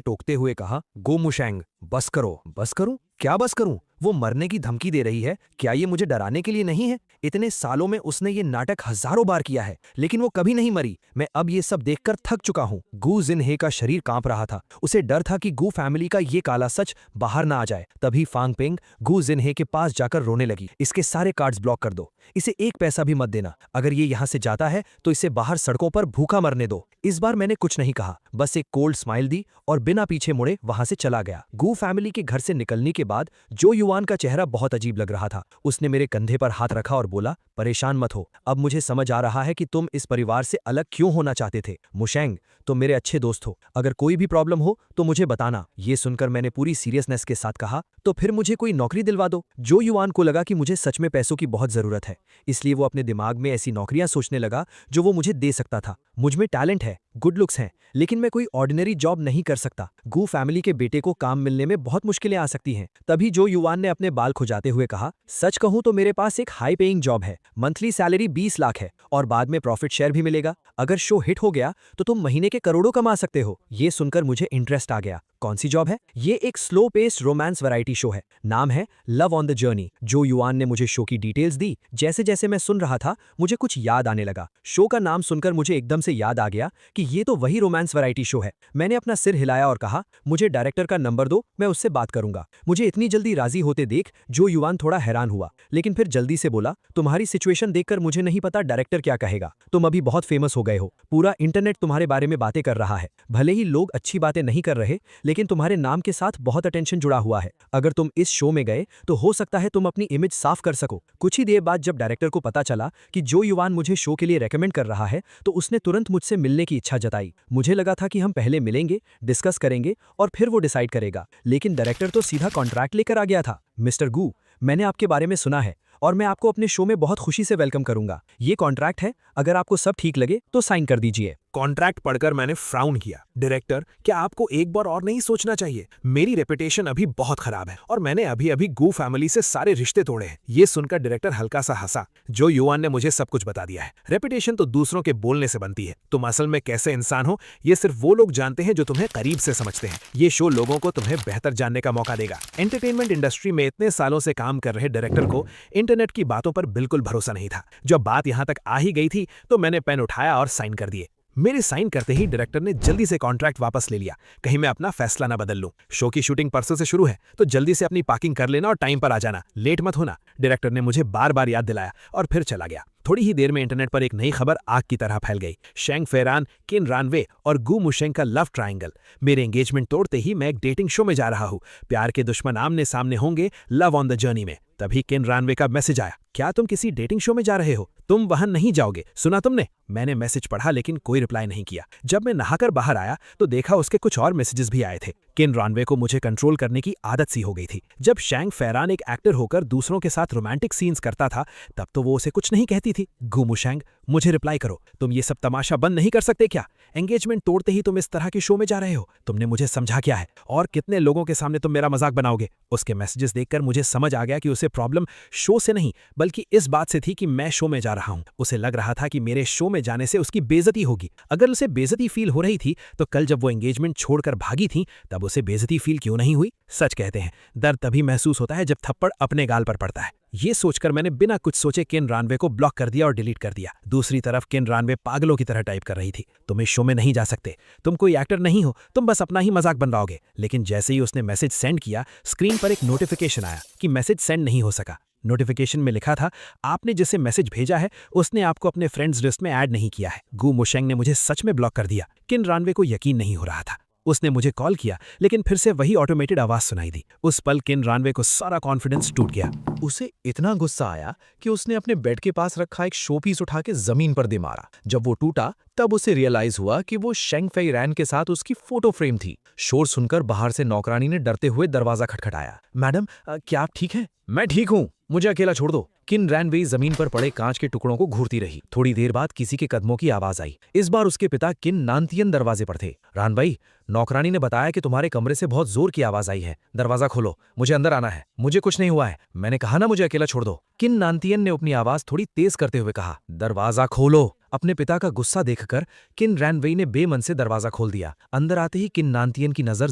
टोकते हुए कहा, गोमुशेंग बस करो। बस करूं? क्या बस करूं? वो मरने की धमकी दे रही है। क्या ये मुझे डराने के लिए नहीं है? इतने सालों में उसने ये नाटक हजारों बार किया है, लेकिन वो कभी नहीं मरी। मैं अब ये सब देखकर थक चुका हूं। गू ज़नहे का शरीर कांप रहा था। उसे डर था कि गू फैमिली का ये काला सच बाहर ना आ जाए। तभी फैंगपिंग गू ज़नहे के पास जाकर रोने लगी। इसके सारे कार्ड्स ब्लॉक कर दो, इसे एक पैसा भी मत देना। अगर ये यहां से जाता है तो इसे बाहर सड़कों पर भूखा मरने दो। इस बार मैंने कुछ नहीं कहा, बस एक कोल्ड स्माइल दी और बिना पीछे मुड़े वहां से चला गया। गू फैमिली के घर से निकलने के बाद जो युवान का चेहरा बहुत अजीब लग रहा था। उसने मेरे कंधे पर हाथ रखा और बोला, परेशान मत हो, अब मुझे समझ आ रहा है कि तुम इस परिवार से अलग क्यों होना चाहते थे। मुशेंग, तुम मेरे अच्छे दोस्त हो, अगर कोई भी प्रॉब्लम हो तो मुझे बताना। ये सुनकर मैंने पूरी सीरियसनेस के साथ कहा, तो फिर मुझे कोई नौकरी दिलवा दो। जो युवान को लगा कि मुझे सच में पैसों की बहुत जरूरत है, इसलिए वो अपने दिमाग में ऐसी नौकरियां सोचने लगा जो वो मुझे दे सकता था। मुझ में टैलेंट है, गुड लुक्स हैं, लेकिन मैं कोई ऑर्डिनरी जॉब नहीं कर सकता। गू फैमिली के बेटे को काम मिलने में बहुत मुश्किलें आ सकती हैं। तभी जो युवान ने अपने बाल खुजाते हुए कहा, सच कहूं तो मेरे पास एक हाई पेइंग जॉब है, मंथली सैलरी 20 लाख है और बाद में प्रॉफिट शेयर भी मिलेगा। अगर शो हिट हो गया तो तुम महीने के करोड़ों कमा सकते हो। ये सुनकर मुझे इंटरेस्ट आ गया। कौन सी जॉब है? ये एक slow paced romance variety show है, नाम है लव ऑन द जर्नी। जो युवान ने मुझे शो की डिटेल्स दी, जैसे जैसे मैं सुन रहा था मुझे कुछ याद आने लगा। शो का नाम सुनकर मुझे एकदम से याद आ गया कि ये तो वही रोमांस वैरायटी शो है। मैंने अपना सिर हिलाया और कहा, मुझे डायरेक्टर का नंबर दो, मैं उससे बात करूंगा। मुझे इतनी जल्दी राजी होते देख जो युवान थोड़ा हैरान हुआ, लेकिन फिर जल्दी से बोला, तुम्हारी सिचुएशन देखकर मुझे नहीं पता डायरेक्टर क्या कहेगा। तुम अभी बहुत फेमस हो गए हो, पूरा इंटरनेट तुम्हारे बारे में बातें कर रहा है। भले ही लोग अच्छी बातें नहीं कर रहे, लेकिन तुम्हारे नाम के साथ बहुत अटेंशन जुड़ा हुआ है। अगर तुम इस शो में गए तो हो सकता है तुम अपनी इमेज साफ कर सको। कुछ ही देर बाद जब डायरेक्टर को पता चला कि जो युवान मुझे शो के लिए रेकमेंड कर रहा है, तो उसने तुरंत मुझसे मिलने की इच्छा जताई। मुझे लगा था कि हम पहले मिलेंगे, डिस्कस करेंगे और फिर वो डिसाइड करेगा, लेकिन डायरेक्टर तो सीधा कॉन्ट्रैक्ट लेकर आ गया था। मिस्टर गू, मैंने आपके बारे में सुना है और मैं आपको अपने शो में बहुत खुशी से वेलकम करूंगा। ये कॉन्ट्रैक्ट है, अगर आपको सब ठीक लगे तो साइन कर दीजिए। कॉन्ट्रैक्ट पढ़कर मैंने फ्राउन किया। डायरेक्टर, क्या आपको एक बार और नहीं सोचना चाहिए? मेरी रेपुटेशन अभी बहुत खराब है और मैंने अभी अभी गू फैमिली से सारे रिश्ते तोड़े हैं। ये सुनकर डायरेक्टर हल्का सा हंसा। जो युवान ने मुझे सब कुछ बता दिया है। रेपुटेशन तो दूसरों के बोलने से बनती है। तुम असल में कैसे इंसान हो ये सिर्फ वो लोग जानते हैं जो तुम्हें करीब से समझते हैं। ये शो लोगों को तुम्हें बेहतर जानने का मौका देगा। एंटरटेनमेंट इंडस्ट्री में इतने सालों से काम कर रहे डायरेक्टर को इंटरनेट की बातों पर बिल्कुल भरोसा नहीं था। जब बात यहां तक आ ही गई थी तो मैंने पेन उठाया और साइन कर दिए। मेरे साइन करते ही डायरेक्टर ने जल्दी से कॉन्ट्रैक्ट वापस ले लिया, कहीं मैं अपना फैसला ना बदल लूं। शो की शूटिंग परसों से शुरू है, तो जल्दी से अपनी पार्किंग कर लेना और टाइम पर आ जाना, लेट मत होना। डायरेक्टर ने मुझे बार बार याद दिलाया और फिर चला गया। थोड़ी ही देर में इंटरनेट पर एक नई खबर आग की तरह फैल गई। शेंग फेरान, किन रानवे और गू मुशेंग का लव ट्रायंगल। मेरे एंगेजमेंट तोड़ते ही मैं एक डेटिंग शो में जा रहा हूँ। प्यार के दुश्मन आमने सामने होंगे लव ऑन द जर्नी में। तभी किन रानवे का मैसेज आया, क्या तुम किसी डेटिंग शो में जा रहे हो? तुम वहां नहीं जाओगे, सुना तुमने? मैंने मैसेज पढ़ा लेकिन कोई रिप्लाई नहीं किया। जब मैं नहाकर बाहर आया तो देखा उसके कुछ और मैसेजेस भी आए थे। किन रानवे को मुझे कंट्रोल करने की आदत सी हो गई थी। जब शेंग फेरान एक एक्टर होकर दूसरों के साथ रोमांटिक सीन्स करता था तब तो वो उसे कुछ नहीं कहती थी। गू मुशेंग, मुझे रिप्लाई करो, तुम ये सब तमाशा बंद नहीं कर सकते क्या? एंगेजमेंट तोड़ते ही तुम इस तरह के शो में जा रहे हो। तुमने मुझे समझा क्या है और कितने लोगों के सामने तुम मेरा मजाक बनाओगे? उसके मैसेजेस देखकर मुझे समझ आ गया कि उसे प्रॉब्लम शो से नहीं बल्कि इस बात से थी कि मैं शो में जा रहा हूं। उसे लग रहा था कि मेरे शो में जाने से उसकी बेइज्जती होगी। अगर उसे बेइज्जती फील हो रही थी तो कल जब वो एंगेजमेंट छोड़कर भागी थी तब उसे बेइज्जती फील क्यों नहीं हुई? सच कहते हैं, दर्द तभी महसूस होता है जब थप्पड़ अपने गाल पर पड़ता है। ये सोचकर मैंने बिना कुछ सोचे किन रानवे को ब्लॉक कर दिया और डिलीट कर दिया। दूसरी तरफ किन रानवे पागलों की तरह टाइप कर रही थी, तुम इस शो में नहीं जा सकते, तुम कोई एक्टर नहीं हो, तुम बस अपना ही मजाक बनवाओगे। लेकिन जैसे ही उसने मैसेज सेंड किया, स्क्रीन पर एक नोटिफिकेशन आया कि मैसेज सेंड नहीं हो सका। नोटिफिकेशन में लिखा था, आपने जिसे मैसेज भेजा है उसने आपको अपने फ्रेंड्स लिस्ट में ऐड नहीं किया है। गू मुशेंग ने मुझे सच में ब्लॉक कर दिया। किन रानवे को यकीन नहीं हो रहा था। उसने मुझे कॉल किया, लेकिन फिर से वही ऑटोमेटेड आवाज सुनाई दी। उस पल किन रानवे को सारा कॉन्फिडेंस टूट गया। उसे इतना गुस्सा आया कि उसने अपने बेड के पास रखा एक शोपीस उठा के जमीन पर दे मारा। जब वो टूटा तब उसे रियलाइज हुआ कि वो शेंग फेई रैन के साथ उसकी फोटो फ्रेम थी। शोर सुनकर बाहर से नौकरानी ने डरते हुए दरवाजा खटखटाया। मैडम, क्या आप ठीक हैं? मैं ठीक हूँ, मुझे अकेला छोड़ दो। किन रैनवे जमीन पर पड़े कांच के टुकड़ों को घूरती रही। थोड़ी देर बाद किसी के कदमों की आवाज आई। इस बार उसके पिता किन नानतियन दरवाजे पर थे। रान भाई, नौकरानी ने बताया कि तुम्हारे कमरे से बहुत जोर की आवाज आई है, दरवाजा खोलो, मुझे अंदर आना है। मुझे कुछ नहीं हुआ है, मैंने कहा ना मुझे अकेला छोड़ दो। किन नानतियन ने अपनी आवाज थोड़ी तेज करते हुए कहा, दरवाजा खोलो। अपने पिता का गुस्सा देखकर किन रैनवे ने बेमन से दरवाजा खोल दिया। अंदर आते ही किन नानतियन की नजर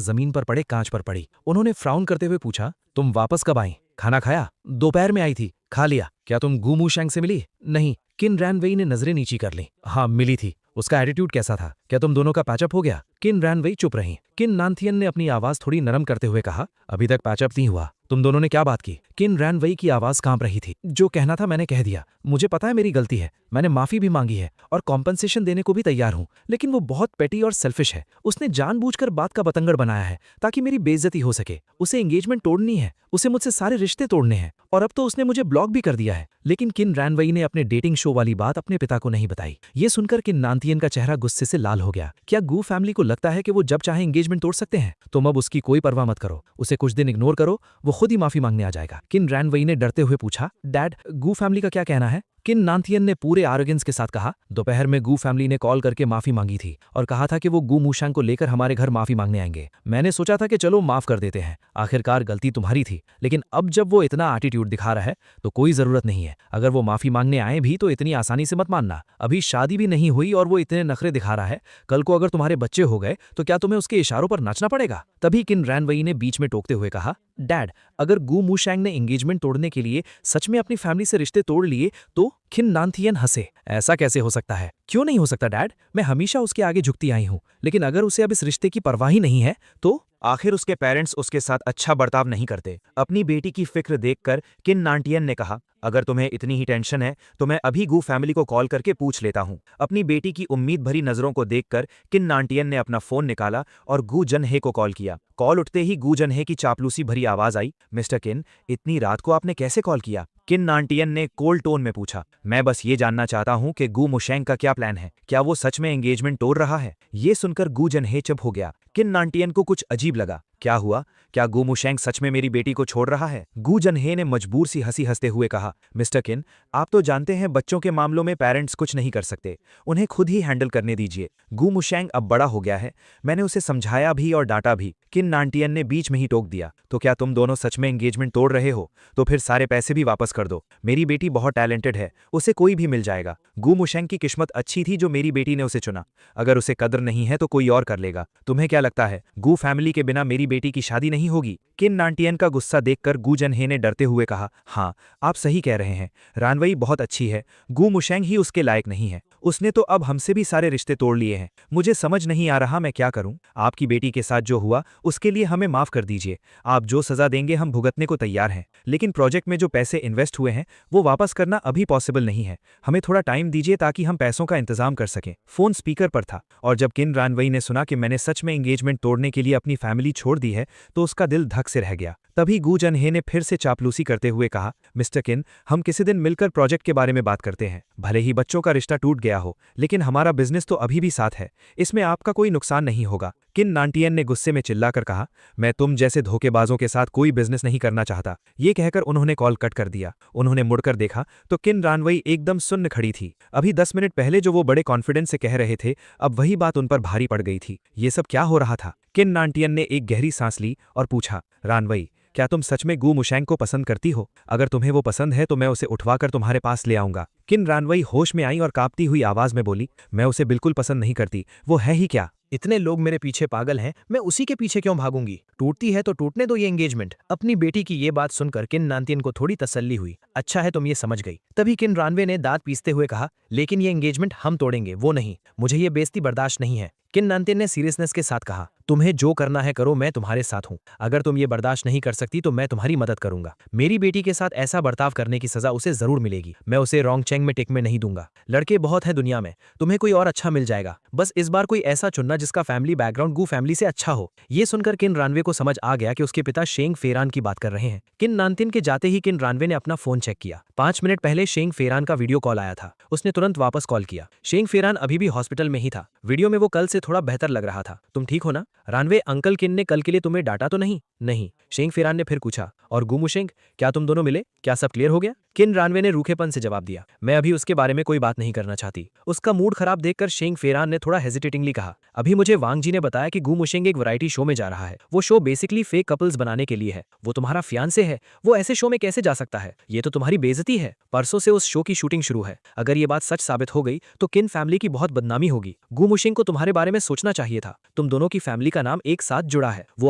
जमीन पर पड़े कांच पर पड़ी। उन्होंने फ्राउन करते हुए पूछा, तुम वापस कब आई? खाना खाया? दोपहर में आई थी, खा लिया। क्या तुम गू मुशेंग से मिली? नहीं। किन रैनवे ने नजरें नीची कर ली। हाँ, मिली थी। उसका एटीट्यूड कैसा था? क्या तुम दोनों का पैचअप हो गया? किन रैनवे चुप रही। किन नानथियन ने अपनी आवाज थोड़ी नरम करते हुए कहा, अभी तक पैचअप नहीं हुआ। तुम दोनों ने क्या बात की? किन रैनवे की आवाज कांप रही थी। जो कहना था मैंने कह दिया। मुझे पता है मेरी गलती है, मैंने माफी भी मांगी है और कॉम्पनसेशन देने को भी तैयार हूं। लेकिन वो बहुत पेटी और सेल्फिश है। उसने जानबूझकर बात का बतंगड़ बनाया है ताकि मेरी बेइज्जती हो सके। उसे एंगेजमेंट तोड़नी है, उसे मुझसे सारे रिश्ते तोड़ने हैं और अब तो उसने मुझे ब्लॉक भी कर दिया है। लेकिन किन रैनवे ने अपने डेटिंग शो वाली बात अपने पिता को नहीं बताई। ये सुनकर किन नानतियन का चेहरा गुस्से से लाल हो गया। क्या गू फैमिली को लगता है कि वो जब चाहे एंगेजमेंट तोड़ सकते हैं? तुम अब उसकी कोई परवाह मत करो, उसे कुछ दिन इग्नोर करो, वो खुद ही माफी मांगने आ जाएगा। किन रैनवे ने डरते हुए पूछा, डैड, गू फैमिली का क्या कहना है? किन नानथियन ने पूरे आरोगेंस के साथ कहा, दोपहर में गू फैमिली ने कॉल करके माफी मांगी थी और कहा था कि वो गू मुशेंग को लेकर हमारे घर माफी मांगने आएंगे। मैंने सोचा था कि चलो माफ कर देते हैं, आखिरकार गलती तुम्हारी थी। लेकिन अब जब वो इतना एटीट्यूड दिखा रहा है तो कोई जरूरत नहीं है। अगर वो माफी मांगने आए भी तो इतनी आसानी से मत मानना। अभी शादी भी नहीं हुई और वो इतने नखरे दिखा रहा है। कल को अगर तुम्हारे बच्चे हो गए तो क्या तुम्हें उसके इशारों पर नाचना पड़ेगा? तभी किन रैनवे ने बीच में टोकते हुए कहा, डैड, अगर गू मुशेंग ने एंगेजमेंट तोड़ने के लिए सच में अपनी फैमिली से रिश्ते तोड़ लिए तो? किन नानथियन हंसे। ऐसा कैसे हो सकता है? क्यों नहीं हो सकता डैड, मैं हमेशा उसके आगे झुकती आई हूं। लेकिन अगर उसे अब इस रिश्ते की परवाह ही नहीं है तो? आखिर उसके पेरेंट्स उसके साथ अच्छा बर्ताव नहीं करते। अपनी बेटी की फिक्र देखकर किन नानटियन ने कहा, अगर तुम्हें इतनी ही टेंशन है तो मैं अभी गू फैमिली को कॉल करके पूछ लेता हूं। अपनी बेटी की उम्मीद भरी नजरों को देखकर किन नानटियन ने अपना फोन निकाला और गू जनहे को कॉल किया। कॉल उठते ही गू जनहे की चापलूसी भरी आवाज आई, मिस्टर किन, इतनी रात को आपने कैसे कॉल किया? किन नानटियन ने कोल्ड टोन में पूछा, मैं बस ये जानना चाहता हूं कि गू मुशेंग का क्या प्लान है, क्या वो सच में एंगेजमेंट तोड़ रहा है? ये सुनकर गू जनहे चुप हो गया। किन नानटियन को कुछ अजीब लगा। क्या हुआ? क्या गू मुशेंग सच में मेरी बेटी को छोड़ रहा है? गू जनहे ने मजबूर सी हंसी हंसते हुए कहा, मिस्टर किन, आप तो जानते हैं बच्चों के मामलों में पेरेंट्स कुछ नहीं कर सकते, उन्हें खुद ही हैंडल करने दीजिए। गू मुशेंग अब बड़ा हो गया है, मैंने उसे समझाया भी और डांटा भी। किन नानटियन ने बीच में ही टोक दिया, तो क्या तुम दोनों सच में एंगेजमेंट तोड़ रहे हो? तो फिर सारे पैसे भी वापस कर दो। मेरी बेटी बहुत टैलेंटेड है, उसे कोई भी मिल जाएगा। गू मुशेंग की किस्मत अच्छी थी जो मेरी बेटी ने उसे चुना। अगर उसे कदर नहीं है तो कोई और कर लेगा। तुम्हें क्या लगता है गू फैमिली के बिना मेरी बेटी की शादी नहीं होगी? किन नानटियन का गुस्सा देखकर गू जनहे ने डरते हुए कहा, हाँ, आप सही कह रहे हैं, रानवई बहुत अच्छी है, गू मुशेंग ही उसके लायक नहीं है। उसने तो अब हमसे भी सारे रिश्ते तोड़ लिए हैं। मुझे समझ नहीं आ रहा मैं क्या करूं। आपकी बेटी के साथ जो हुआ उसके लिए हमें माफ कर दीजिए। आप जो सजा देंगे हम भुगतने को तैयार हैं। लेकिन प्रोजेक्ट में जो पैसे इन्वेस्ट हुए हैं वो वापस करना अभी पॉसिबल नहीं है। हमें थोड़ा टाइम दीजिए ताकि हम पैसों का इंतजाम कर सकें। फोन स्पीकर पर था और जब किन रानवई ने सुना कि मैंने सच में एंगेजमेंट तोड़ने के लिए अपनी फैमिली छोड़ दी है तो उसका दिल धक से रह गया। तभी गू जनहे ने फिर से चापलूसी करते हुए कहा, मिस्टर किन, हम किसी दिन मिलकर प्रोजेक्ट के बारे में बात करते हैं। भले ही बच्चों का रिश्ता टूट गया हो लेकिन हमारा बिजनेस तो अभी भी साथ है, इसमें आपका कोई नुकसान नहीं होगा। किन नानटियन ने गुस्से में चिल्लाकर कहा, मैं तुम जैसे धोखेबाजों के साथ कोई बिजनेस नहीं करना चाहता। ये कहकर उन्होंने कॉल कट कर दिया। उन्होंने मुड़कर देखा तो किन रानवई एकदम सुन्न खड़ी थी। अभी 10 मिनट पहले जो वो बड़े कॉन्फिडेंस से कह रहे थे अब वही बात उन पर भारी पड़ गई थी। ये सब क्या हो रहा था? किन नानटियन ने एक गहरी सांस ली और पूछा, रानवई, क्या तुम सच में गू मुशेंग को पसंद करती हो? अगर तुम्हें वो पसंद है तो मैं उसे उठवाकर तुम्हारे पास ले आऊंगा। किन रानवई होश में आई और कांपती हुई आवाज में बोली, मैं उसे बिल्कुल पसंद नहीं करती, वो है ही क्या? इतने लोग मेरे पीछे पागल हैं, मैं उसी के पीछे क्यों भागूंगी? टूटती है तो टूटने दो ये एंगेजमेंट। अपनी बेटी की ये बात सुनकर किन नानतियन को थोड़ी तसल्ली हुई। अच्छा है तुम ये समझ गई। तभी किन रानवे ने दांत पीसते हुए कहा, लेकिन ये एंगेजमेंट हम तोड़ेंगे, वो नहीं। मुझे ये बेइज्जती बर्दाश्त नहीं है। किन नानतियन ने सीरियसनेस के साथ कहा, तुम्हें जो करना है करो, मैं तुम्हारे साथ हूँ। अगर तुम ये बर्दाश्त नहीं कर सकती तो मैं तुम्हारी मदद करूंगा। मेरी बेटी के साथ ऐसा बर्ताव करने की सजा उसे जरूर मिलेगी। मैं उसे रोंगचेंग में टिकने नहीं दूंगा। लड़के बहुत हैं दुनिया में, तुम्हें कोई और अच्छा मिल जाएगा। बस इस बार कोई ऐसा चुनना जिसका फैमिली बैकग्राउंड गू फैमिली से अच्छा हो। ये सुनकर किन रानवे को समझ आ गया कि उसके पिता शेंग फेरान की बात कर रहे हैं। किन नानतियन के जाते ही किन रानवे ने अपना फोन चेक किया। 5 मिनट पहले शेंग फेरान का वीडियो कॉल आया था। उसने तुरंत वापस कॉल किया। शेंग फेरान अभी भी हॉस्पिटल में ही था। वीडियो में वो कल से थोड़ा बेहतर लग रहा था। तुम ठीक हो ना? रानवे, अंकल किन ने कल के लिए तुम्हें डांटा तो नहीं? नहीं। शेंग फेरान ने फिर पूछा, और गू मुशेंग, क्या तुम दोनों मिले? क्या सब क्लियर हो गया? किन रानवे ने रूखेपन से जवाब दिया, मैं अभी उसके बारे में कोई बात नहीं करना चाहती। उसका मूड खराब देखकर शेंग फेरान ने थोड़ा हेजिटेटिंगली कहा, अभी मुझे वांग जी ने बताया कि गू मुशेंग एक वैरायटी शो में जा रहा है। वो शो बेसिकली फेक कपल्स बनाने के लिए है। वो तुम्हारा फियांसे है, वो ऐसे शो में कैसे जा सकता है? ये तो तुम्हारी बेइज्जती है। परसों से उस शो की शूटिंग शुरू है। अगर ये बात सच साबित हो गई तो किन फैमिली की बहुत बदनामी होगी। गू मुशेंग को तुम्हारे बारे में सोचना चाहिए था। तुम दोनों की फैमिली का नाम एक साथ जुड़ा है। वो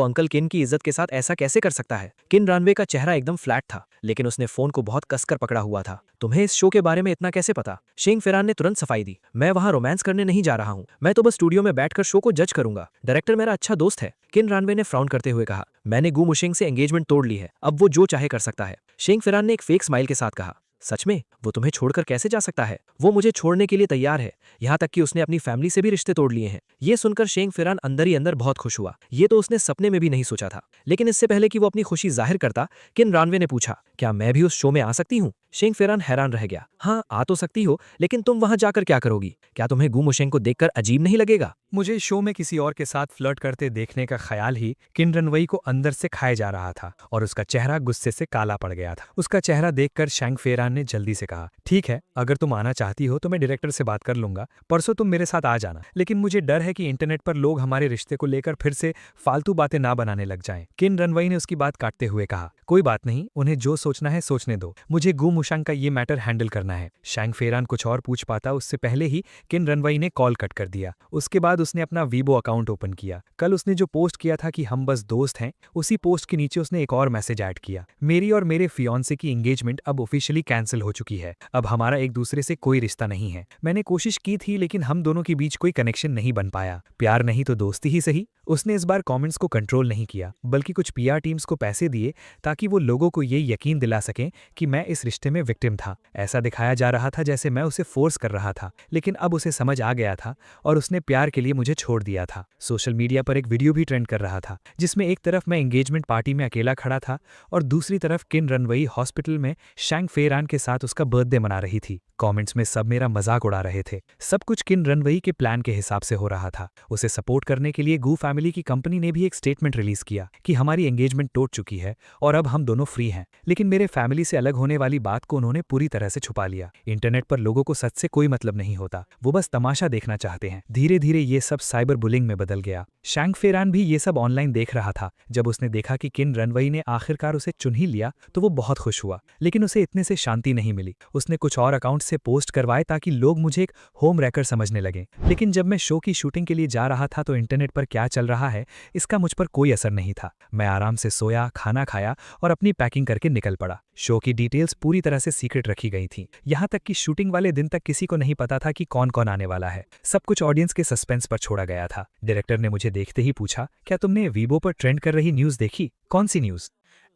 अंकल किन की इज्जत के साथ ऐसा कैसे कर सकता है? किन रानवे का चेहरा एकदम फ्लैट था, लेकिन उसने फोन को बहुत कसकर पकड़ा हुआ था। तुम्हें इस शो के बारे में इतना कैसे पता? शेंग फेरान ने तुरंत सफाई दी, मैं वहां रोमांस करने नहीं जा रहा हूं। मैं तो बस स्टूडियो में बैठकर शो को जज करूंगा। डायरेक्टर मेरा अच्छा दोस्त है। किन रानवे ने फ्राउन करते हुए कहा, मैंने गू मुशेंग से एंगेजमेंट तोड़ ली है, अब वो जो चाहे कर सकता है। शेंग फेरान ने एक फेक स्माइल के साथ कहा, सच में? वो तुम्हें छोड़कर कैसे जा सकता है? वो मुझे छोड़ने के लिए तैयार है, यहाँ तक कि उसने अपनी फैमिली से भी रिश्ते तोड़ लिए हैं। ये सुनकर शेंग फेरान अंदर ही अंदर बहुत खुश हुआ। ये तो उसने सपने में भी नहीं सोचा था। लेकिन इससे पहले कि वो अपनी खुशी जाहिर करता, किन रानवे ने पूछा, क्या मैं भी उस शो में आ सकती हूँ? शेंग फेरान हैरान रह गया, हाँ आ तो सकती हो, लेकिन तुम वहां जाकर क्या करोगी? क्या तुम्हें गू मुशेंग को देखकर अजीब नहीं लगेगा? मुझे शो में किसी और के साथ फ्लर्ट करते देखने का ख्याल ही किन रनवई को अंदर से खाए जा रहा था और उसका चेहरा गुस्से से काला पड़ गया था। उसका चेहरा देखकर शेंग फेरान ने जल्दी से कहा, ठीक है, अगर तुम आना चाहती हो तो मैं डायरेक्टर से बात कर लूंगा। परसों तुम मेरे साथ आ जाना, लेकिन मुझे डर है कि इंटरनेट पर लोग हमारे रिश्ते को लेकर फिर से फालतू बातें ना बनाने लग जाएं। किन रनवई ने उसकी बात काटते हुए कहा, कोई बात नहीं, उन्हें जो सोचना है सोचने दो, मुझे गू मुशेंग का ये मैटर हैंडल करना है। शेंग फेरान कुछ और पूछ पाता उससे पहले ही किन रनवई ने कॉल कट कर दिया। उसके बाद उसने अपना वीबो अकाउंट ओपन किया। कल उसने जो पोस्ट किया था कि हम बस दोस्त हैं, उसी पोस्ट के नीचे उसने एक और मैसेज ऐड किया, मेरी और मेरे फियांसे की एंगेजमेंट अब ऑफिशियली कैंसिल हो चुकी है। अब हमारा एक दूसरे से कोई रिश्ता नहीं है। मैंने कोशिश की थी लेकिन हम दोनों के बीच कोई कनेक्शन नहीं बन पाया। प्यार नहीं तो दोस्ती ही सही। उसने इस बार कमेंट्स को कंट्रोल नहीं किया, बल्कि कुछ पीआर टीम्स को पैसे दिए ताकि वो लोगों को ये यकीन दिला सकें कि मैं इस रिश्ते में विक्टिम था। ऐसा दिखाया जा रहा था जैसे मैं उसे फोर्स कर रहा था, लेकिन अब उसे समझ आ गया था और उसने प्यार के लिए मुझे छोड़ दिया था। सोशल मीडिया पर एक वीडियो भी ट्रेंड कर रहा था जिसमें एक तरफ मैं एंगेजमेंट पार्टी में अकेला खड़ा था और दूसरी तरफ किन रनवई हॉस्पिटल में शेंग फेरान के साथ उसका बर्थडे मना रही थी। कमेंट्स में सब मेरा मजाक उड़ा रहे थे। सब कुछ किन रनवई के प्लान के हिसाब से हो रहा था। उसे सपोर्ट करने के लिए गू फैमिली की कंपनी ने भी एक स्टेटमेंट रिलीज किया कि हमारी एंगेजमेंट टूट चुकी है और अब हम दोनों फ्री हैं। लेकिन मेरे फैमिली से अलग होने वाली बात को उन्होंने पूरी तरह से छुपा लिया। इंटरनेट पर लोगों को सच से कोई मतलब नहीं होता, वो बस तमाशा देखना चाहते हैं। धीरे धीरे ये सब साइबर बुलिंग में बदल गया। शेंग फेरान भी ये सब ऑनलाइन देख रहा था। जब उसने देखा कि किन रनवई ने आखिरकार उसे चुन ही लिया तो वो बहुत खुश हुआ, लेकिन उसे इतने से शांति नहीं मिली। उसने कुछ और अकाउंट से पोस्ट करवाए ताकि लोग मुझे एक होम रैकर समझने लगे। लेकिन जब मैं शो की शूटिंग के लिए जा रहा था तो इंटरनेट पर क्या चल रहा है इसका मुझ पर कोई असर नहीं था। मैं आराम से सोया, खाना खाया और अपनी पैकिंग करके निकल पड़ा। शो की डिटेल्स पूरी तरह से सीक्रेट रखी गई थी, यहाँ तक कि शूटिंग वाले दिन तक किसी को नहीं पता था कि कौन कौन आने वाला है। सब कुछ ऑडियंस के सस्पेंस पर छोड़ा गया था। डायरेक्टर ने मुझे देखते ही पूछा, क्या तुमने वीबो पर ट्रेंड कर रही न्यूज़ देखी? कौन सी न्यूज़?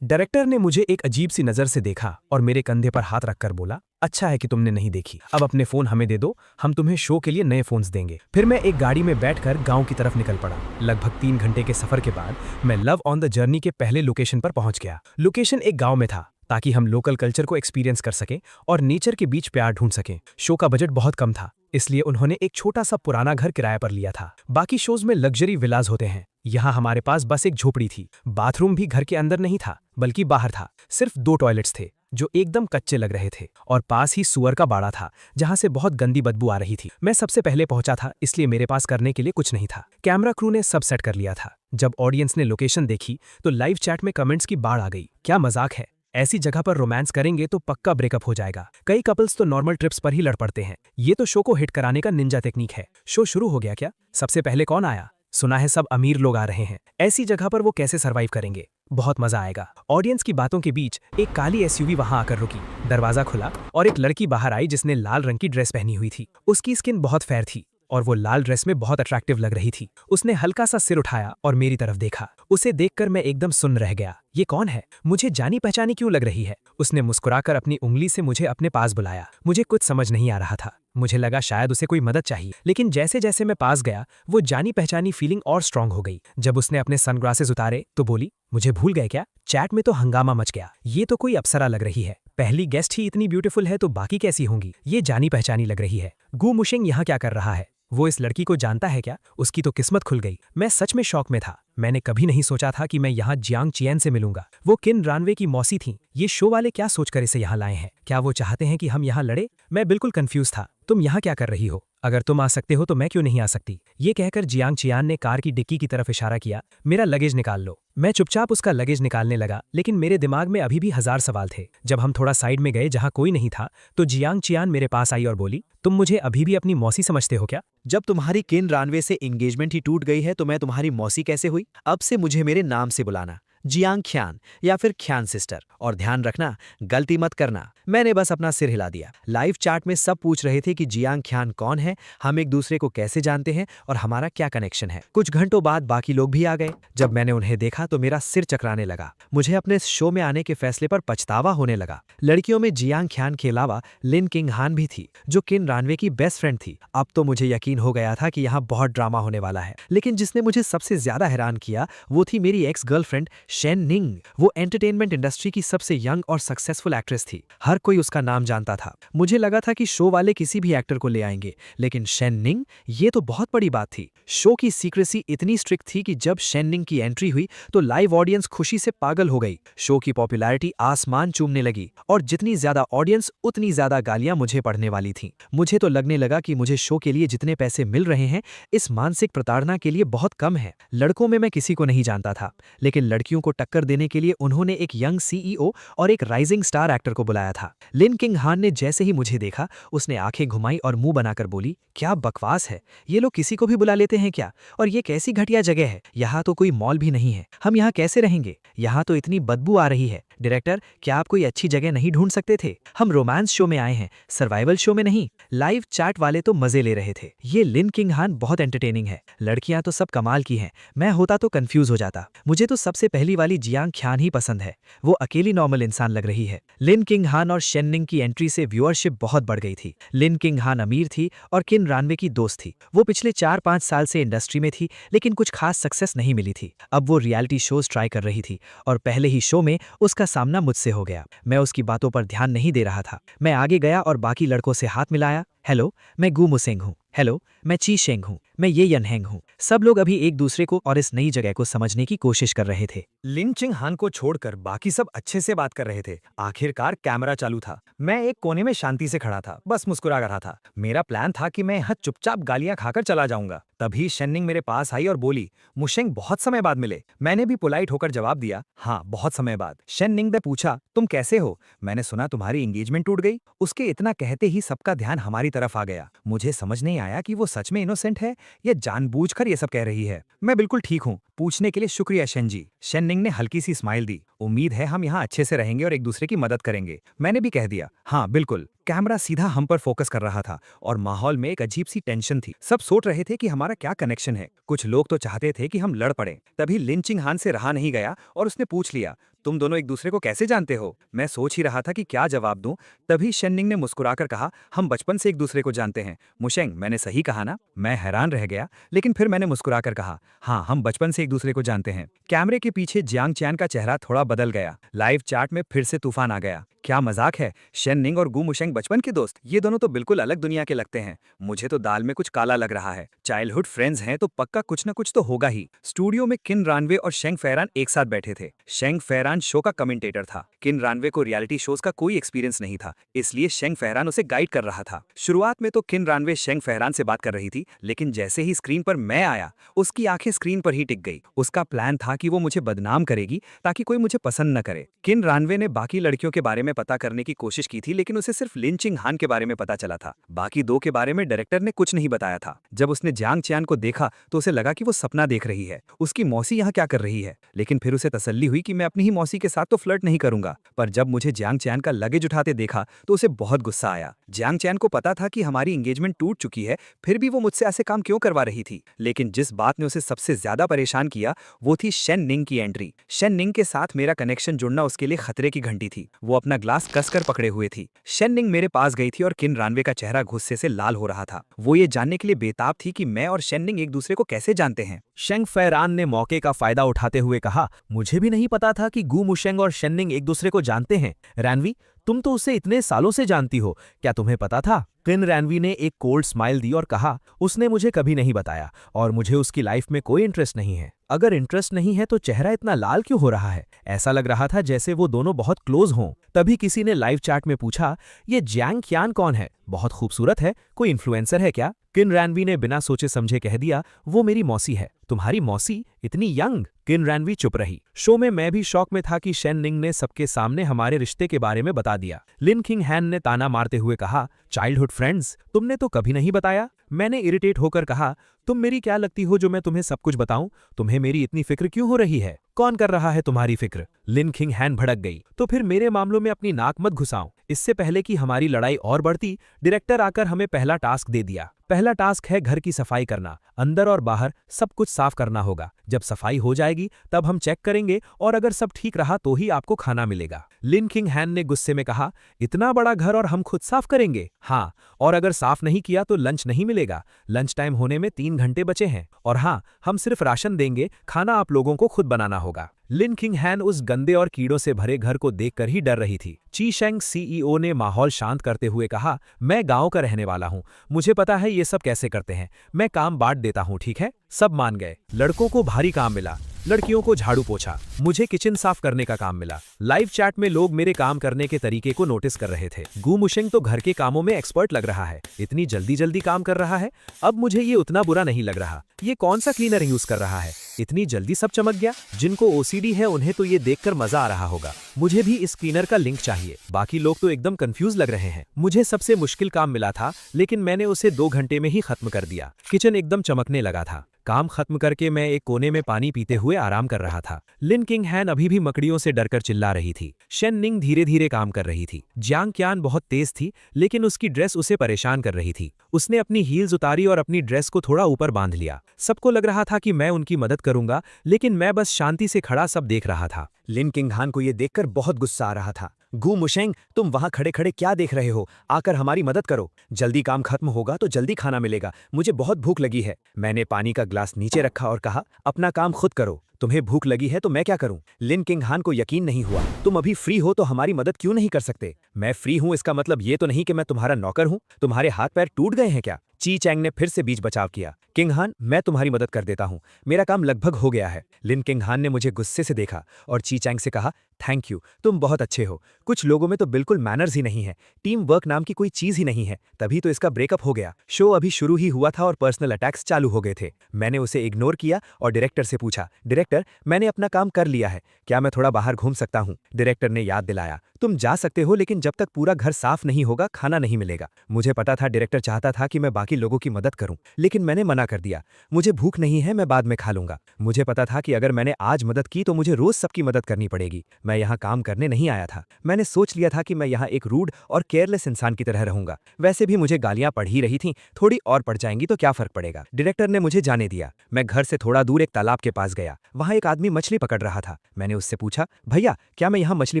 डायरेक्टर ने मुझे एक अजीब सी नजर से देखा और मेरे कंधे पर हाथ रखकर बोला, अच्छा है कि तुमने नहीं देखी। अब अपने फोन हमें दे दो, हम तुम्हें शो के लिए नए फोन्स देंगे। फिर मैं एक गाड़ी में बैठकर गांव की तरफ निकल पड़ा। लगभग 3 घंटे के सफर के बाद मैं लव ऑन द जर्नी के पहले लोकेशन पर पहुंच गया। लोकेशन एक गांव में था ताकि हम लोकल कल्चर को एक्सपीरियंस कर सकें और नेचर के बीच प्यार ढूंढ सकें। शो का बजट बहुत कम था, इसलिए उन्होंने एक छोटा सा पुराना घर किराए पर लिया था। बाकी शोज में लग्जरी विलाज होते हैं, यहाँ हमारे पास बस एक झोपड़ी थी। बाथरूम भी घर के अंदर नहीं था बल्कि बाहर था। सिर्फ 2 टॉयलेट्स थे। जो एकदम कच्चे लग रहे थे, और पास ही सुअर का बाड़ा था जहां से बहुत गंदी बदबू आ रही थी। मैं सबसे पहले पहुंचा था, इसलिए मेरे पास करने के लिए कुछ नहीं था। कैमरा क्रू ने सब सेट कर लिया था। जब ऑडियंस ने लोकेशन देखी तो लाइव चैट में कमेंट्स की बाढ़ आ गई। क्या मजाक है, ऐसी जगह पर रोमांस करेंगे तो पक्का ब्रेकअप हो जाएगा। कई कपल्स तो नॉर्मल ट्रिप्स पर ही लड़ पड़ते हैं। ये तो शो को हिट कराने का निंजा टेक्निक है। शो शुरू हो गया क्या? सबसे पहले कौन आया? सुना है सब अमीर लोग आ रहे हैं। ऐसी जगह पर वो कैसे सरवाइव करेंगे? बहुत मजा आएगा। ऑडियंस की बातों के बीच एक काली एसयूवी वहां आकर रुकी। दरवाजा खुला और एक लड़की बाहर आई जिसने लाल रंग की ड्रेस पहनी हुई थी। उसकी स्किन बहुत फेयर थी और वो लाल ड्रेस में बहुत अट्रैक्टिव लग रही थी। उसने हल्का सा सिर उठाया और मेरी तरफ देखा। उसे देखकर मैं एकदम सुन्न रह गया। ये कौन है? मुझे जानी पहचानी क्यों लग रही है? उसने मुस्कुराकर अपनी उंगली से मुझे अपने पास बुलाया। मुझे कुछ समझ नहीं आ रहा था। मुझे लगा शायद उसे कोई मदद चाहिए, लेकिन जैसे जैसे मैं पास गया वो जानी पहचानी फीलिंग और स्ट्रांग हो गई। जब उसने अपने सनग्लासेस उतारे तो बोली, मुझे भूल गए क्या? चैट में तो हंगामा मच गया। ये तो कोई अप्सरा लग रही है। पहली गेस्ट ही इतनी ब्यूटीफुल है तो बाकी कैसी होंगी? ये जानी पहचानी लग रही है। गू मुशेंग यहाँ क्या कर रहा है? वो इस लड़की को जानता है क्या? उसकी तो किस्मत खुल गई। मैं सच में शॉक में था। मैंने कभी नहीं सोचा था कि मैं यहाँ जियांग चियन से मिलूंगा। वो किन रानवे की मौसी थीं। ये शो वाले क्या सोचकर इसे यहाँ लाए हैं? क्या वो चाहते हैं कि हम यहाँ लड़े? मैं बिल्कुल कंफ्यूज था। तुम यहाँ क्या कर रही हो? अगर तुम आ सकते हो तो मैं क्यों नहीं आ सकती? ये कहकर जियांग चियान ने कार की डिक्की की तरफ इशारा किया। मेरा लगेज निकाल लो। मैं चुपचाप उसका लगेज निकालने लगा, लेकिन मेरे दिमाग में अभी भी हजार सवाल थे। जब हम थोड़ा साइड में गए जहाँ कोई नहीं था तो जियांग चियान मेरे पास आई और बोली, तुम मुझे अभी भी अपनी मौसी समझते हो क्या? जब तुम्हारी किन रानवे से एंगेजमेंट ही टूट गई है तो मैं तुम्हारी मौसी कैसे हुई? अब से मुझे मेरे नाम से बुलाना, जियांग ख्यान या फिर ख्यान सिस्टर। और ध्यान रखना, गलती मत करना। मैंने बस अपना सिर हिला दिया। लाइव चैट में सब पूछ रहे थे कि जियांग ख्यान कौन है, हम एक दूसरे को कैसे जानते हैं और हमारा क्या कनेक्शन है। कुछ घंटों बाद बाकी लोग भी आ गए। जब मैंने उन्हें देखा तो मेरा सिर चकराने लगा। मुझे अपने शो में आने के फैसले पर पछतावा होने लगा। लड़कियों में जियांग ख्यान के अलावा लिन किंग हान भी थी, जो किन रानवे की बेस्ट फ्रेंड थी। अब तो मुझे यकीन हो गया था कि यहाँ बहुत ड्रामा होने वाला है। लेकिन जिसने मुझे सबसे ज्यादा हैरान किया वो थी मेरी एक्स गर्लफ्रेंड शेन निंग। वो एंटरटेनमेंट इंडस्ट्री की सबसे यंग और सक्सेसफुल एक्ट्रेस थी। हर कोई उसका नाम जानता था। मुझे लगा था कि शो वाले किसी भी एक्टर को ले आएंगे, लेकिन शेन निंग, ये तो बहुत बड़ी बात थी। शो की सीक्रेसी इतनी स्ट्रिक्ट थी कि जब शेन निंग की एंट्री हुई तो लाइव ऑडियंस खुशी से पागल हो गई। शो की पॉपुलैरिटी आसमान चूमने लगी और जितनी ज्यादा ऑडियंस उतनी ज्यादा गालियां मुझे पड़ने वाली थीं। मुझे तो लगने लगा कि मुझे शो के लिए जितने पैसे मिल रहे हैं इस मानसिक प्रताड़ना के लिए बहुत कम है। लड़कों में मैं किसी को नहीं जानता था, लेकिन लड़कियों को टक्कर देने के लिए उन्होंने एक यंग सीईओ और एक राइजिंग स्टार एक्टर को बुलाया था। लिन किंग हान ने जैसे ही मुझे देखा उसने आंखें घुमाई और मुंह बनाकर बोली, क्या बकवास है, ये लोग किसी को भी बुला लेते हैं क्या? और ये कैसी घटिया जगह है? यहाँ तो कोई मॉल भी नहीं है, हम यहाँ कैसे रहेंगे? यहाँ तो इतनी बदबू आ रही है। डायरेक्टर, क्या आप कोई अच्छी जगह नहीं ढूंढ सकते थे? हम रोमांस शो में आए हैं, सर्वाइवल शो में नहीं। लाइव चैट वाले तो मजे ले रहे थे। ये लिन किंग हान बहुत एंटरटेनिंग है। लड़कियां तो सब कमाल की हैं। मैं होता तो कंफ्यूज हो जाता। मुझे तो सबसे पहली वाली जियांग ख्यान ही पसंद है। वो अकेली नॉर्मल इंसान लग रही है। लिन किंग हान और शेन निंग की एंट्री से व्यूअरशिप बहुत बढ़ गई थी। लिन किंग हान अमीर थी और किन रानवे की दोस्त थी। वो पिछले 4-5 साल से इंडस्ट्री में थी, लेकिन कुछ खास सक्सेस नहीं मिली थी। अब वो रियलिटी शोज ट्राई कर रही थी और पहले ही शो में उसका सामना मुझसे हो गया। मैं उसकी बातों पर ध्यान नहीं दे रहा था। मैं आगे गया और बाकी लड़कों से हाथ मिलाया। हेलो, मैं गू मुसेंग हूँ। हेलो, मैं ची शेंग हूँ। मैं ये यनहेंग हूँ। सब लोग अभी एक दूसरे को और इस नई जगह को समझने की कोशिश कर रहे थे। लिन चिंग हान को छोड़कर बाकी सब अच्छे से बात कर रहे थे। आखिरकार कैमरा चालू था। मैं एक कोने में शांति से खड़ा था, बस मुस्कुरा रहा था। मेरा प्लान था कि मैं यहाँ चुपचाप गालियां खाकर चला जाऊंगा। तभी शेनिंग मेरे पास आई और बोली, मुशेंग, बहुत समय बाद मिले। मैंने भी पोलाइट होकर जवाब दिया, हाँ बहुत समय बाद। शेनिंग ने पूछा, तुम कैसे हो? मैंने सुना तुम्हारी एंगेजमेंट टूट गई। उसके इतना कहते ही सबका ध्यान हमारी तरफ आ गया। मुझे समझ नहीं आया कि वो सच में इनोसेंट है या जानबूझकर ये सब कह रही है। मैं बिल्कुल ठीक हूँ, पूछने के लिए शुक्रिया शेन जी। शेनिंग ने हल्की सी स्माइल दी। उम्मीद है हम यहाँ अच्छे से रहेंगे और एक दूसरे की मदद करेंगे। मैंने भी कह दिया, हाँ बिल्कुल। कैमरा सीधा हम पर फोकस कर रहा था और माहौल में एक अजीब सी टेंशन थी। सब सोच रहे थे कि हमारा क्या कनेक्शन है। कुछ लोग तो चाहते थे कि हम लड़ पड़े। तभी लिन चिंग हान से रहा नहीं गया और उसने पूछ लिया, तुम दोनों एक दूसरे को कैसे जानते हो? मैं सोच ही रहा था कि क्या जवाब दूं। तभी शेनिंग ने मुस्कुराकर कहा, हम बचपन से एक दूसरे को जानते हैं। मुशेंग, मैंने सही कहा ना? मैं हैरान रह गया, लेकिन फिर मैंने मुस्कुराकर कहा, हाँ हम बचपन से एक दूसरे को जानते हैं। कैमरे के पीछे जियांग चियान का चेहरा थोड़ा बदल गया। लाइव चैट में फिर से तूफान आ गया। क्या मजाक है, शेनिंग और गू मुशेंग बचपन के दोस्त? ये दोनों तो बिल्कुल अलग दुनिया के लगते हैं। मुझे तो दाल में कुछ काला लग रहा है। चाइल्डहुड फ्रेंड्स हैं तो पक्का कुछ न कुछ तो होगा ही। स्टूडियो में किन रानवे और शेंग फेरान एक साथ बैठे थे। शेंग फेरान फेहरान शो का कमेंटेटर था। किन रानवे को रियलिटी शोज का कोई एक्सपीरियंस नहीं था, इसलिए शेंग फेहरान उसे गाइड कर रहा था। शुरुआत में तो किन रानवे शेंग फेहरान से बात कर रही थी, लेकिन जैसे ही स्क्रीन पर मैं आया उसकी आंखें स्क्रीन पर ही टिक गई। उसका प्लान था कि वो मुझे बदनाम करेगी ताकि कोई मुझे पसंद न करे। किन रानवे ने बाकी लड़कियों के बारे में पता करने की कोशिश की थी, लेकिन उसे सिर्फ लिन चिंग हान के बारे में पता चला था। बाकी दो के बारे में डायरेक्टर ने कुछ नहीं बताया था। जब उसने जियांग चियान को देखा तो उसे लगा कि वो सपना देख रही है, उसकी मौसी यहाँ क्या कर रही है। लेकिन फिर उसे तसल्ली हुई कि मैं अपनी ही मौसी के साथ तो फ्लर्ट नहीं करूंगा। पर जब मुझे जियांग चियान का लगेज उठाते देखा तो उसे बहुत गुस्सा आया। जियांग चियान को पता था कि हमारी एंगेजमेंट टूट चुकी है, फिर भी वो मुझसे ऐसे काम क्यों करवा रही थी। लेकिन जिस बात ने उसे सबसे ज्यादा परेशान किया वो थी शेन निंग की एंट्री। शेन निंग के साथ मेरा कनेक्शन जुड़ना उसके लिए खतरे की घंटी थी। वो अपना ग्लास कसकर पकड़े हुए थी। शेन निंग मेरे पास गई थी और किन रानवे का चेहरा गुस्से से लाल हो रहा था। वो ये जानने के लिए बेताब थी कि मैं और शेन निंग एक दूसरे को कैसे जानते हैं। शेंग फेहरान ने मौके का फायदा उठाते हुए कहा, मुझे भी नहीं पता था कि गू मुशेंग और शेन्निंग एक दूसरे को जानते हैं। रैनवी, तुम तो उसे इतने सालों से जानती हो, क्या तुम्हें पता था? किन रैनवी ने एक कोल्ड स्माइल दी और कहा, उसने मुझे कभी नहीं बताया और मुझे उसकी लाइफ में कोई इंटरेस्ट नहीं है। अगर इंटरेस्ट नहीं है तो चेहरा इतना लाल क्यों हो रहा है? ऐसा लग रहा था जैसे वो दोनों बहुत क्लोज हों। तभी किसी ने लाइव चैट में पूछा, ये जियांग चियान कौन है? बहुत खूबसूरत है, कोई इन्फ्लुएंसर है क्या? किन रैनवी ने बिना सोचे समझे कह दिया, वो मेरी मौसी है। तुम्हारी मौसी? इतनी यंग? किन रैनवी चुप रही। शो में मैं भी शौक में था कि शेन निंग ने सबके सामने हमारे रिश्ते के बारे में बता दिया। लिन किंग हैन ने ताना मारते हुए कहा, चाइल्डहुड फ्रेंड्स, तुमने तो कभी नहीं बताया। मैंने इरिटेट होकर कहा, तुम मेरी क्या लगती हो जो मैं तुम्हें सब कुछ बताऊं? तुम्हें मेरी इतनी फिक्र क्यों हो रही है? कौन कर रहा है तुम्हारी फिक्र? लिन किंग हैन भड़क गई, तो फिर मेरे मामलों में अपनी नाक मत घुसाओ। इससे पहले कि हमारी लड़ाई और बढ़ती, डायरेक्टर आकर हमें पहला टास्क दे दिया। पहला टास्क है घर की सफाई करना, अंदर और बाहर सब कुछ साफ करना होगा। जब सफाई हो जाएगी तब हम चेक करेंगे और अगर सब ठीक रहा तो ही आपको खाना मिलेगा। लिन किंग हैन ने गुस्से में कहा, इतना बड़ा घर और हम खुद साफ करेंगे? हाँ, और अगर साफ नहीं किया तो लंच नहीं मिलेगा। लंच टाइम होने में 3 घंटे बचे हैं। और हाँ, हम सिर्फ राशन देंगे, खाना आप लोगों को खुद बनाना होगा। लिन किंग हैन उस गंदे और कीड़ों से भरे घर को देखकर ही डर रही थी। ची शेंग सीईओ ने माहौल शांत करते हुए कहा, मैं गांव का रहने वाला हूं, मुझे पता है ये सब कैसे करते हैं, मैं काम बांट देता हूं, ठीक है? सब मान गए। लड़कों को भारी काम मिला, लड़कियों को झाड़ू पोछा, मुझे किचन साफ करने का काम मिला। लाइव चैट में लोग मेरे काम करने के तरीके को नोटिस कर रहे थे। गू मुशेंग तो घर के कामों में एक्सपर्ट लग रहा है, इतनी जल्दी जल्दी काम कर रहा है। अब मुझे ये उतना बुरा नहीं लग रहा। ये कौन सा क्लीनर यूज कर रहा है? इतनी जल्दी सब चमक गया। जिनको ओसीडी है उन्हें तो ये देखकर मजा आ रहा होगा। मुझे भी इस क्लीनर का लिंक चाहिए। बाकी लोग तो एकदम कंफ्यूज लग रहे हैं। मुझे सबसे मुश्किल काम मिला था, लेकिन मैंने उसे 2 घंटे में ही खत्म कर दिया। किचन एकदम चमकने लगा था। काम खत्म करके मैं एक कोने में पानी पीते हुए आराम कर रहा था। लिन किंग हैन अभी भी मकड़ियों से डरकर चिल्ला रही थी। शेन निंग धीरे धीरे काम कर रही थी। जियांग चियान बहुत तेज थी, लेकिन उसकी ड्रेस उसे परेशान कर रही थी। उसने अपनी हील्स उतारी और अपनी ड्रेस को थोड़ा ऊपर बांध लिया। सबको लग रहा था कि मैं उनकी मदद करूंगा, लेकिन मैं बस शांति से खड़ा सब देख रहा था। लिन किंग हान को यह देखकर बहुत गुस्सा आ रहा था। गू मुशेंग, तुम वहां खड़े खड़े क्या देख रहे हो? आकर हमारी मदद करो। जल्दी काम खत्म होगा तो जल्दी खाना मिलेगा। मुझे बहुत भूख लगी है। मैंने पानी का ग्लास नीचे रखा और कहा, अपना काम खुद करो। तुम्हें भूख लगी है तो मैं क्या करूं? लिन किंग हान को यकीन नहीं हुआ। तुम अभी फ्री हो तो हमारी मदद क्यों नहीं कर सकते? मैं फ्री हूं इसका मतलब ये तो नहीं कि मैं तुम्हारा नौकर हूं। तुम्हारे हाथ पैर टूट गए हैं क्या? ची चैंग ने फिर से बीच बचाव किया। किंग हान, मैं तुम्हारी मदद कर देता हूं, मेरा काम लगभग हो गया है। लिन किंग हान ने मुझे गुस्से से देखा और ची चैंग से कहा, थैंक यू, तुम बहुत अच्छे हो। कुछ लोगों में तो बिल्कुल मैनर्स ही नहीं है, टीम वर्क नाम की कोई चीज ही नहीं है। तभी तो इसका ब्रेकअप हो गया। शो अभी शुरू ही हुआ था और पर्सनल अटैक्स चालू हो गए थे। मैंने उसे इग्नोर किया और डायरेक्टर से पूछा, डायरेक्टर, मैंने अपना काम कर लिया है, क्या मैं थोड़ा बाहर घूम सकता हूं? डायरेक्टर ने याद दिलाया, तुम जा सकते हो, लेकिन जब तक पूरा घर साफ नहीं होगा खाना नहीं मिलेगा। मुझे पता था डायरेक्टर चाहता था कि मैं बाकी लोगों की मदद करूं, लेकिन मैंने मना कर दिया। मुझे भूख नहीं है, मैं बाद में खा लूंगा। मुझे पता था कि अगर मैंने आज मदद की तो मुझे रोज सबकी मदद करनी पड़ेगी। मैं यहाँ काम करने नहीं आया था। मैंने सोच लिया था कि मैं यहाँ एक रूड और केयरलेस इंसान की तरह रहूंगा। वैसे भी मुझे गालियां पड़ ही रही थीं, थोड़ी और पड़ जाएंगी तो क्या फर्क पड़ेगा। डायरेक्टर ने मुझे जाने दिया। मैं घर से थोड़ा दूर एक तालाब के पास गया। वहां एक आदमी मछली पकड़ रहा था। मैंने उससे पूछा, भैया, क्या मैं यहाँ मछली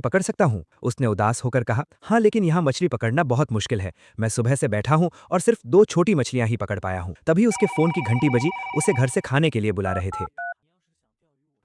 पकड़ सकता हूँ? उसने उदास होकर कहा, हाँ, लेकिन यहाँ मछली पकड़ना बहुत मुश्किल है। मैं सुबह से बैठा हूँ और सिर्फ 2 छोटी मछलियां ही पकड़ पाया हूँ। तभी उसके फोन की घंटी बजी। उसे घर से खाने के लिए बुला रहे थे।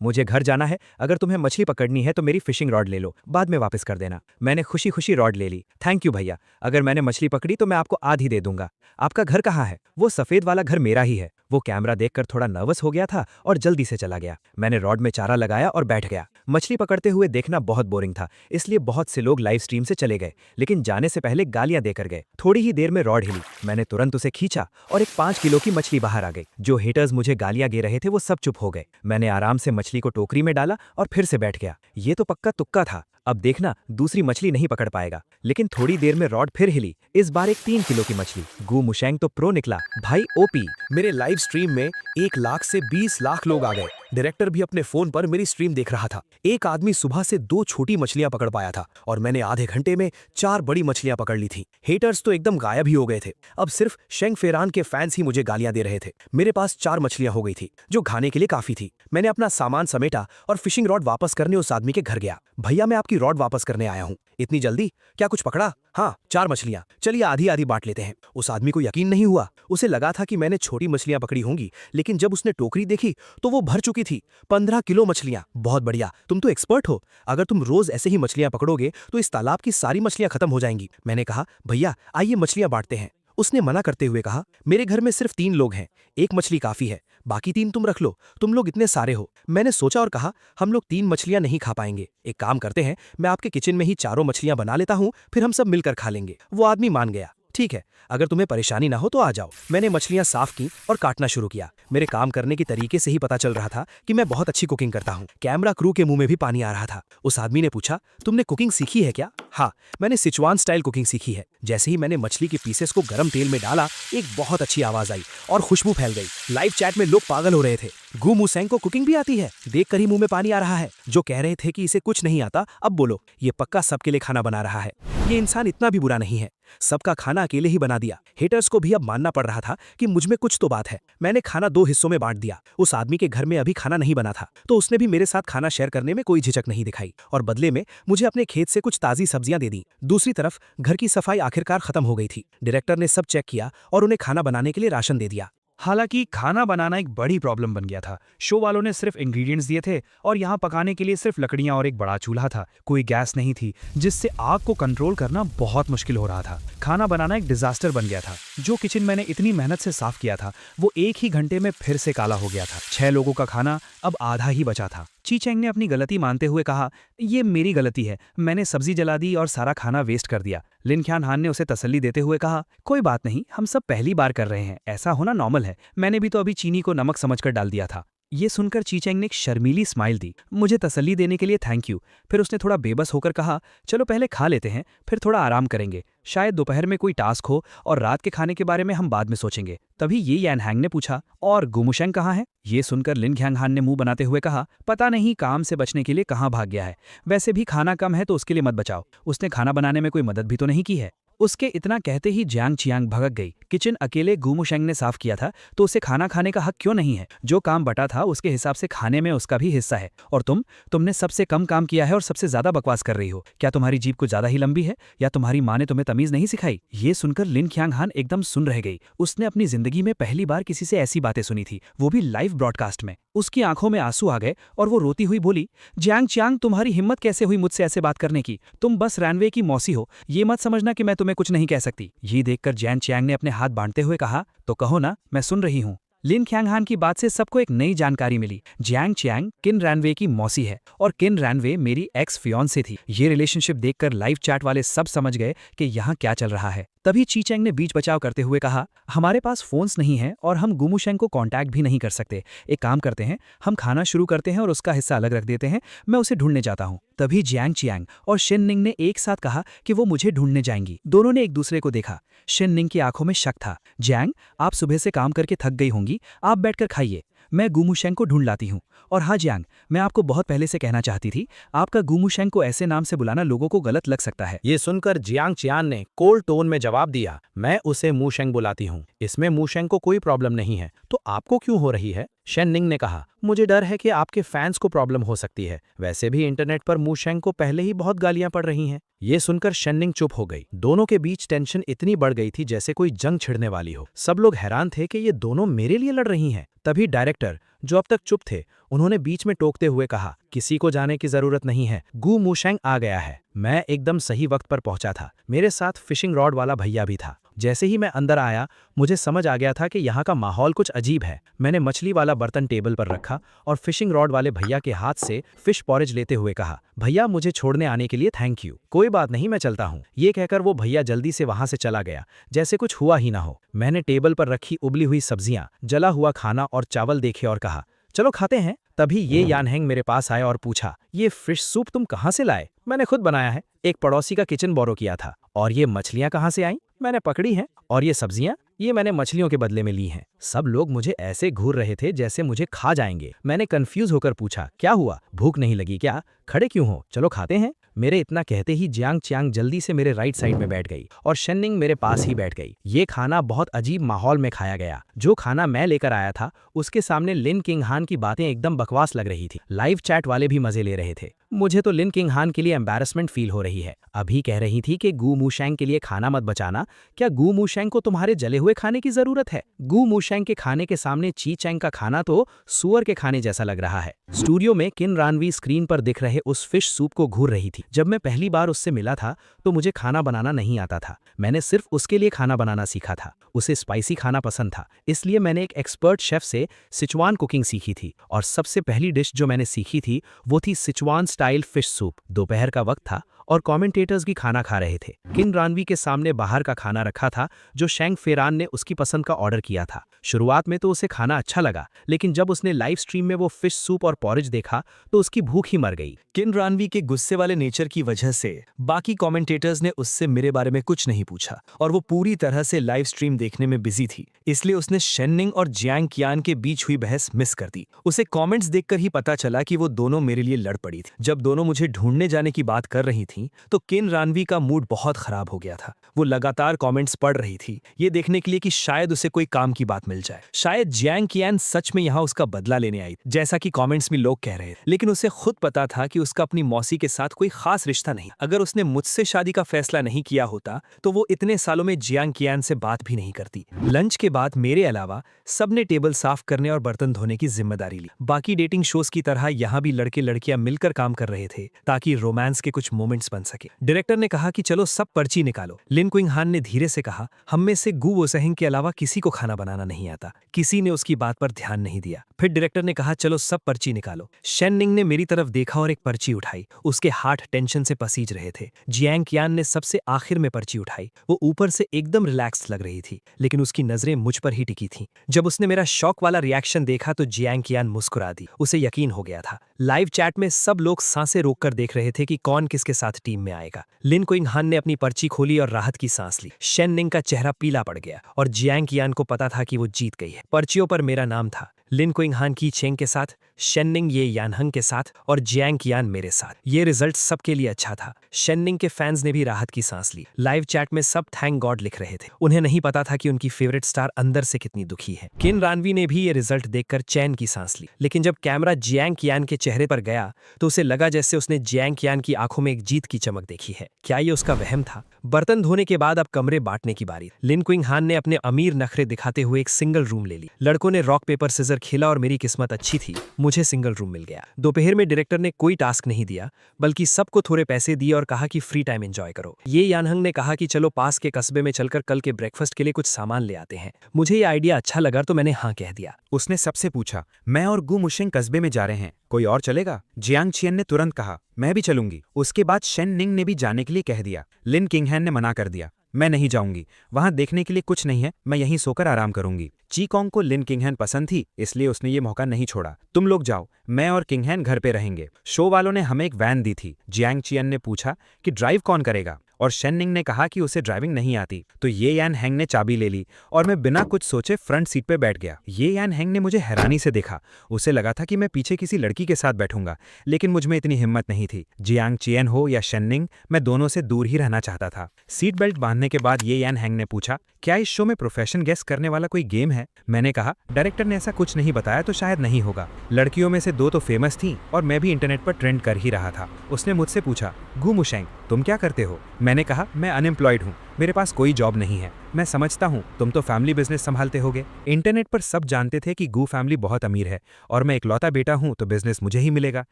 मुझे घर जाना है। अगर तुम्हें मछली पकड़नी है तो मेरी फिशिंग रॉड ले लो, बाद में वापस कर देना। मैंने खुशी खुशी रॉड ले ली। थैंक यू भैया। अगर मैंने मछली पकड़ी तो मैं आपको आधी दे दूंगा। आपका घर कहाँ है? वो सफेद वाला घर मेरा ही है। वो कैमरा देखकर थोड़ा नर्वस हो गया था और जल्दी से चला गया। मैंने रॉड में चारा लगाया और बैठ गया। मछली पकड़ते हुए देखना बहुत बोरिंग था, इसलिए बहुत से लोग लाइव स्ट्रीम से चले गए, लेकिन जाने से पहले गालियां देकर गए। थोड़ी ही देर में रॉड हिली, मैंने तुरंत उसे खींचा और एक 5 किलो की मछली बाहर आ गई। जो हेटर्स मुझे गालियां दे रहे थे वो सब चुप हो गए। मैंने आराम से मछली को टोकरी में डाला और फिर से बैठ गया। ये तो पक्का तुक्का था, अब देखना दूसरी मछली नहीं पकड़ पाएगा। लेकिन थोड़ी देर में रॉड फिर हिली, इस बार एक 3 किलो की मछली। गू मुशेंग तो प्रो निकला, भाई ओपी। मेरे लाइव स्ट्रीम में 1 लाख से 20 लाख लोग आ गए। डायरेक्टर भी अपने फोन पर मेरी स्ट्रीम देख रहा था। एक आदमी सुबह से 2 छोटी मछलियां पकड़ पाया था और मैंने आधे घंटे में 4 बड़ी मछलियां पकड़ ली थी। हेटर्स तो एकदम गायब ही हो गए थे। अब सिर्फ शेंग फेरान के फैंस ही मुझे गालियां दे रहे थे। मेरे पास 4 मछलियां हो गई थी, जो खाने के लिए काफी थी। मैंने अपना सामान समेटा और फिशिंग रॉड वापस करने उस आदमी के घर गया। भैया, मैं आपकी रॉड वापस करने आया हूँ। इतनी जल्दी? क्या कुछ पकड़ा? हाँ, 4 मछलियां। चलिए आधी आधी बांट लेते हैं। उस आदमी को यकीन नहीं हुआ। उसे लगा था कि मैंने छोटी मछलियां पकड़ी होंगी, लेकिन जब उसने टोकरी देखी तो वो भर चुकी थी। 15 किलो मछलियां। बहुत बढ़िया, तुम तो एक्सपर्ट हो। अगर तुम रोज ऐसे ही मछलियां पकड़ोगे तो इस तालाब की सारी मछलियां खत्म हो जाएंगी। मैंने कहा, भैया आइए मछलियां बांटते हैं। उसने मना करते हुए कहा, मेरे घर में सिर्फ 3 लोग हैं, 1 मछली काफी है, बाकी 3 तुम रख लो, तुम लोग इतने सारे हो। मैंने सोचा और कहा, हम लोग 3 मछलियां नहीं खा पाएंगे। एक काम करते हैं, मैं आपके किचन में ही चारों मछलियां बना लेता हूं, फिर हम सब मिलकर खा लेंगे। वो आदमी मान गया। ठीक है, अगर तुम्हें परेशानी ना हो तो आ जाओ। मैंने मछलियां साफ की और काटना शुरू किया। मेरे काम करने की तरीके से ही पता चल रहा था कि मैं बहुत अच्छी कुकिंग करता हूं। कैमरा क्रू के मुंह में भी पानी आ रहा था। उस आदमी ने पूछा, तुमने कुकिंग सीखी है क्या? हाँ, मैंने सिचुआन स्टाइल कुकिंग सीखी है। जैसे ही मैंने मछली के पीसेस को गर्म तेल में डाला, एक बहुत अच्छी आवाज आई और खुशबू फैल गई। लाइव चैट में लोग पागल हो रहे थे। गू मुसेंग को कुकिंग भी आती है? देखकर ही मुंह में पानी आ रहा है। जो कह रहे थे कि इसे कुछ नहीं आता, अब बोलो, ये पक्का सबके लिए खाना बना रहा है। ये इंसान इतना भी बुरा नहीं है, सबका खाना अकेले ही बना दिया। हेटर्स को भी अब मानना पड़ रहा था कि मुझ में कुछ तो बात है। मैंने खाना 2 हिस्सों में बांट दिया। उस आदमी के घर में अभी खाना नहीं बना था, तो उसने भी मेरे साथ खाना शेयर करने में कोई झिझक नहीं दिखाई और बदले में मुझे अपने खेत से कुछ ताजी सब्जियां दे दी। दूसरी तरफ घर की सफाई आखिरकार खत्म हो गई थी। डायरेक्टर ने सब चेक किया और उन्हें खाना बनाने के लिए राशन दे दिया। हालांकि खाना बनाना एक बड़ी प्रॉब्लम बन गया था। शो वालों ने सिर्फ इंग्रेडिएंट्स दिए थे और यहाँ पकाने के लिए सिर्फ लकड़ियाँ और एक बड़ा चूल्हा था। कोई गैस नहीं थी, जिससे आग को कंट्रोल करना बहुत मुश्किल हो रहा था। खाना बनाना एक डिजास्टर बन गया था। जो किचन मैंने इतनी मेहनत से साफ किया था, वो 1 ही घंटे में फिर से काला हो गया था। 6 लोगों का खाना अब आधा ही बचा था। ची चैंग ने अपनी गलती मानते हुए कहा, ये मेरी गलती है, मैंने सब्जी जला दी और सारा खाना वेस्ट कर दिया। लिन ख्यान हान ने उसे तसल्ली देते हुए कहा, कोई बात नहीं, हम सब पहली बार कर रहे हैं, ऐसा होना नॉर्मल है। मैंने भी तो अभी चीनी को नमक समझकर डाल दिया था। ये सुनकर ची चैंग ने एक शर्मीली स्माइल दी। मुझे तसल्ली देने के लिए थैंक यू। फिर उसने थोड़ा बेबस होकर कहा, चलो पहले खा लेते हैं, फिर थोड़ा आराम करेंगे। शायद दोपहर में कोई टास्क हो और रात के खाने के बारे में हम बाद में सोचेंगे। तभी ये यान हैंग ने पूछा, और गुमुशेंग कहाँ है? ये सुनकर लिन ख्यांग हान ने मुंह बनाते हुए कहा, पता नहीं काम से बचने के लिए कहाँ भाग गया है। वैसे भी खाना कम है तो उसके लिए मत बचाओ, उसने खाना बनाने में कोई मदद भी तो नहीं की है। उसके इतना कहते ही जियांग चियांग भगक गई। किचन अकेले गुमुशेंग ने साफ किया था, तो उसे खाना खाने का हक क्यों नहीं है? जो काम बटा था उसके हिसाब से खाने में उसका भी हिस्सा है। और तुमने सबसे कम काम किया है और सबसे ज्यादा बकवास कर रही हो। क्या तुम्हारी जीभ कुछ ज्यादा ही लंबी है या तुम्हारी माँ ने तुम्हें तमीज नहीं सिखाई? ये सुनकर लिन ख्यांग हान एकदम सुन रह गई। उसने अपनी जिंदगी में पहली बार किसी से ऐसी बातें सुनी थी, वो भी लाइव ब्रॉडकास्ट में। उसकी आंखों में आंसू आ गए और वो रोती हुई बोली, जियांग चियांग, तुम्हारी हिम्मत कैसे हुई मुझसे ऐसे बात करने की? तुम बस रैनवे की मौसी हो, ये मत समझना कि मैं तुम्हें कुछ नहीं कह सकती। ये देखकर जियांग चियांग ने अपने हाथ बांधते हुए कहा, तो कहो ना, मैं सुन रही हूँ। लिन ख्यांग हान की बात से सबको एक नई जानकारी मिली। जियांग चियांग किन रैनवे की मौसी है और किन रैनवे मेरी एक्स फियोंसे थी। ये रिलेशनशिप देखकर लाइव चैट वाले सब समझ गए कि यहाँ क्या चल रहा है। तभी ची चैंग ने बीच बचाव करते हुए कहा, हमारे पास फोन्स नहीं हैं और हम गुमुशेंग को कांटेक्ट भी नहीं कर सकते। एक काम करते हैं, हम खाना शुरू करते हैं और उसका हिस्सा अलग रख देते हैं, मैं उसे ढूंढने जाता हूँ। तभी जियांग चियांग और शिन निंग ने एक साथ कहा कि वो मुझे ढूंढने जाएंगी। दोनों ने एक दूसरे को देखा। शिन निंग की आंखों में शक था। जियांग, आप सुबह से काम करके थक गई होंगी, आप बैठकर खाइए, मैं गुमुशेंग को ढूंढ लाती हूँ। और हाँ जियांग, मैं आपको बहुत पहले से कहना चाहती थी, आपका गुमुशेंग को ऐसे नाम से बुलाना लोगों को गलत लग सकता है। ये सुनकर जियांग चियान ने कोल्ड टोन में जवाब दिया, मैं उसे मुशेंग बुलाती हूँ, इसमें मुशेंग को कोई प्रॉब्लम नहीं है, तो आपको क्यों हो रही है? शेन निंग ने कहा, मुझे डर है कि आपके फैंस को प्रॉब्लम हो सकती है। वैसे भी इंटरनेट पर मुशेंग को पहले ही बहुत गालियां पड़ रही हैं। ये सुनकर शेन निंग चुप हो गई। दोनों के बीच टेंशन इतनी बढ़ गई थी जैसे कोई जंग छिड़ने वाली हो। सब लोग हैरान थे कि ये दोनों मेरे लिए लड़ रही हैं। तभी डायरेक्टर, जो अब तक चुप थे, उन्होंने बीच में टोकते हुए कहा, किसी को जाने की जरूरत नहीं है, गू मुशेंग आ गया है। मैं एकदम सही वक्त पर पहुंचा था। मेरे साथ फिशिंग रॉड वाला भैया भी था जैसे ही मैं अंदर आया मुझे समझ आ गया था कि यहाँ का माहौल कुछ अजीब है। मैंने मछली वाला बर्तन टेबल पर रखा और फिशिंग रॉड वाले भैया के हाथ से फिश पॉरेज लेते हुए कहा, भैया मुझे छोड़ने आने के लिए थैंक यू। कोई बात नहीं, मैं चलता हूँ। ये कहकर वो भैया जल्दी से वहां से चला गया जैसे कुछ हुआ ही ना हो। मैंने टेबल पर रखी उबली हुई सब्जियां, जला हुआ खाना और चावल देखे और कहा, चलो खाते हैं। तभी ये यानहेंग मेरे पास आया और पूछा, ये फिश सूप तुम कहाँ से लाए? मैंने खुद बनाया है, एक पड़ोसी का किचन बोरो किया था। और ये मछलियां कहाँ से आईं? मैंने पकड़ी हैं। और ये सब्जियां? ये मैंने मछलियों के बदले में ली हैं। सब लोग मुझे ऐसे घूर रहे थे जैसे मुझे खा जाएंगे। मैंने कंफ्यूज होकर पूछा, क्या हुआ? भूख नहीं लगी क्या? खड़े क्यों हो? चलो खाते हैं। मेरे इतना कहते ही जियांग चियांग जल्दी से मेरे राइट साइड में बैठ गई और शेन्निंग मेरे पास ही बैठ गई। ये खाना बहुत अजीब माहौल में खाया गया। जो खाना मैं लेकर आया था उसके सामने लिन किंगहान की बातें एकदम बकवास लग रही थी। लाइव चैट वाले भी मजे ले रहे थे। मुझे तो लिन किंगहान के लिए एम्बैरेसमेंट फील हो रही है। अभी कह रही थी कि गू मूशैंग के लिए खाना मत बचाना। क्या गू मूशैंग को तुम्हारे जले हुए खाने की जरूरत है? गू मूशैंग के खाने के सामने ची चैंग का खाना तो सुअर के खाने जैसा लग रहा है। स्टूडियो में किन रानवी स्क्रीन पर दिख रहे उस फिश सूप को घूर रही थी। जब मैं पहली बार उससे मिला था तो मुझे खाना बनाना नहीं आता था। मैंने सिर्फ उसके लिए खाना बनाना सीखा था। उसे स्पाइसी खाना पसंद था, इसलिए मैंने एक एक्सपर्ट शेफ से सिचुआन कुकिंग सीखी थी। और सबसे पहली डिश जो मैंने सीखी थी वो थी सिचुआन स्टाइल फिश सूप। दोपहर का वक्त था और कमेंटेटर्स भी खाना खा रहे थे। किन रानवी के सामने बाहर का खाना रखा था जो शैंग फेरान ने उसकी पसंद का ऑर्डर किया था। शुरुआत में तो उसे खाना अच्छा लगा, लेकिन जब उसने लाइव स्ट्रीम में वो फिश सूप और पॉरेज देखा तो उसकी भूख ही मर गई। किन रानवी के गुस्से वाले नेचर की वजह से बाकी कमेंटेटर्स ने उससे मेरे बारे में कुछ नहीं पूछा और वो पूरी तरह से लाइव स्ट्रीम देखने में बिजी थी। इसलिए उसने शेन्निंग और जियांग कियान के बीच हुई बहस मिस कर दी। उसे कमेंट्स देखकर ही पता चला कि वो दोनों मेरे लिए लड़ पड़ी थी। जब दोनों मुझे ढूंढने जाने की बात कर रही थीं, तो किन रानवी का मूड बहुत खराब हो गया था। वो लगातार कमेंट्स पढ़ रही थी, ये देखने के लिए कि शायद उसे कोई काम की बात मिल जाए। शायद जियांग कियान सच में यहाँ उसका बदला लेने आई, जैसा कि कमेंट्स में लोग कह रहे थे। लेकिन उसे खुद पता था कि उसका अपनी मौसी के साथ कोई खास रिश्ता नहीं। अगर उसने मुझसे शादी का फैसला नहीं किया होता तो वो इतने सालों में जियांग कियान से बात भी नहीं करती। लंच के बाद मेरे अलावा सबने टेबल साफ करने और बर्तन धोने की जिम्मेदारी ली। बाकी डेटिंग शोज की तरह यहाँ भी लड़के लड़कियां मिलकर काम कर रहे थे ताकि रोमांस के कुछ मोमेंट्स बन सके। डायरेक्टर ने कहा कि चलो सब पर्ची निकालो। लिन क्विंगहान ने धीरे से कहा, हम में से गू वोसेहिंग के अलावा किसी को खाना बनाना नहीं आता। किसी ने उसकी बात पर ध्यान नहीं दिया। फिर डायरेक्टर ने कहा, चलो सब पर्ची निकालो। शेन्निंग ने मेरी तरफ देखा और एक पर्ची उठाई। उसके हाथ टेंशन से पसीज रहे थे। जियांग कियान ने सबसे आखिर में पर्ची उठाई। वो ऊपर से एकदम रिलैक्स लग रही थी, लेकिन उसकी नजरें मुझ पर ही टिकी थीं। जब उसने मेरा शौक वाला रिएक्शन देखा तो जियांग कियान मुस्कुरा दी। उसे यकीन हो गया था। लाइव चैट में सब लोग सांसें रोककर देख रहे थे कि कौन किसके साथ टीम में आएगा। लिन क्विंगहान ने अपनी पर्ची खोली और राहत की सांस ली। शेन्निंग का चेहरा पीला पड़ गया और जियांग कियान को पता था कि वो जीत गई है। पर्चियों पर मेरा नाम था, लिन क्विंगहान की चेंग के साथ, शेन्निंग ये यानहंग के साथ और जियांग कियान मेरे साथ। ये रिजल्ट सबके लिए अच्छा था। शेन्निंग के फैंस ने भी राहत की सांस ली। लाइव चैट में सब थैंक गॉड लिख रहे थे। उन्हें नहीं पता था कि उनकी फेवरेट स्टार अंदर से कितनी दुखी है। किन रानवी ने भी ये रिजल्ट देखकर चैन की सांस ली, लेकिन जब कैमरा जियांग कियान के चेहरे पर गया तो उसे लगा जैसे उसने जियांग कियान की आंखों में एक जीत की चमक देखी है। क्या ये उसका वहम था? बर्तन धोने के बाद अब कमरे बांटने की बारी। लिन क्विंगहान ने अपने अमीर नखरे दिखाते हुए एक सिंगल रूम ले ली। लड़कों ने रॉक पेपर सीजर खेला और मेरी किस्मत अच्छी थी, मुझे सिंगल रूम मिल गया। दोपहर में डायरेक्टर ने कोई टास्क नहीं दिया, बल्कि सबको थोड़े पैसे दिए और कहा कि फ्री टाइम एंजॉय करो। ये यानहंग ने कहा कि चलो पास के कस्बे में चलकर कल के ब्रेकफास्ट के लिए कुछ सामान ले आते हैं। मुझे ये आइडिया अच्छा लगा तो मैंने हाँ कह दिया। उसने सबसे पूछा, मैं और गू मुशिंग कस्बे में जा रहे हैं, कोई और चलेगा? जियांग चियन ने तुरंत कहा, मैं भी चलूंगी। उसके बाद शेन्निंग ने भी जाने के लिए कह दिया। लिन किंगहान ने मना कर दिया, मैं नहीं जाऊंगी, वहां देखने के लिए कुछ नहीं है, मैं यहीं सोकर आराम करूंगी। ची कॉन्ग को लिन किंगहान पसंद थी, इसलिए उसने ये मौका नहीं छोड़ा। तुम लोग जाओ, मैं और किंगहान घर पे रहेंगे। शो वालों ने हमें एक वैन दी थी। जियांग चियन ने पूछा कि ड्राइव कौन करेगा, और शेन्निंग ने कहा कि उसे ड्राइविंग नहीं आती। तो ये यानहेंग ने चाबी ले ली और मैं बिना कुछ सोचे फ्रंट सीट पे बैठ गया। ये यानहेंग ने मुझे हैरानी से देखा। उसे लगा था कि मैं पीछे किसी लड़की के साथ बैठूंगा, लेकिन मुझ में इतनी हिम्मत नहीं थी। जियांग चियन हो या शेन्निंग, मैं दोनों से दूर ही रहना चाहता था। सीट बेल्ट बांधने के बाद ये यानहेंग ने पूछा, क्या इस शो में प्रोफेशन गेस करने वाला कोई गेम है? मैंने कहा, डायरेक्टर ने ऐसा कुछ नहीं बताया तो शायद नहीं होगा। लड़कियों में से 2 तो फेमस थी और मैं भी इंटरनेट पर ट्रेंड कर ही रहा था। उसने मुझसे पूछा, गू मुशैंग तुम क्या करते हो? मैंने कहा, मैं अनएम्प्लॉयड हूँ, मेरे पास कोई जॉब नहीं है। मैं समझता हूँ तुम तो फैमिली बिजनेस संभालते होगे। इंटरनेट पर सब जानते थे कि गू फैमिली बहुत अमीर है और मैं इकलौता बेटा हूँ तो बिजनेस मुझे ही मिलेगा।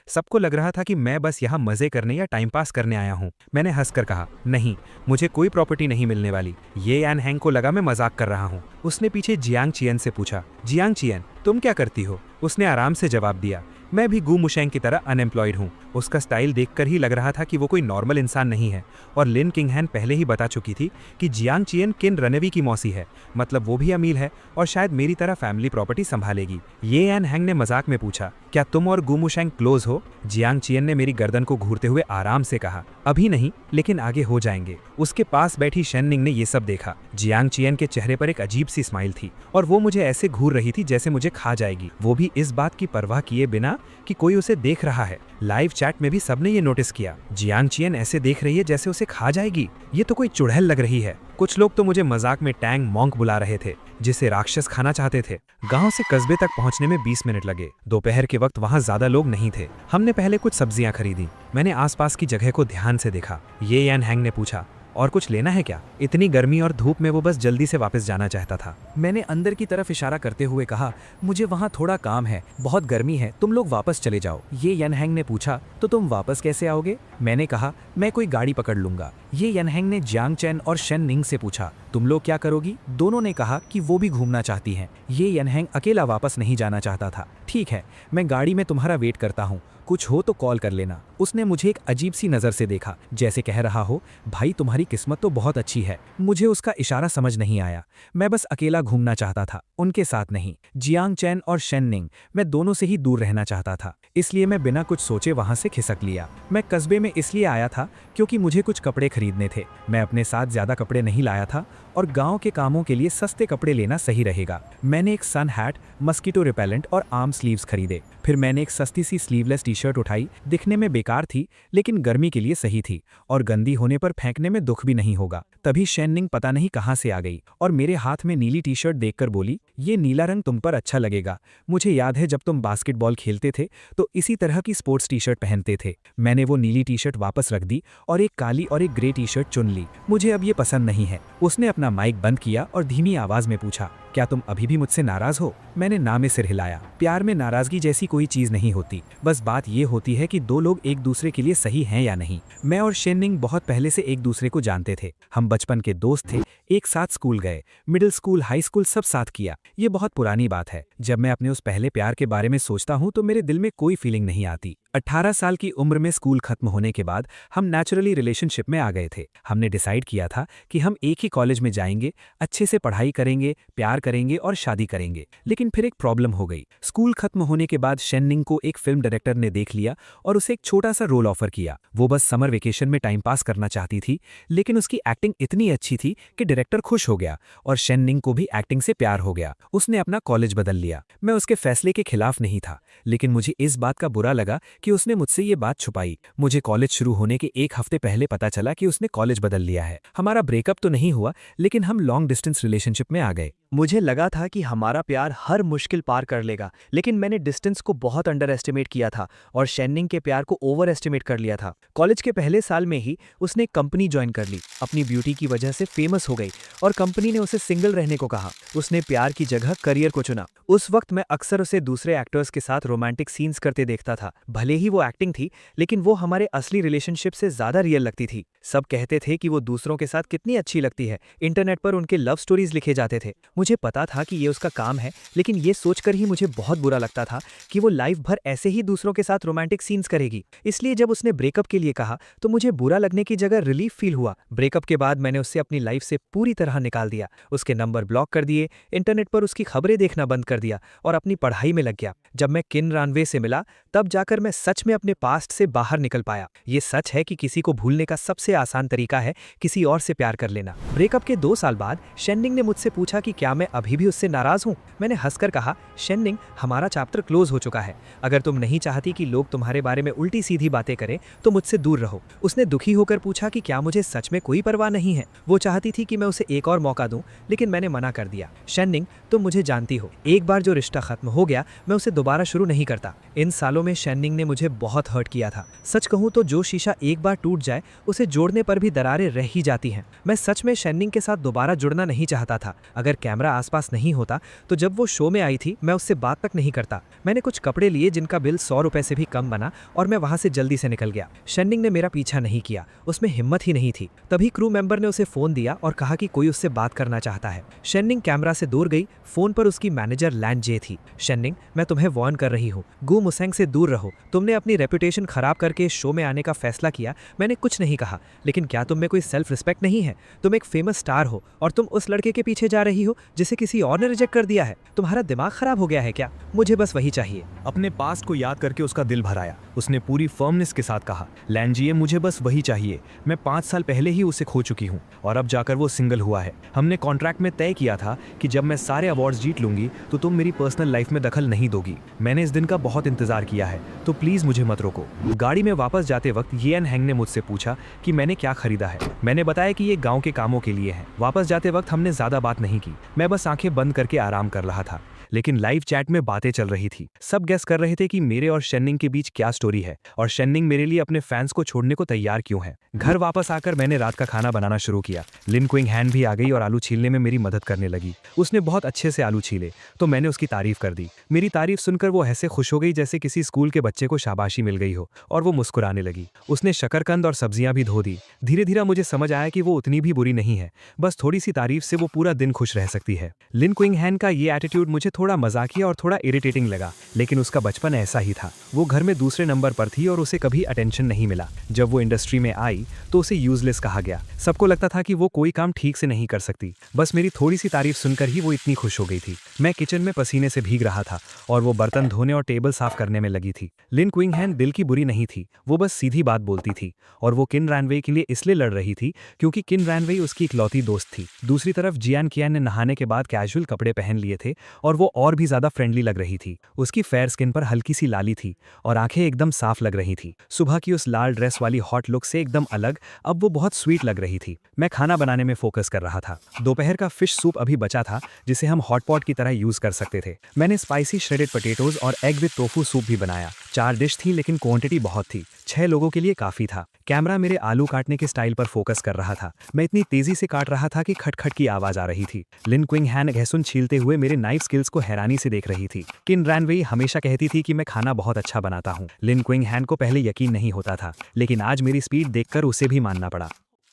सबको लग रहा था कि मैं बस यहाँ मजे करने या टाइम पास करने आया हूँ। मैंने हंसकर कहा, नहीं, मुझे कोई प्रॉपर्टी नहीं मिलने वाली। ये यान हैंग को लगा मैं मजाक कर रहा हूँ। उसने पीछे जियांग चियन से पूछा, जियांग चियन, तुम क्या करती हो? उसने आराम से जवाब दिया, मैं भी गू मुशेंग की तरह अनएम्प्लॉयड हूँ। उसका स्टाइल देखकर ही लग रहा था कि वो कोई नॉर्मल इंसान नहीं है। और लिन किंगहैन पहले ही बता चुकी थी कि जियांग चियन किन रनवी की मौसी है, मतलब वो भी अमीर है और शायद मेरी तरह फैमिली प्रॉपर्टी संभालेगी। ये यान हैंग ने मजाक में पूछा, क्या तुम और गू मुशेंग क्लोज हो? जियांग चियन ने मेरी गर्दन को घूरते हुए आराम से कहा, अभी नहीं, लेकिन आगे हो जाएंगे। उसके पास बैठी शेननिंग ने ये सब देखा। जियांग चियन के चेहरे पर एक अजीब सी स्माइल थी और वो मुझे ऐसे घूर रही थी जैसे मुझे खा जाएगी, वो भी इस बात की परवाह किए बिना कि कोई उसे देख रहा है। लाइव चैट में भी सबने ये नोटिस किया, जियांग चियन ऐसे देख रही है जैसे उसे खा जाएगी। ये तो कोई चुड़ैल लग रही है। कुछ लोग तो मुझे मजाक में टैंग मॉन्क बुला रहे थे, जिसे राक्षस खाना चाहते थे। गांव से कस्बे तक पहुंचने में 20 मिनट लगे। दोपहर के वक्त वहां ज्यादा लोग नहीं थे। हमने पहले कुछ सब्जियां खरीदी। मैंने आसपास की जगह को ध्यान से देखा। ये यान हैंग ने पूछा, और कुछ लेना है क्या? इतनी गर्मी और धूप में वो बस जल्दी से वापस जाना चाहता था। मैंने अंदर की तरफ इशारा करते हुए कहा, मुझे वहाँ थोड़ा काम है, बहुत गर्मी है, तुम लोग वापस चले जाओ। ये यनहैंग ने पूछा, तो तुम वापस कैसे आओगे? मैंने कहा, मैं कोई गाड़ी पकड़ लूंगा। ये यनहैंग ने जियांग चैन और शेन निंग से पूछा, तुम लोग क्या करोगी? दोनों ने कहा कि वो भी घूमना चाहती हैं। ये यनहैंग अकेला वापस नहीं जाना चाहता था। ठीक है, मैं गाड़ी में तुम्हारा वेट करता हूँ, कुछ हो तो कॉल कर लेना। उसने मुझे एक अजीब सी नज़र से देखा, जैसे कह रहा हो, भाई तुम्हारी किस्मत तो बहुत अच्छी है। मुझे उसका इशारा समझ नहीं आया। मैं बस अकेला घूमना चाहता था, उनके साथ नहीं। जियांग चैन और शेन निंग, मैं दोनों से ही दूर रहना चाहता था, इसलिए मैं बिना कुछ सोचे वहां से खिसक लिया। मैं कस्बे में इसलिए आया था क्योंकि मुझे कुछ कपड़े खरीदने थे। मैं अपने साथ ज्यादा कपड़े नहीं लाया था और गाँव के कामों के लिए सस्ते कपड़े लेना सही रहेगा। मैंने एक सन हैट, मस्कीटो रिपेलेंट और आर्म स्लीव्स खरीदे। फिर मैंने एक सस्ती सी स्लीवलेस टी शर्ट उठाई। दिखने में बेकार थी, लेकिन गर्मी के लिए सही थी और गंदी होने पर फेंकने में दुख भी नहीं होगा। तभी शेननिंग पता नहीं कहां से आ गई और मेरे हाथ में नीली टी शर्ट देखकर बोली, ये नीला रंग तुम पर अच्छा लगेगा। मुझे याद है जब तुम बास्केटबॉल खेलते थे तो इसी तरह की स्पोर्ट्स टी शर्ट पहनते थे। मैंने वो नीली टी शर्ट वापस रख दी और एक काली और एक ग्रे टी शर्ट चुन ली। मुझे अब ये पसंद नहीं है। उसने अपना माइक बंद किया और धीमी आवाज में पूछा, क्या तुम अभी भी मुझसे नाराज हो? मैंने ना में सिर हिलाया। प्यार में नाराजगी जैसी कोई चीज नहीं होती, बस बात ये होती है कि दो लोग एक दूसरे के लिए सही हैं या नहीं। मैं और शेननिंग बहुत पहले से एक दूसरे को जानते थे। हम बचपन के दोस्त थे, एक साथ स्कूल गए, मिडिल स्कूल, हाई स्कूल सब साथ किया। ये बहुत पुरानी बात है। जब मैं अपने उस पहले प्यार के बारे में सोचता हूँ तो मेरे दिल में कोई फीलिंग नहीं आती। 18 साल की उम्र में स्कूल खत्म होने के बाद हम नेचुरली रिलेशनशिप में आ गए थे। हमने डिसाइड किया था कि हम एक ही कॉलेज में जाएंगे, अच्छे से पढ़ाई करेंगे, प्यार करेंगे और शादी करेंगे। लेकिन फिर एक प्रॉब्लम हो गई। स्कूल खत्म होने के बाद शेननिंग को एक फिल्म डायरेक्टर ने देख लिया और उसे एक छोटा सा रोल ऑफर किया। वो बस समर वेकेशन में टाइम पास करना चाहती थी, लेकिन उसकी एक्टिंग इतनी अच्छी थी कि डायरेक्टर खुश हो गया और शेननिंग को भी एक्टिंग से प्यार हो गया। उसने अपना कॉलेज बदल लिया। मैं उसके फैसले के खिलाफ नहीं था, लेकिन मुझे इस बात का बुरा लगा कि उसने मुझसे ये बात छुपाई। मुझे कॉलेज शुरू होने के एक हफ्ते पहले पता चला कि उसने कॉलेज बदल लिया है। हमारा ब्रेकअप तो नहीं हुआ, लेकिन हम लॉन्ग डिस्टेंस रिलेशनशिप में आ गए। मुझे लगा था कि हमारा प्यार हर मुश्किल पार कर लेगा, लेकिन मैंने डिस्टेंस को बहुत अंडर एस्टिमेट किया था और शेननिंग के प्यार को ओवर एस्टिमेट कर लिया था। कॉलेज के पहले साल में ही उसने कंपनी ज्वाइन कर ली। अपनी ब्यूटी की वजह से फेमस हो गई और कंपनी ने उसे सिंगल रहने को कहा। उसने प्यार की जगह करियर को चुना। उस वक्त मैं अक्सर उसे दूसरे एक्टर्स के साथ रोमांटिक सीन्स करते देखता था। भले ही वो एक्टिंग थी, लेकिन वो हमारे असली रिलेशनशिप से ज्यादा रियल लगती थी। सब कहते थे कि वो दूसरों के साथ कितनी अच्छी लगती है। इंटरनेट पर उनके लव स्टोरीज लिखे जाते थे। मुझे पता था कि ये उसका काम है, लेकिन ये सोचकर ही मुझे बहुत बुरा लगता था कि वो लाइफ भर ऐसे ही दूसरों के साथ रोमांटिक सीन्स करेगी। इसलिए जब उसने ब्रेकअप के लिए कहा तो मुझे बुरा लगने की जगह रिलीफ फील हुआ। ब्रेकअप के बाद मैंने उससे अपनी लाइफ से पूरी तरह निकाल दिया। उसके नंबर ब्लॉक कर दिए, इंटरनेट पर उसकी खबरें देखना बंद कर दिया और अपनी पढ़ाई में लग गया। जब मैं किन रानवे से मिला तब जाकर मैं सच में अपने पास्ट से बाहर निकल पाया। ये सच है कि किसी को भूलने का सबसे आसान तरीका है किसी और से प्यार कर लेना। ब्रेकअप के 2 साल बाद शेननिंग ने मुझसे पूछा कि क्या क्या मैं अभी भी उससे नाराज हूँ? मैंने हंसकर कहा, शेननिंग, हमारा चैप्टर क्लोज हो चुका है। अगर तुम नहीं चाहती कि लोग तुम्हारे बारे में उल्टी सीधी बातें करें तो मुझसे दूर रहो। उसने दुखी होकर पूछा कि क्या मुझे सच में कोई परवाह नहीं है। वो चाहती थी कि मैं उसे एक और मौका दूं, लेकिन मैंने मना कर दिया। शेननिंग, तुम मुझे जानती हो, एक बार जो रिश्ता खत्म हो गया मैं उसे दोबारा शुरू नहीं करता। इन सालों में शेननिंग ने मुझे बहुत हर्ट किया था। सच कहूँ तो जो शीशा एक बार टूट जाए उसे जोड़ने पर भी दरारें रह ही जाती हैं। मैं सच में शेननिंग के साथ दोबारा जुड़ना नहीं चाहता था। अगर कैमरा आसपास नहीं होता तो जब वो शो में आई थी मैं उससे बात तक नहीं करता। मैंने कुछ कपड़े लिए जिनका बिल 100 रुपए से भी कम बना और मैं वहां से जल्दी से निकल गया। शेननिंग ने मेरा पीछा नहीं किया, उसमें हिम्मत ही नहीं थी। तभी क्रू मेंबर ने उसे फोन दिया और कहा कि कोई उससे बात करना चाहता है। शेननिंग कैमरा से दूर गई। फोन पर उसकी मैनेजर लैंड जे थी। शेननिंग, मैं तुम्हें वार्न कर रही हूँ, गू मुसेंग से दूर रहो। तुमने अपनी रेपुटेशन खराब करके शो में आने का फैसला किया। मैंने कुछ नहीं कहा, लेकिन क्या तुम में कोई सेल्फ रिस्पेक्ट नहीं है? तुम एक फेमस स्टार हो और तुम उस लड़के के पीछे जा रही हो जिसे किसी और ने रिजेक्ट कर दिया है। तुम्हारा दिमाग खराब हो गया है क्या? मुझे बस वही चाहिए। अपने पास्ट को याद करके उसका दिल भर आया। उसने पूरी फर्मनेस के साथ कहा, लैंजिए, मुझे बस वही चाहिए। मैं 5 साल पहले ही उसे खो चुकी हूँ और अब जाकर वो सिंगल हुआ है। हमने कॉन्ट्रैक्ट में तय किया था कि जब मैं सारे अवार्ड्स जीत लूंगी तो तुम मेरी पर्सनल लाइफ में दखल नहीं दोगी। मैंने इस दिन का बहुत इंतजार किया है, तो प्लीज मुझे मत रोको। गाड़ी में वापस जाते वक्त येन हैंग ने मुझसे पूछा कि मैंने क्या खरीदा है। मैंने बताया कि ये गाँव के कामों के लिए है। वापस जाते वक्त हमने ज्यादा बात नहीं की। मैं बस आंखें बंद करके आराम कर रहा था, लेकिन लाइव चैट में बातें चल रही थी। सब गेस कर रहे थे कि मेरे और शेननिंग के बीच क्या स्टोरी है और शेननिंग मेरे लिए अपने फैंस को छोड़ने को तैयार क्यों है। घर वापस आकर मैंने रात का खाना बनाना शुरू किया। लिन क्विंग हैन भी आ गई और आलू छीलने में मेरी मदद करने लगी। उसने बहुत अच्छे से आलू छीले तो मैंने उसकी तारीफ कर दी। मेरी तारीफ सुनकर वो ऐसे खुश हो गई जैसे किसी स्कूल के बच्चे को शाबाशी मिल गई हो, और वो मुस्कुराने लगी। उसने शकरकंद और सब्जियां भी धो दी। धीरे धीरे मुझे समझ आया कि वो उतनी भी बुरी नहीं है, बस थोड़ी सी तारीफ से वो पूरा दिन खुश रह सकती है। लिन क्विंग हैन का ये एटीट्यूड मुझे थोड़ा मजाकिया और थोड़ा इरिटेटिंग लगा, लेकिन उसका बचपन ऐसा ही था। वो घर में दूसरे नंबर पर थी और उसे कभी अटेंशन नहीं मिला। जब वो इंडस्ट्री में आई तो उसे यूजलेस कहा गया। सबको लगता था कि वो कोई काम ठीक से नहीं कर सकती। बस मेरी थोड़ी सी तारीफ सुनकर ही वो इतनी खुश हो गई थी। मैं किचन में पसीने से भीग रहा था और वो बर्तन धोने और टेबल साफ करने में लगी थी। लिन क्विंग हैन दिल की बुरी नहीं थी, वो बस सीधी बात बोलती थी और वो किन रैनवे के लिए इसलिए लड़ रही थी क्योंकि किन रैनवे उसकी इकलौती दोस्त थी। दूसरी तरफ जियान कियान ने नहाने के बाद कैजुअल कपड़े पहन लिए थे और वो और भी ज्यादा फ्रेंडली लग रही थी। उसकी फेयर स्किन पर हल्की सी लाली थी और आंखें एकदम साफ लग रही थी। सुबह की उस लाल ड्रेस वाली हॉट लुक से एकदम अलग अब वो बहुत स्वीट लग रही थी। मैं खाना बनाने में फोकस कर रहा था। दोपहर का फिश सूप अभी बचा था जिसे हम हॉट पॉट की तरह यूज कर सकते थे। मैंने स्पाइसी श्रेडेड पोटैटोज और एग विद टोफू सूप भी बनाया। 4 डिश थी लेकिन क्वांटिटी बहुत थी। 6 लोगों के लिए काफी था। कैमरा मेरे आलू काटने के स्टाइल पर फोकस कर रहा था। मैं इतनी तेजी से काट रहा था कि खटखट की आवाज आ रही थी। लिन क्विंग हैन लहसुन छीलते हुए मेरे नाइफ स्किल्स को हैरानी से देख रही थी। किन रैनवे हमेशा कहती थी कि मैं खाना बहुत अच्छा बनाता हूँ। लिन क्विंग हैन को पहले यकीन नहीं होता था, लेकिन आज मेरी स्पीड देखकर उसे भी मानना पड़ा।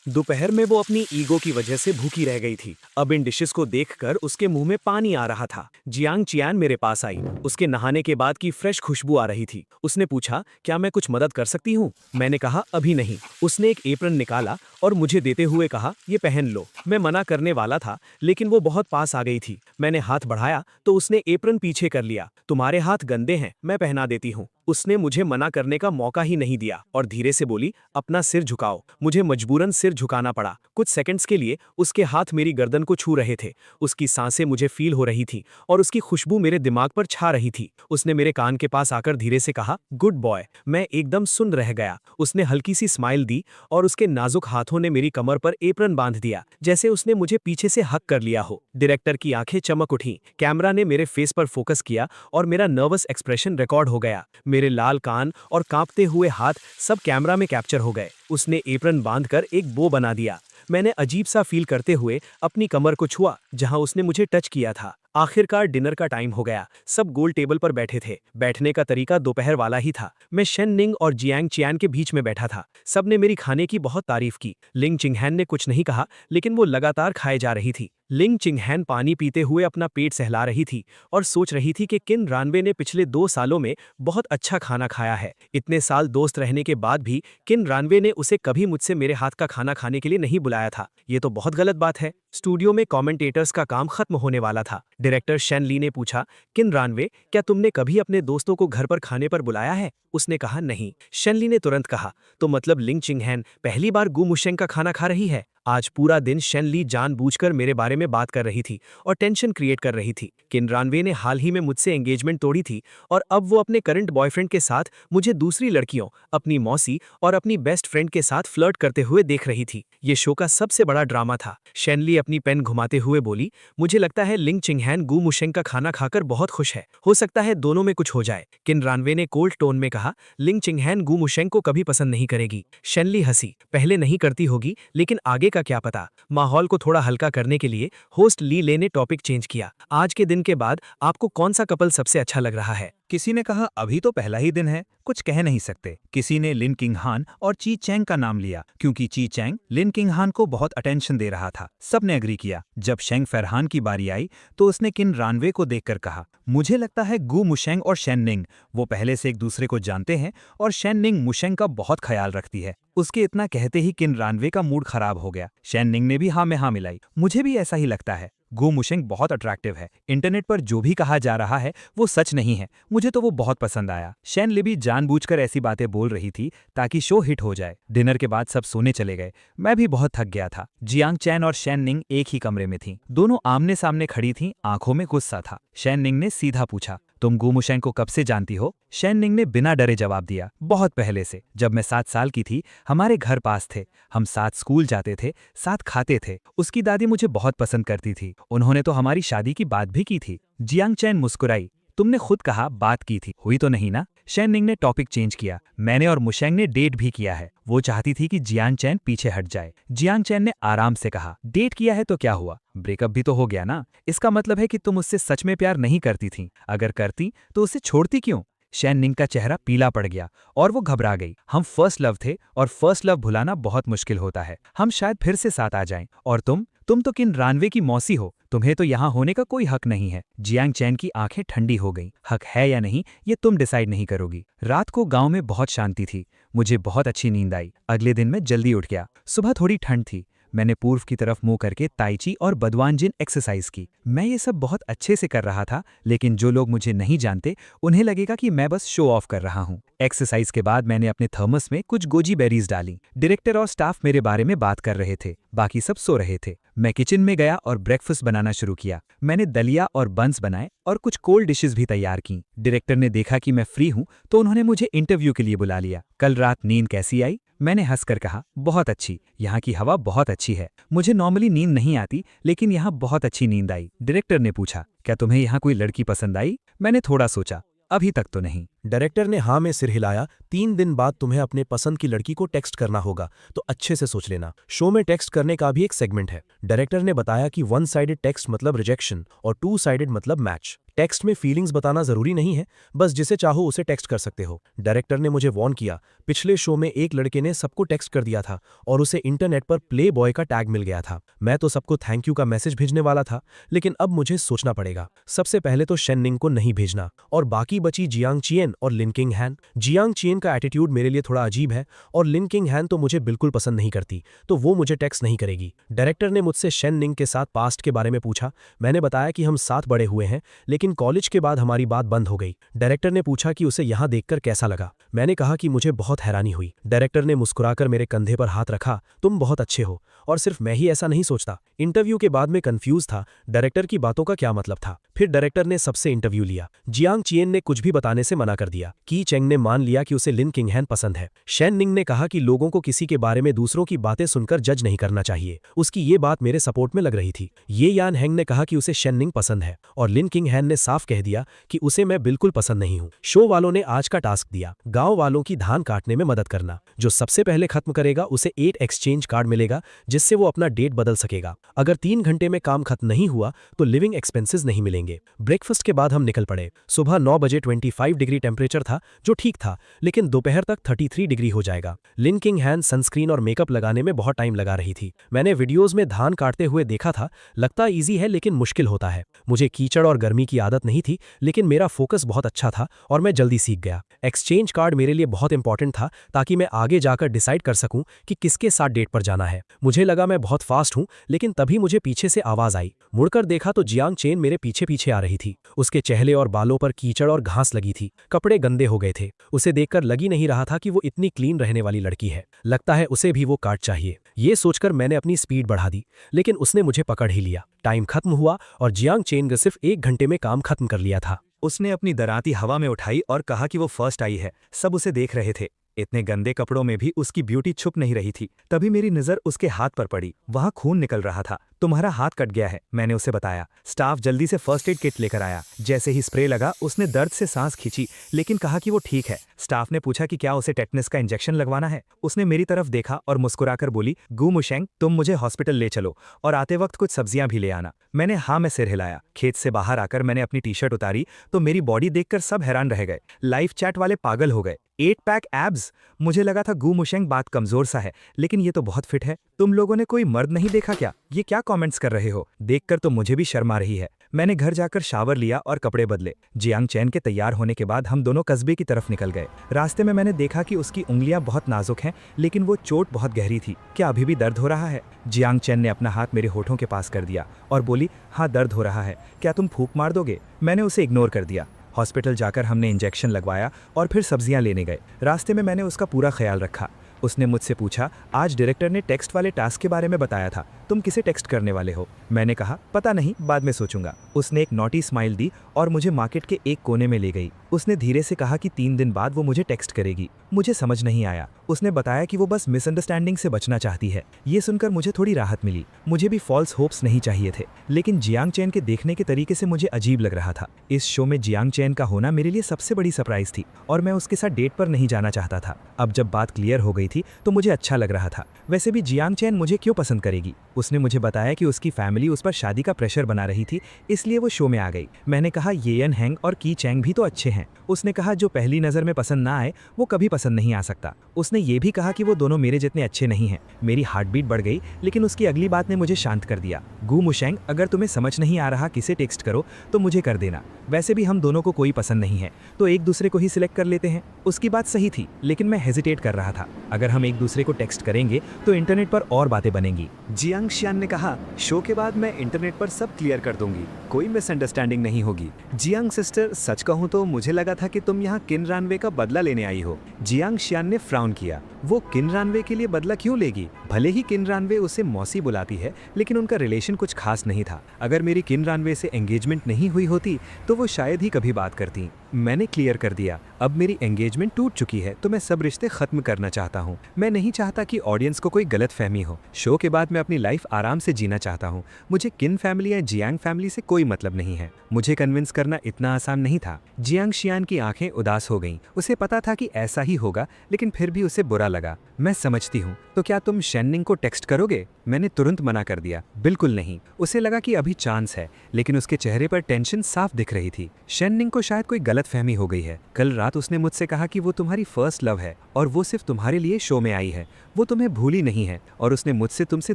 दोपहर में वो अपनी ईगो की वजह से भूखी रह गई थी। अब इन डिशेस को देखकर उसके मुंह में पानी आ रहा था। जियांग चियान मेरे पास आई। उसके नहाने के बाद की फ्रेश खुशबू आ रही थी। उसने पूछा, क्या मैं कुछ मदद कर सकती हूँ? मैंने कहा, अभी नहीं। उसने एक एप्रन निकाला और मुझे देते हुए कहा, ये पहन लो। मैं मना करने वाला था, लेकिन वो बहुत पास आ गई थी। मैंने हाथ बढ़ाया तो उसने एप्रन पीछे कर लिया। तुम्हारे हाथ गंदे हैं, मैं पहना देती हूँ। उसने मुझे मना करने का मौका ही नहीं दिया और धीरे से बोली, अपना सिर झुकाओ। मुझे मजबूरन सिर झुकाना पड़ा। कुछ सेकंड्स के लिए उसके हाथ मेरी गर्दन को छू रहे थे। उसकी सांसें मुझे फील हो रही थी और उसकी खुशबू मेरे दिमाग पर छा रही थी। उसने मेरे कान के पास आकर धीरे से कहा, गुड बॉय। मैं एकदम सुन रह गया। उसने हल्की सी स्माइल दी और उसके नाजुक हाथों ने मेरी कमर पर एप्रन बांध दिया, जैसे उसने मुझे पीछे से हक कर लिया हो। डायरेक्टर की आंखें चमक उठी। कैमरा ने मेरे फेस पर फोकस किया और मेरा नर्वस एक्सप्रेशन रिकॉर्ड हो गया। मेरे लाल कान और कांपते हुए हाथ सब कैमरा में कैप्चर हो गए। उसने एप्रन बांधकर एक बो बना दिया। मैंने अजीब सा फील करते हुए अपनी कमर को छुआ जहां उसने मुझे टच किया था। आखिरकार डिनर का टाइम हो गया। सब गोल टेबल पर बैठे थे। बैठने का तरीका दोपहर वाला ही था। मैं शेननिंग और जियांग चियान के बीच में बैठा था। सबने मेरी खाने की बहुत तारीफ की। लिंग चिंगहैन ने कुछ नहीं कहा, लेकिन वो लगातार खाए जा रही थी। लिंग चिंगहैन पानी पीते हुए अपना पेट सहला रही थी और सोच रही थी कि किन रैनवे ने पिछले 2 सालों में बहुत अच्छा खाना खाया है। इतने साल दोस्त रहने के बाद भी किन रैनवे ने उसे कभी मुझसे मेरे हाथ का खाना खाने के लिए नहीं बुलाया था। ये तो बहुत गलत बात है। स्टूडियो में कमेंटेटर्स का काम खत्म होने वाला था। डायरेक्टर शेन ली ने पूछा, किन रैनवे, क्या तुमने कभी अपने दोस्तों को घर पर खाने पर बुलाया है? उसने कहा, नहीं। शेन ली ने तुरंत कहा, तो मतलब लिंग चिंगहैन पहली बार गू मुशेंग का खाना खा रही है? आज पूरा दिन शेनली जानबूझकर मेरे बारे में बात कर रही थी और टेंशन क्रिएट कर रही थी। किन रानवे ने हाल ही में मुझसे एंगेजमेंट तोड़ी थी और अब वो अपने करंट बॉयफ्रेंड के साथ मुझे दूसरी लड़कियों, अपनी मौसी और अपनी बेस्ट फ्रेंड के साथ फ्लर्ट करते हुए देख रही थी। ये शो का सबसे बड़ा ड्रामा था। शेनली अपनी पेन घुमाते हुए बोली, मुझे लगता है लिंग चिंगहैन गू मुशेंग का खाना खाकर बहुत खुश है। हो सकता है दोनों में कुछ हो जाए। किन रानवे ने कोल्ड टोन में कहा, लिंग चिंगहैन गू मुशेंग को कभी पसंद नहीं करेगी। शेनली हंसी, पहले नहीं करती होगी लेकिन आगे का क्या पता। माहौल को थोड़ा हल्का करने के लिए होस्ट ली ले ने टॉपिक चेंज किया। आज के दिन के बाद आपको कौन सा कपल सबसे अच्छा लग रहा है? किसी ने कहा अभी तो पहला ही दिन है, कुछ कह नहीं सकते। किसी ने लिन किंगहान और ची चैंग का नाम लिया क्योंकि ची चैंग लिन किंगहान को बहुत अटेंशन दे रहा था। सबने एग्री किया। जब शेंग फरहान की बारी आई तो उसने किन रानवे को देखकर कहा, मुझे लगता है गू मुशेंग और शेननिंग वो पहले से एक दूसरे को जानते हैं और शेननिंग मुशेंग का बहुत ख्याल रखती है। उसके इतना कहते ही किन रानवे का मूड खराब हो गया। शेननिंग ने भी हाँ में हाँ मिलाई, मुझे भी ऐसा ही लगता है। गू मुशेंग बहुत अट्रैक्टिव है। इंटरनेट पर जो भी कहा जा रहा है वो सच नहीं है। मुझे तो वो बहुत पसंद आया। शेन लिबी जानबूझकर ऐसी बातें बोल रही थी ताकि शो हिट हो जाए। डिनर के बाद सब सोने चले गए। मैं भी बहुत थक गया था। जियांग चैन और शेन निंग एक ही कमरे में थीं। दोनों आमने सामने खड़ी थीं, आंखों में गुस्सा था। शेन निंग ने सीधा पूछा, तुम गू मुशेंग को कब से जानती हो? शेन निंग ने बिना डरे जवाब दिया, बहुत पहले से। जब मैं 7 साल की थी, हमारे घर पास थे। हम साथ स्कूल जाते थे, साथ खाते थे। उसकी दादी मुझे बहुत पसंद करती थी। उन्होंने तो हमारी शादी की बात भी की थी। जियांग चैन मुस्कुराई, तुमने खुद कहा बात की थी, हुई तो नहीं ना? शेन निंग ने टॉपिक चेंज किया, मैंने और मुशेंग ने डेट भी किया है। वो चाहती थी कि जियांग चैन पीछे हट जाए। जियांग चैन ने आराम से कहा, डेट किया है तो क्या हुआ, ब्रेकअप भी तो हो गया ना। इसका मतलब है कि तुम उससे सच में प्यार नहीं करती थी। अगर करती तो उसे छोड़ती क्यों? शेन निंग का चेहरा पीला पड़ गया और वो घबरा गई। हम फर्स्ट लव थे और फर्स्ट लव भुलाना बहुत मुश्किल होता है। हम शायद फिर से साथ आ जाएं। और तुम तो किन रानवे की मौसी हो, तुम्हें तो यहाँ होने का कोई हक नहीं है। जियांग चैन की आंखें ठंडी हो गईं। हक है या नहीं ये तुम डिसाइड नहीं करोगी। रात को गांव में बहुत शांति थी। मुझे बहुत अच्छी नींद आई। अगले दिन मैं जल्दी उठ गया। सुबह थोड़ी ठंड थी। मैंने पूर्व की तरफ मुंह करके ताइची और बदवानजिन एक्सरसाइज की। मैं ये सब बहुत अच्छे से कर रहा था, लेकिन जो लोग मुझे नहीं जानते उन्हें लगेगा कि मैं बस शो ऑफ कर रहा हूँ। एक्सरसाइज के बाद मैंने अपने थर्मस में कुछ गोजी बेरीज डाली। डायरेक्टर और स्टाफ मेरे बारे में बात कर रहे थे, बाकी सब सो रहे थे। मैं किचन में गया और ब्रेकफास्ट बनाना शुरू किया। मैंने दलिया और बंस बनाए और कुछ कोल्ड डिशेस भी तैयार की। डायरेक्टर ने देखा कि मैं फ्री हूँ तो उन्होंने मुझे इंटरव्यू के लिए बुला लिया। कल रात नींद कैसी आई? मैंने हंसकर कहा, बहुत अच्छी। यहाँ की हवा बहुत अच्छी है। मुझे नॉर्मली नींद नहीं आती, लेकिन यहाँ बहुत अच्छी नींद आई। डायरेक्टर ने पूछा, क्या तुम्हें यहाँ कोई लड़की पसंद आई? मैंने थोड़ा सोचा, अभी तक तो नहीं। डायरेक्टर ने हाँ में सिर हिलाया। 3 दिन बाद तुम्हें अपने पसंद की लड़की को टेक्स्ट करना होगा, तो अच्छे से सोच लेना। शो में टेक्स्ट करने का भी एक सेगमेंट है। डायरेक्टर ने बताया कि 1 साइडेड टेक्स्ट मतलब रिजेक्शन और 2 साइडेड मतलब मैच। टेक्स्ट में फीलिंग्स बताना जरूरी नहीं है, बस जिसे चाहो उसे टेक्स्ट कर सकते हो। डायरेक्टर ने मुझे वॉर्न किया। पिछले शो में एक लड़के ने सबको टेक्स्ट कर दिया था और उसे इंटरनेट पर प्ले बॉय का टैग मिल गया था। मैं तो सबको थैंक यू का मैसेज भेजने वाला था, लेकिन अब मुझे सोचना पड़ेगा। सबसे पहले तो शेन निंग को नहीं भेजना और बाकी बची जियांग चियन और लिन किंगहैन। जियांग चियन का एटीट्यूड मेरे लिए थोड़ा अजीब है और लिन किंगहैन तो मुझे बिल्कुल पसंद नहीं करती, तो वो मुझे टेक्स्ट नहीं करेगी। डायरेक्टर ने मुझसे शेन निंग के साथ पास्ट के बारे में पूछा। मैंने बताया कि हम साथ बड़े हुए हैं, लेकिन कॉलेज के बाद हमारी बात बंद हो गई। डायरेक्टर ने पूछा कि उसे यहां देखकर कैसा लगा। मैंने कहा कि मुझे बहुत हैरानी हुई। डायरेक्टर ने मुस्कुराकर मेरे कंधे पर हाथ रखा, तुम बहुत अच्छे हो, और सिर्फ मैं ही ऐसा नहीं सोचता। इंटरव्यू के बाद में कंफ्यूज था, डायरेक्टर की बातों का क्या मतलब था। फिर डायरेक्टर ने सबसे इंटरव्यू लिया। जियांग चियन ने कुछ भी बताने से मना कर दिया। की चेंग ने मान लिया कि उसे लिन किंगहैन पसंद है। शेन निंग ने कहा कि लोगों को किसी के बारे में दूसरों की बातें सुनकर जज नहीं करना चाहिए। उसकी ये बात मेरे सपोर्ट में लग रही थी। ये यान हैंग ने कहा कि उसे शेन निंग पसंद है और लिन किंगहैन ने साफ कह दिया कि उसे मैं बिल्कुल पसंद नहीं हूं। शो वालों ने आज का टास्क दिया, गांव वालों की धान काटने में मदद करना। जो सबसे पहले खत्म करेगा उसे 8 एक्सचेंज कार्ड मिलेगा, जिससे वो अपना डेट बदल सकेगा। अगर 3 घंटे में काम खत्म नहीं हुआ तो लिविंग एक्सपेंसेस नहीं मिलेंगे। ब्रेकफास्ट के बाद हम निकल पड़े। सुबह 9 बजे 25 डिग्री टेम्परेचर था, जो ठीक था, लेकिन दोपहर तक 33 डिग्री हो जाएगा। लिन किंगहैन सनस्क्रीन और मेकअप लगाने में बहुत टाइम लगा रही थी। मैंने वीडियोज में धान काटते हुए देखा था, लगता ईजी है लेकिन मुश्किल होता है। मुझे कीचड़ और गर्मी की आदत नहीं थी, लेकिन मेरा फोकस बहुत अच्छा था और मैं जल्दी सीख गया। एक्सचेंज कार्ड मेरे लिए बहुत इंपॉर्टेंट था ताकि मैं आगे जाकर डिसाइड कर सकूं कि किसके साथ डेट पर जाना है। मुझे लगा मैं बहुत फास्ट हूं, लेकिन तभी मुझे पीछे से आवाज आई। मुड़कर देखा तो जियांग चेन मेरे पीछे पीछे आ रही थी। उसके चेहरे और बालों पर कीचड़ और घास लगी थी, कपड़े गंदे हो गए थे। उसे देखकर लग ही नहीं रहा था कि वो इतनी क्लीन रहने वाली लड़की है। लगता है उसे भी वो कार्ड चाहिए। ये सोचकर मैंने अपनी स्पीड बढ़ा दी, लेकिन उसने मुझे पकड़ ही लिया। टाइम खत्म हुआ और जियांग चेन ने सिर्फ 1 घंटे में काम खत्म कर लिया था। उसने अपनी दराती हवा में उठाई और कहा कि वो फर्स्ट आई है। सब उसे देख रहे थे। इतने गंदे कपड़ों में भी उसकी ब्यूटी छुप नहीं रही थी। तभी मेरी नजर उसके हाथ पर पड़ी। वहां खून निकल रहा था। तुम्हारा हाथ कट गया है, मैंने उसे बताया। स्टाफ जल्दी से फर्स्ट एड किट लेकर आया। जैसे ही स्प्रे लगा उसने दर्द से सांस खींची, लेकिन कहा कि वो ठीक है। स्टाफ ने पूछा कि क्या उसे टेटनस का इंजेक्शन लगवाना है। उसने मेरी तरफ देखा और मुस्कुराकर बोली, गू मुशेंग, तुम मुझे हॉस्पिटल ले चलो और आते वक्त कुछ सब्जियां भी ले आना। मैंने हाँ में सिर हिलाया। खेत से बाहर आकर मैंने अपनी टी शर्ट उतारी तो मेरी बॉडी देखकर सब हैरान रह गए। लाइव चैट वाले पागल हो गए। 8 पैक एब्स। मुझे लगा था गू मुशेंग बात कमजोर सा है, लेकिन ये तो बहुत फिट है। तुम लोगों ने कोई मर्द नहीं देखा क्या? ये क्या कमेंट्स कर रहे हो? देखकर तो मुझे भी शर्म आ रही है। मैंने घर जाकर शावर लिया और कपड़े बदले। जियांग चेन के तैयार होने के बाद हम दोनों कस्बे की तरफ निकल गए। रास्ते में मैंने देखा कि उसकी उंगलियां बहुत नाजुक हैं, लेकिन वो चोट बहुत गहरी थी। क्या अभी भी दर्द हो रहा है? जियांग चेन ने अपना हाथ मेरे होठों के पास कर दिया और बोली, हाँ दर्द हो रहा है। क्या तुम फूंक मार दोगे? मैंने उसे इग्नोर कर दिया। हॉस्पिटल जाकर हमने इंजेक्शन लगवाया और फिर सब्जियां लेने गए। रास्ते में मैंने उसका पूरा ख्याल रखा। उसने मुझसे पूछा, आज डायरेक्टर ने टेक्स्ट वाले टास्क के बारे में बताया था, तुम किसे टेक्स्ट करने वाले हो? मैंने कहा, पता नहीं, बाद में सोचूंगा। उसने एक नॉटी स्माइल दी और मुझे मार्केट के एक कोने में ले गई। उसने धीरे से कहा कि 3 दिन बाद वो मुझे टेक्स्ट करेगी। मुझे समझ नहीं आया। उसने बताया कि वो बस मिसअंडरस्टैंडिंग से बचना चाहती है। ये सुनकर मुझे थोड़ी राहत मिली। मुझे भी फॉल्स होप्स नहीं चाहिए थे, लेकिन जियांग चेन के देखने के तरीके से मुझे अजीब लग रहा था। इस शो में जियांग चेन का होना मेरे लिए सबसे बड़ी सरप्राइज थी और मैं उसके साथ डेट पर नहीं जाना चाहता था। अब जब बात क्लियर हो गई थी तो मुझे अच्छा लग रहा था। वैसे भी जियांग चेन मुझे क्यों पसंद करेगी? उसने मुझे बताया कि उसकी फैमिली उस पर शादी का प्रेशर बना रही थी, इसलिए वो शो में आ गई। मैंने कहा, येन हैंग और की चैंग भी तो अच्छे हैं। उसने कहा, जो पहली नज़र में पसंद ना आए वो कभी पसंद नहीं आ सकता। उसने ये भी कहा कि वो दोनों मेरे जितने अच्छे नहीं हैं। मेरी हार्ट बीट बढ़ गई, लेकिन उसकी अगली बात ने मुझे शांत कर दिया। गू मुशेंग, अगर तुम्हें समझ नहीं आ रहा किसे टेक्स्ट करो तो मुझे कर देना। वैसे भी हम दोनों को कोई पसंद नहीं है, तो एक दूसरे को ही सिलेक्ट कर लेते हैं। उसकी बात सही थी, लेकिन मैं हेजिटेट कर रहा था। अगर हम एक दूसरे को टेक्स्ट करेंगे तो इंटरनेट पर और बातें बनेंगी। जियांग शियान ने कहा, शो के बाद मैं इंटरनेट पर सब क्लियर कर दूंगी, कोई मिसअंडरस्टैंडिंग नहीं होगी। जियांग सिस्टर, सच कहूं तो मुझे लगा था कि तुम यहाँ किन रानवे का बदला लेने आई हो। जियांग शियान ने फ्राउन किया। वो किन रानवे के लिए बदला क्यों लेगी? भले ही किन रानवे उसे मौसी बुलाती है, लेकिन उनका रिलेशन कुछ खास नहीं था। अगर मेरी किन रानवे से एंगेजमेंट नहीं हुई होती तो वो शायद ही कभी बात करती। मैंने क्लियर कर दिया, अब मेरी एंगेजमेंट टूट चुकी है तो मैं सब रिश्ते खत्म करना चाहता हूँ। मैं नहीं चाहता कि ऑडियंस को कोई गलत फहमी हो। शो के बाद मैं अपनी लाइफ आराम से जीना चाहता हूँ। मुझे किन फैमिली या जियांग फैमिली से कोई मतलब नहीं है। मुझे कन्विंस करना इतना आसान नहीं था। जियांग शियान की आंखें उदास हो गईं। उसे पता था कि ऐसा ही होगा, लेकिन फिर भी उसे बुरा लगा। मैं समझती हूँ, तो क्या तुम शेननिंग को टेक्स्ट करोगे? मैंने तुरंत मना कर दिया, बिल्कुल नहीं। उसे लगा कि अभी चांस है, लेकिन उसके चेहरे पर टेंशन साफ दिख रही थी। शेननिंग को शायद कोई गलत फहमी हो गई है। कल रात उसने मुझसे कहा कि वो तुम्हारी फर्स्ट लव है और वो सिर्फ तुम्हारे लिए शो में आई है। वो तुम्हें भूली नहीं है और उसने मुझसे तुमसे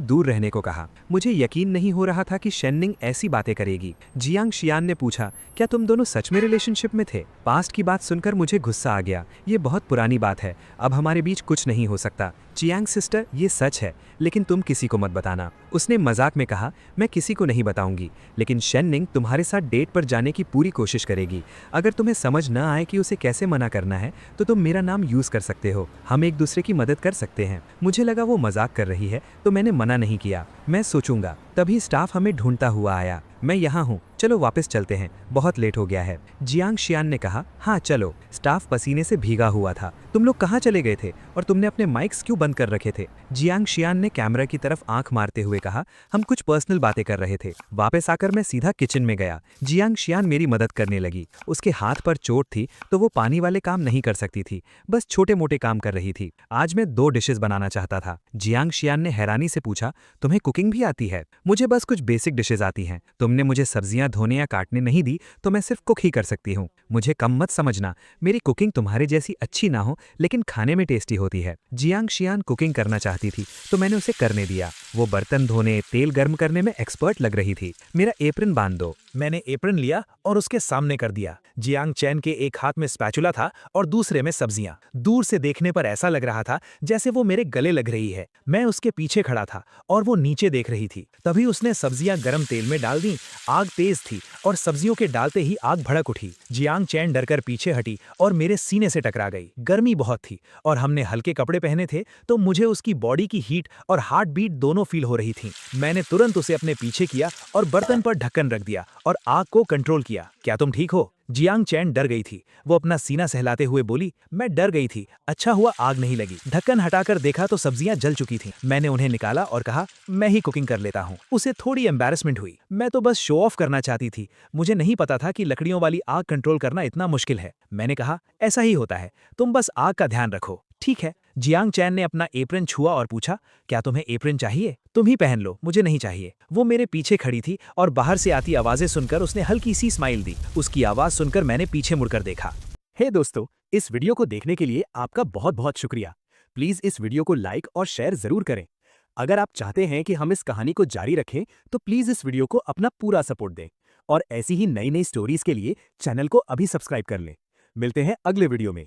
दूर रहने को कहा। मुझे यकीन नहीं हो रहा था कि शेननिंग ऐसी बातें करेगी। जियांग शियान ने पूछा, क्या तुम दोनों सच में रिलेशनशिप में थे? पास्ट की बात सुनकर मुझे गुस्सा आ गया। ये बहुत पुरानी बात है, अब हमारे बीच कुछ नहीं हो सकता। जियांग सिस्टर, ये सच है, लेकिन तुम किसी को मत बताना। उसने मजाक में कहा, मैं किसी को नहीं बताऊंगी, लेकिन शेननिंग तुम्हारे साथ डेट पर जाने की पूरी कोशिश करेगी। अगर तुम्हें समझ न आए कि उसे कैसे मना करना है तो तुम मेरा नाम यूज कर सकते हो। हम एक दूसरे की मदद कर सकते हैं। मुझे लगा वो मजाक कर रही है, तो मैंने मना नहीं किया। मैं सोचूंगा। तभी स्टाफ हमें ढूंढता हुआ आया। मैं यहाँ हूँ, चलो वापस चलते हैं, बहुत लेट हो गया है। जियांग शियान ने कहा, हाँ चलो। स्टाफ पसीने से भीगा हुआ था। तुम लोग कहाँ चले गए थे और तुमने अपने माइक्स क्यों बंद कर रखे थे? जियांग शियान ने कैमरा की तरफ आंख मारते हुए कहा, हम कुछ पर्सनल बातें कर रहे थे। वापस आकर मैं सीधा किचन में गया। जियांग शियान मेरी मदद करने लगी। उसके हाथ पर चोट थी तो वो पानी वाले काम नहीं कर सकती थी, बस छोटे मोटे काम कर रही थी। आज मैं 2 डिशेस बनाना चाहता था। जियांग शियान ने हैरानी से पूछा, तुम्हें कुकिंग भी आती है? मुझे बस कुछ बेसिक डिशेस आती हैं। तुमने मुझे सब्जियां धोने या काटने नहीं दी तो मैं सिर्फ कुक ही कर सकती हूँ। मुझे कम मत समझना, मेरी कुकिंग तुम्हारे जैसी अच्छी ना हो, लेकिन खाने में टेस्टी होती है। जियांग शियान कुकिंग करना चाहती थी तो मैंने उसे करने दिया। वो बर्तन धोने, तेल गर्म करने में एक्सपर्ट लग रही थी। मेरा एप्रन बांध दो। मैंने एप्रन लिया और उसके सामने कर दिया। जियांग चैन के एक हाथ में स्पैचुला था और दूसरे में सब्जियां। दूर से देखने पर ऐसा लग रहा था जैसे वो मेरे गले लग रही है। मैं उसके पीछे खड़ा था और वो नीचे देख रही थी। तभी उसने सब्जियां गरम तेल में डाल दी। आग तेज थी और सब्जियों के डालते ही आग भड़क उठी। जियांग चैन डरकर पीछे हटी और मेरे सीने से टकरा गई। गर्मी बहुत थी और हमने हल्के कपड़े पहने थे, तो मुझे उसकी बॉडी की हीट और हार्ट बीट दोनों फील हो रही थी। मैंने तुरंत उसे अपने पीछे किया और बर्तन पर ढक्कन रख दिया और आग को कंट्रोल किया। क्या तुम ठीक हो? जियांग चैन डर गई थी। वो अपना सीना सहलाते हुए बोली, मैं डर गई थी, अच्छा हुआ आग नहीं लगी। ढक्कन हटाकर देखा तो सब्जियां जल चुकी थीं। मैंने उन्हें निकाला और कहा, मैं ही कुकिंग कर लेता हूँ। उसे थोड़ी एम्बैरेसमेंट हुई। मैं तो बस शो ऑफ करना चाहती थी। मुझे नहीं पता था कि लकड़ियों वाली आग कंट्रोल करना इतना मुश्किल है। मैंने कहा, ऐसा ही होता है, तुम बस आग का ध्यान रखो। ठीक है। जियांग चैन ने अपना एप्रन छुआ और पूछा, क्या तुम्हें एप्रन चाहिए? तुम ही पहन लो, मुझे नहीं चाहिए। वो मेरे पीछे खड़ी थी और बाहर से आती आवाजें सुनकर उसने हल्की सी स्माइल दी। उसकी आवाज सुनकर मैंने पीछे मुड़कर देखा। हे दोस्तों, इस वीडियो को देखने के लिए आपका बहुत बहुत शुक्रिया। प्लीज इस वीडियो को लाइक और शेयर जरूर करें। अगर आप चाहते हैं कि हम इस कहानी को जारी रखें तो प्लीज इस वीडियो को अपना पूरा सपोर्ट दें और ऐसी ही नई नई स्टोरीज के लिए चैनल को अभी सब्सक्राइब कर लें। मिलते हैं अगले वीडियो में।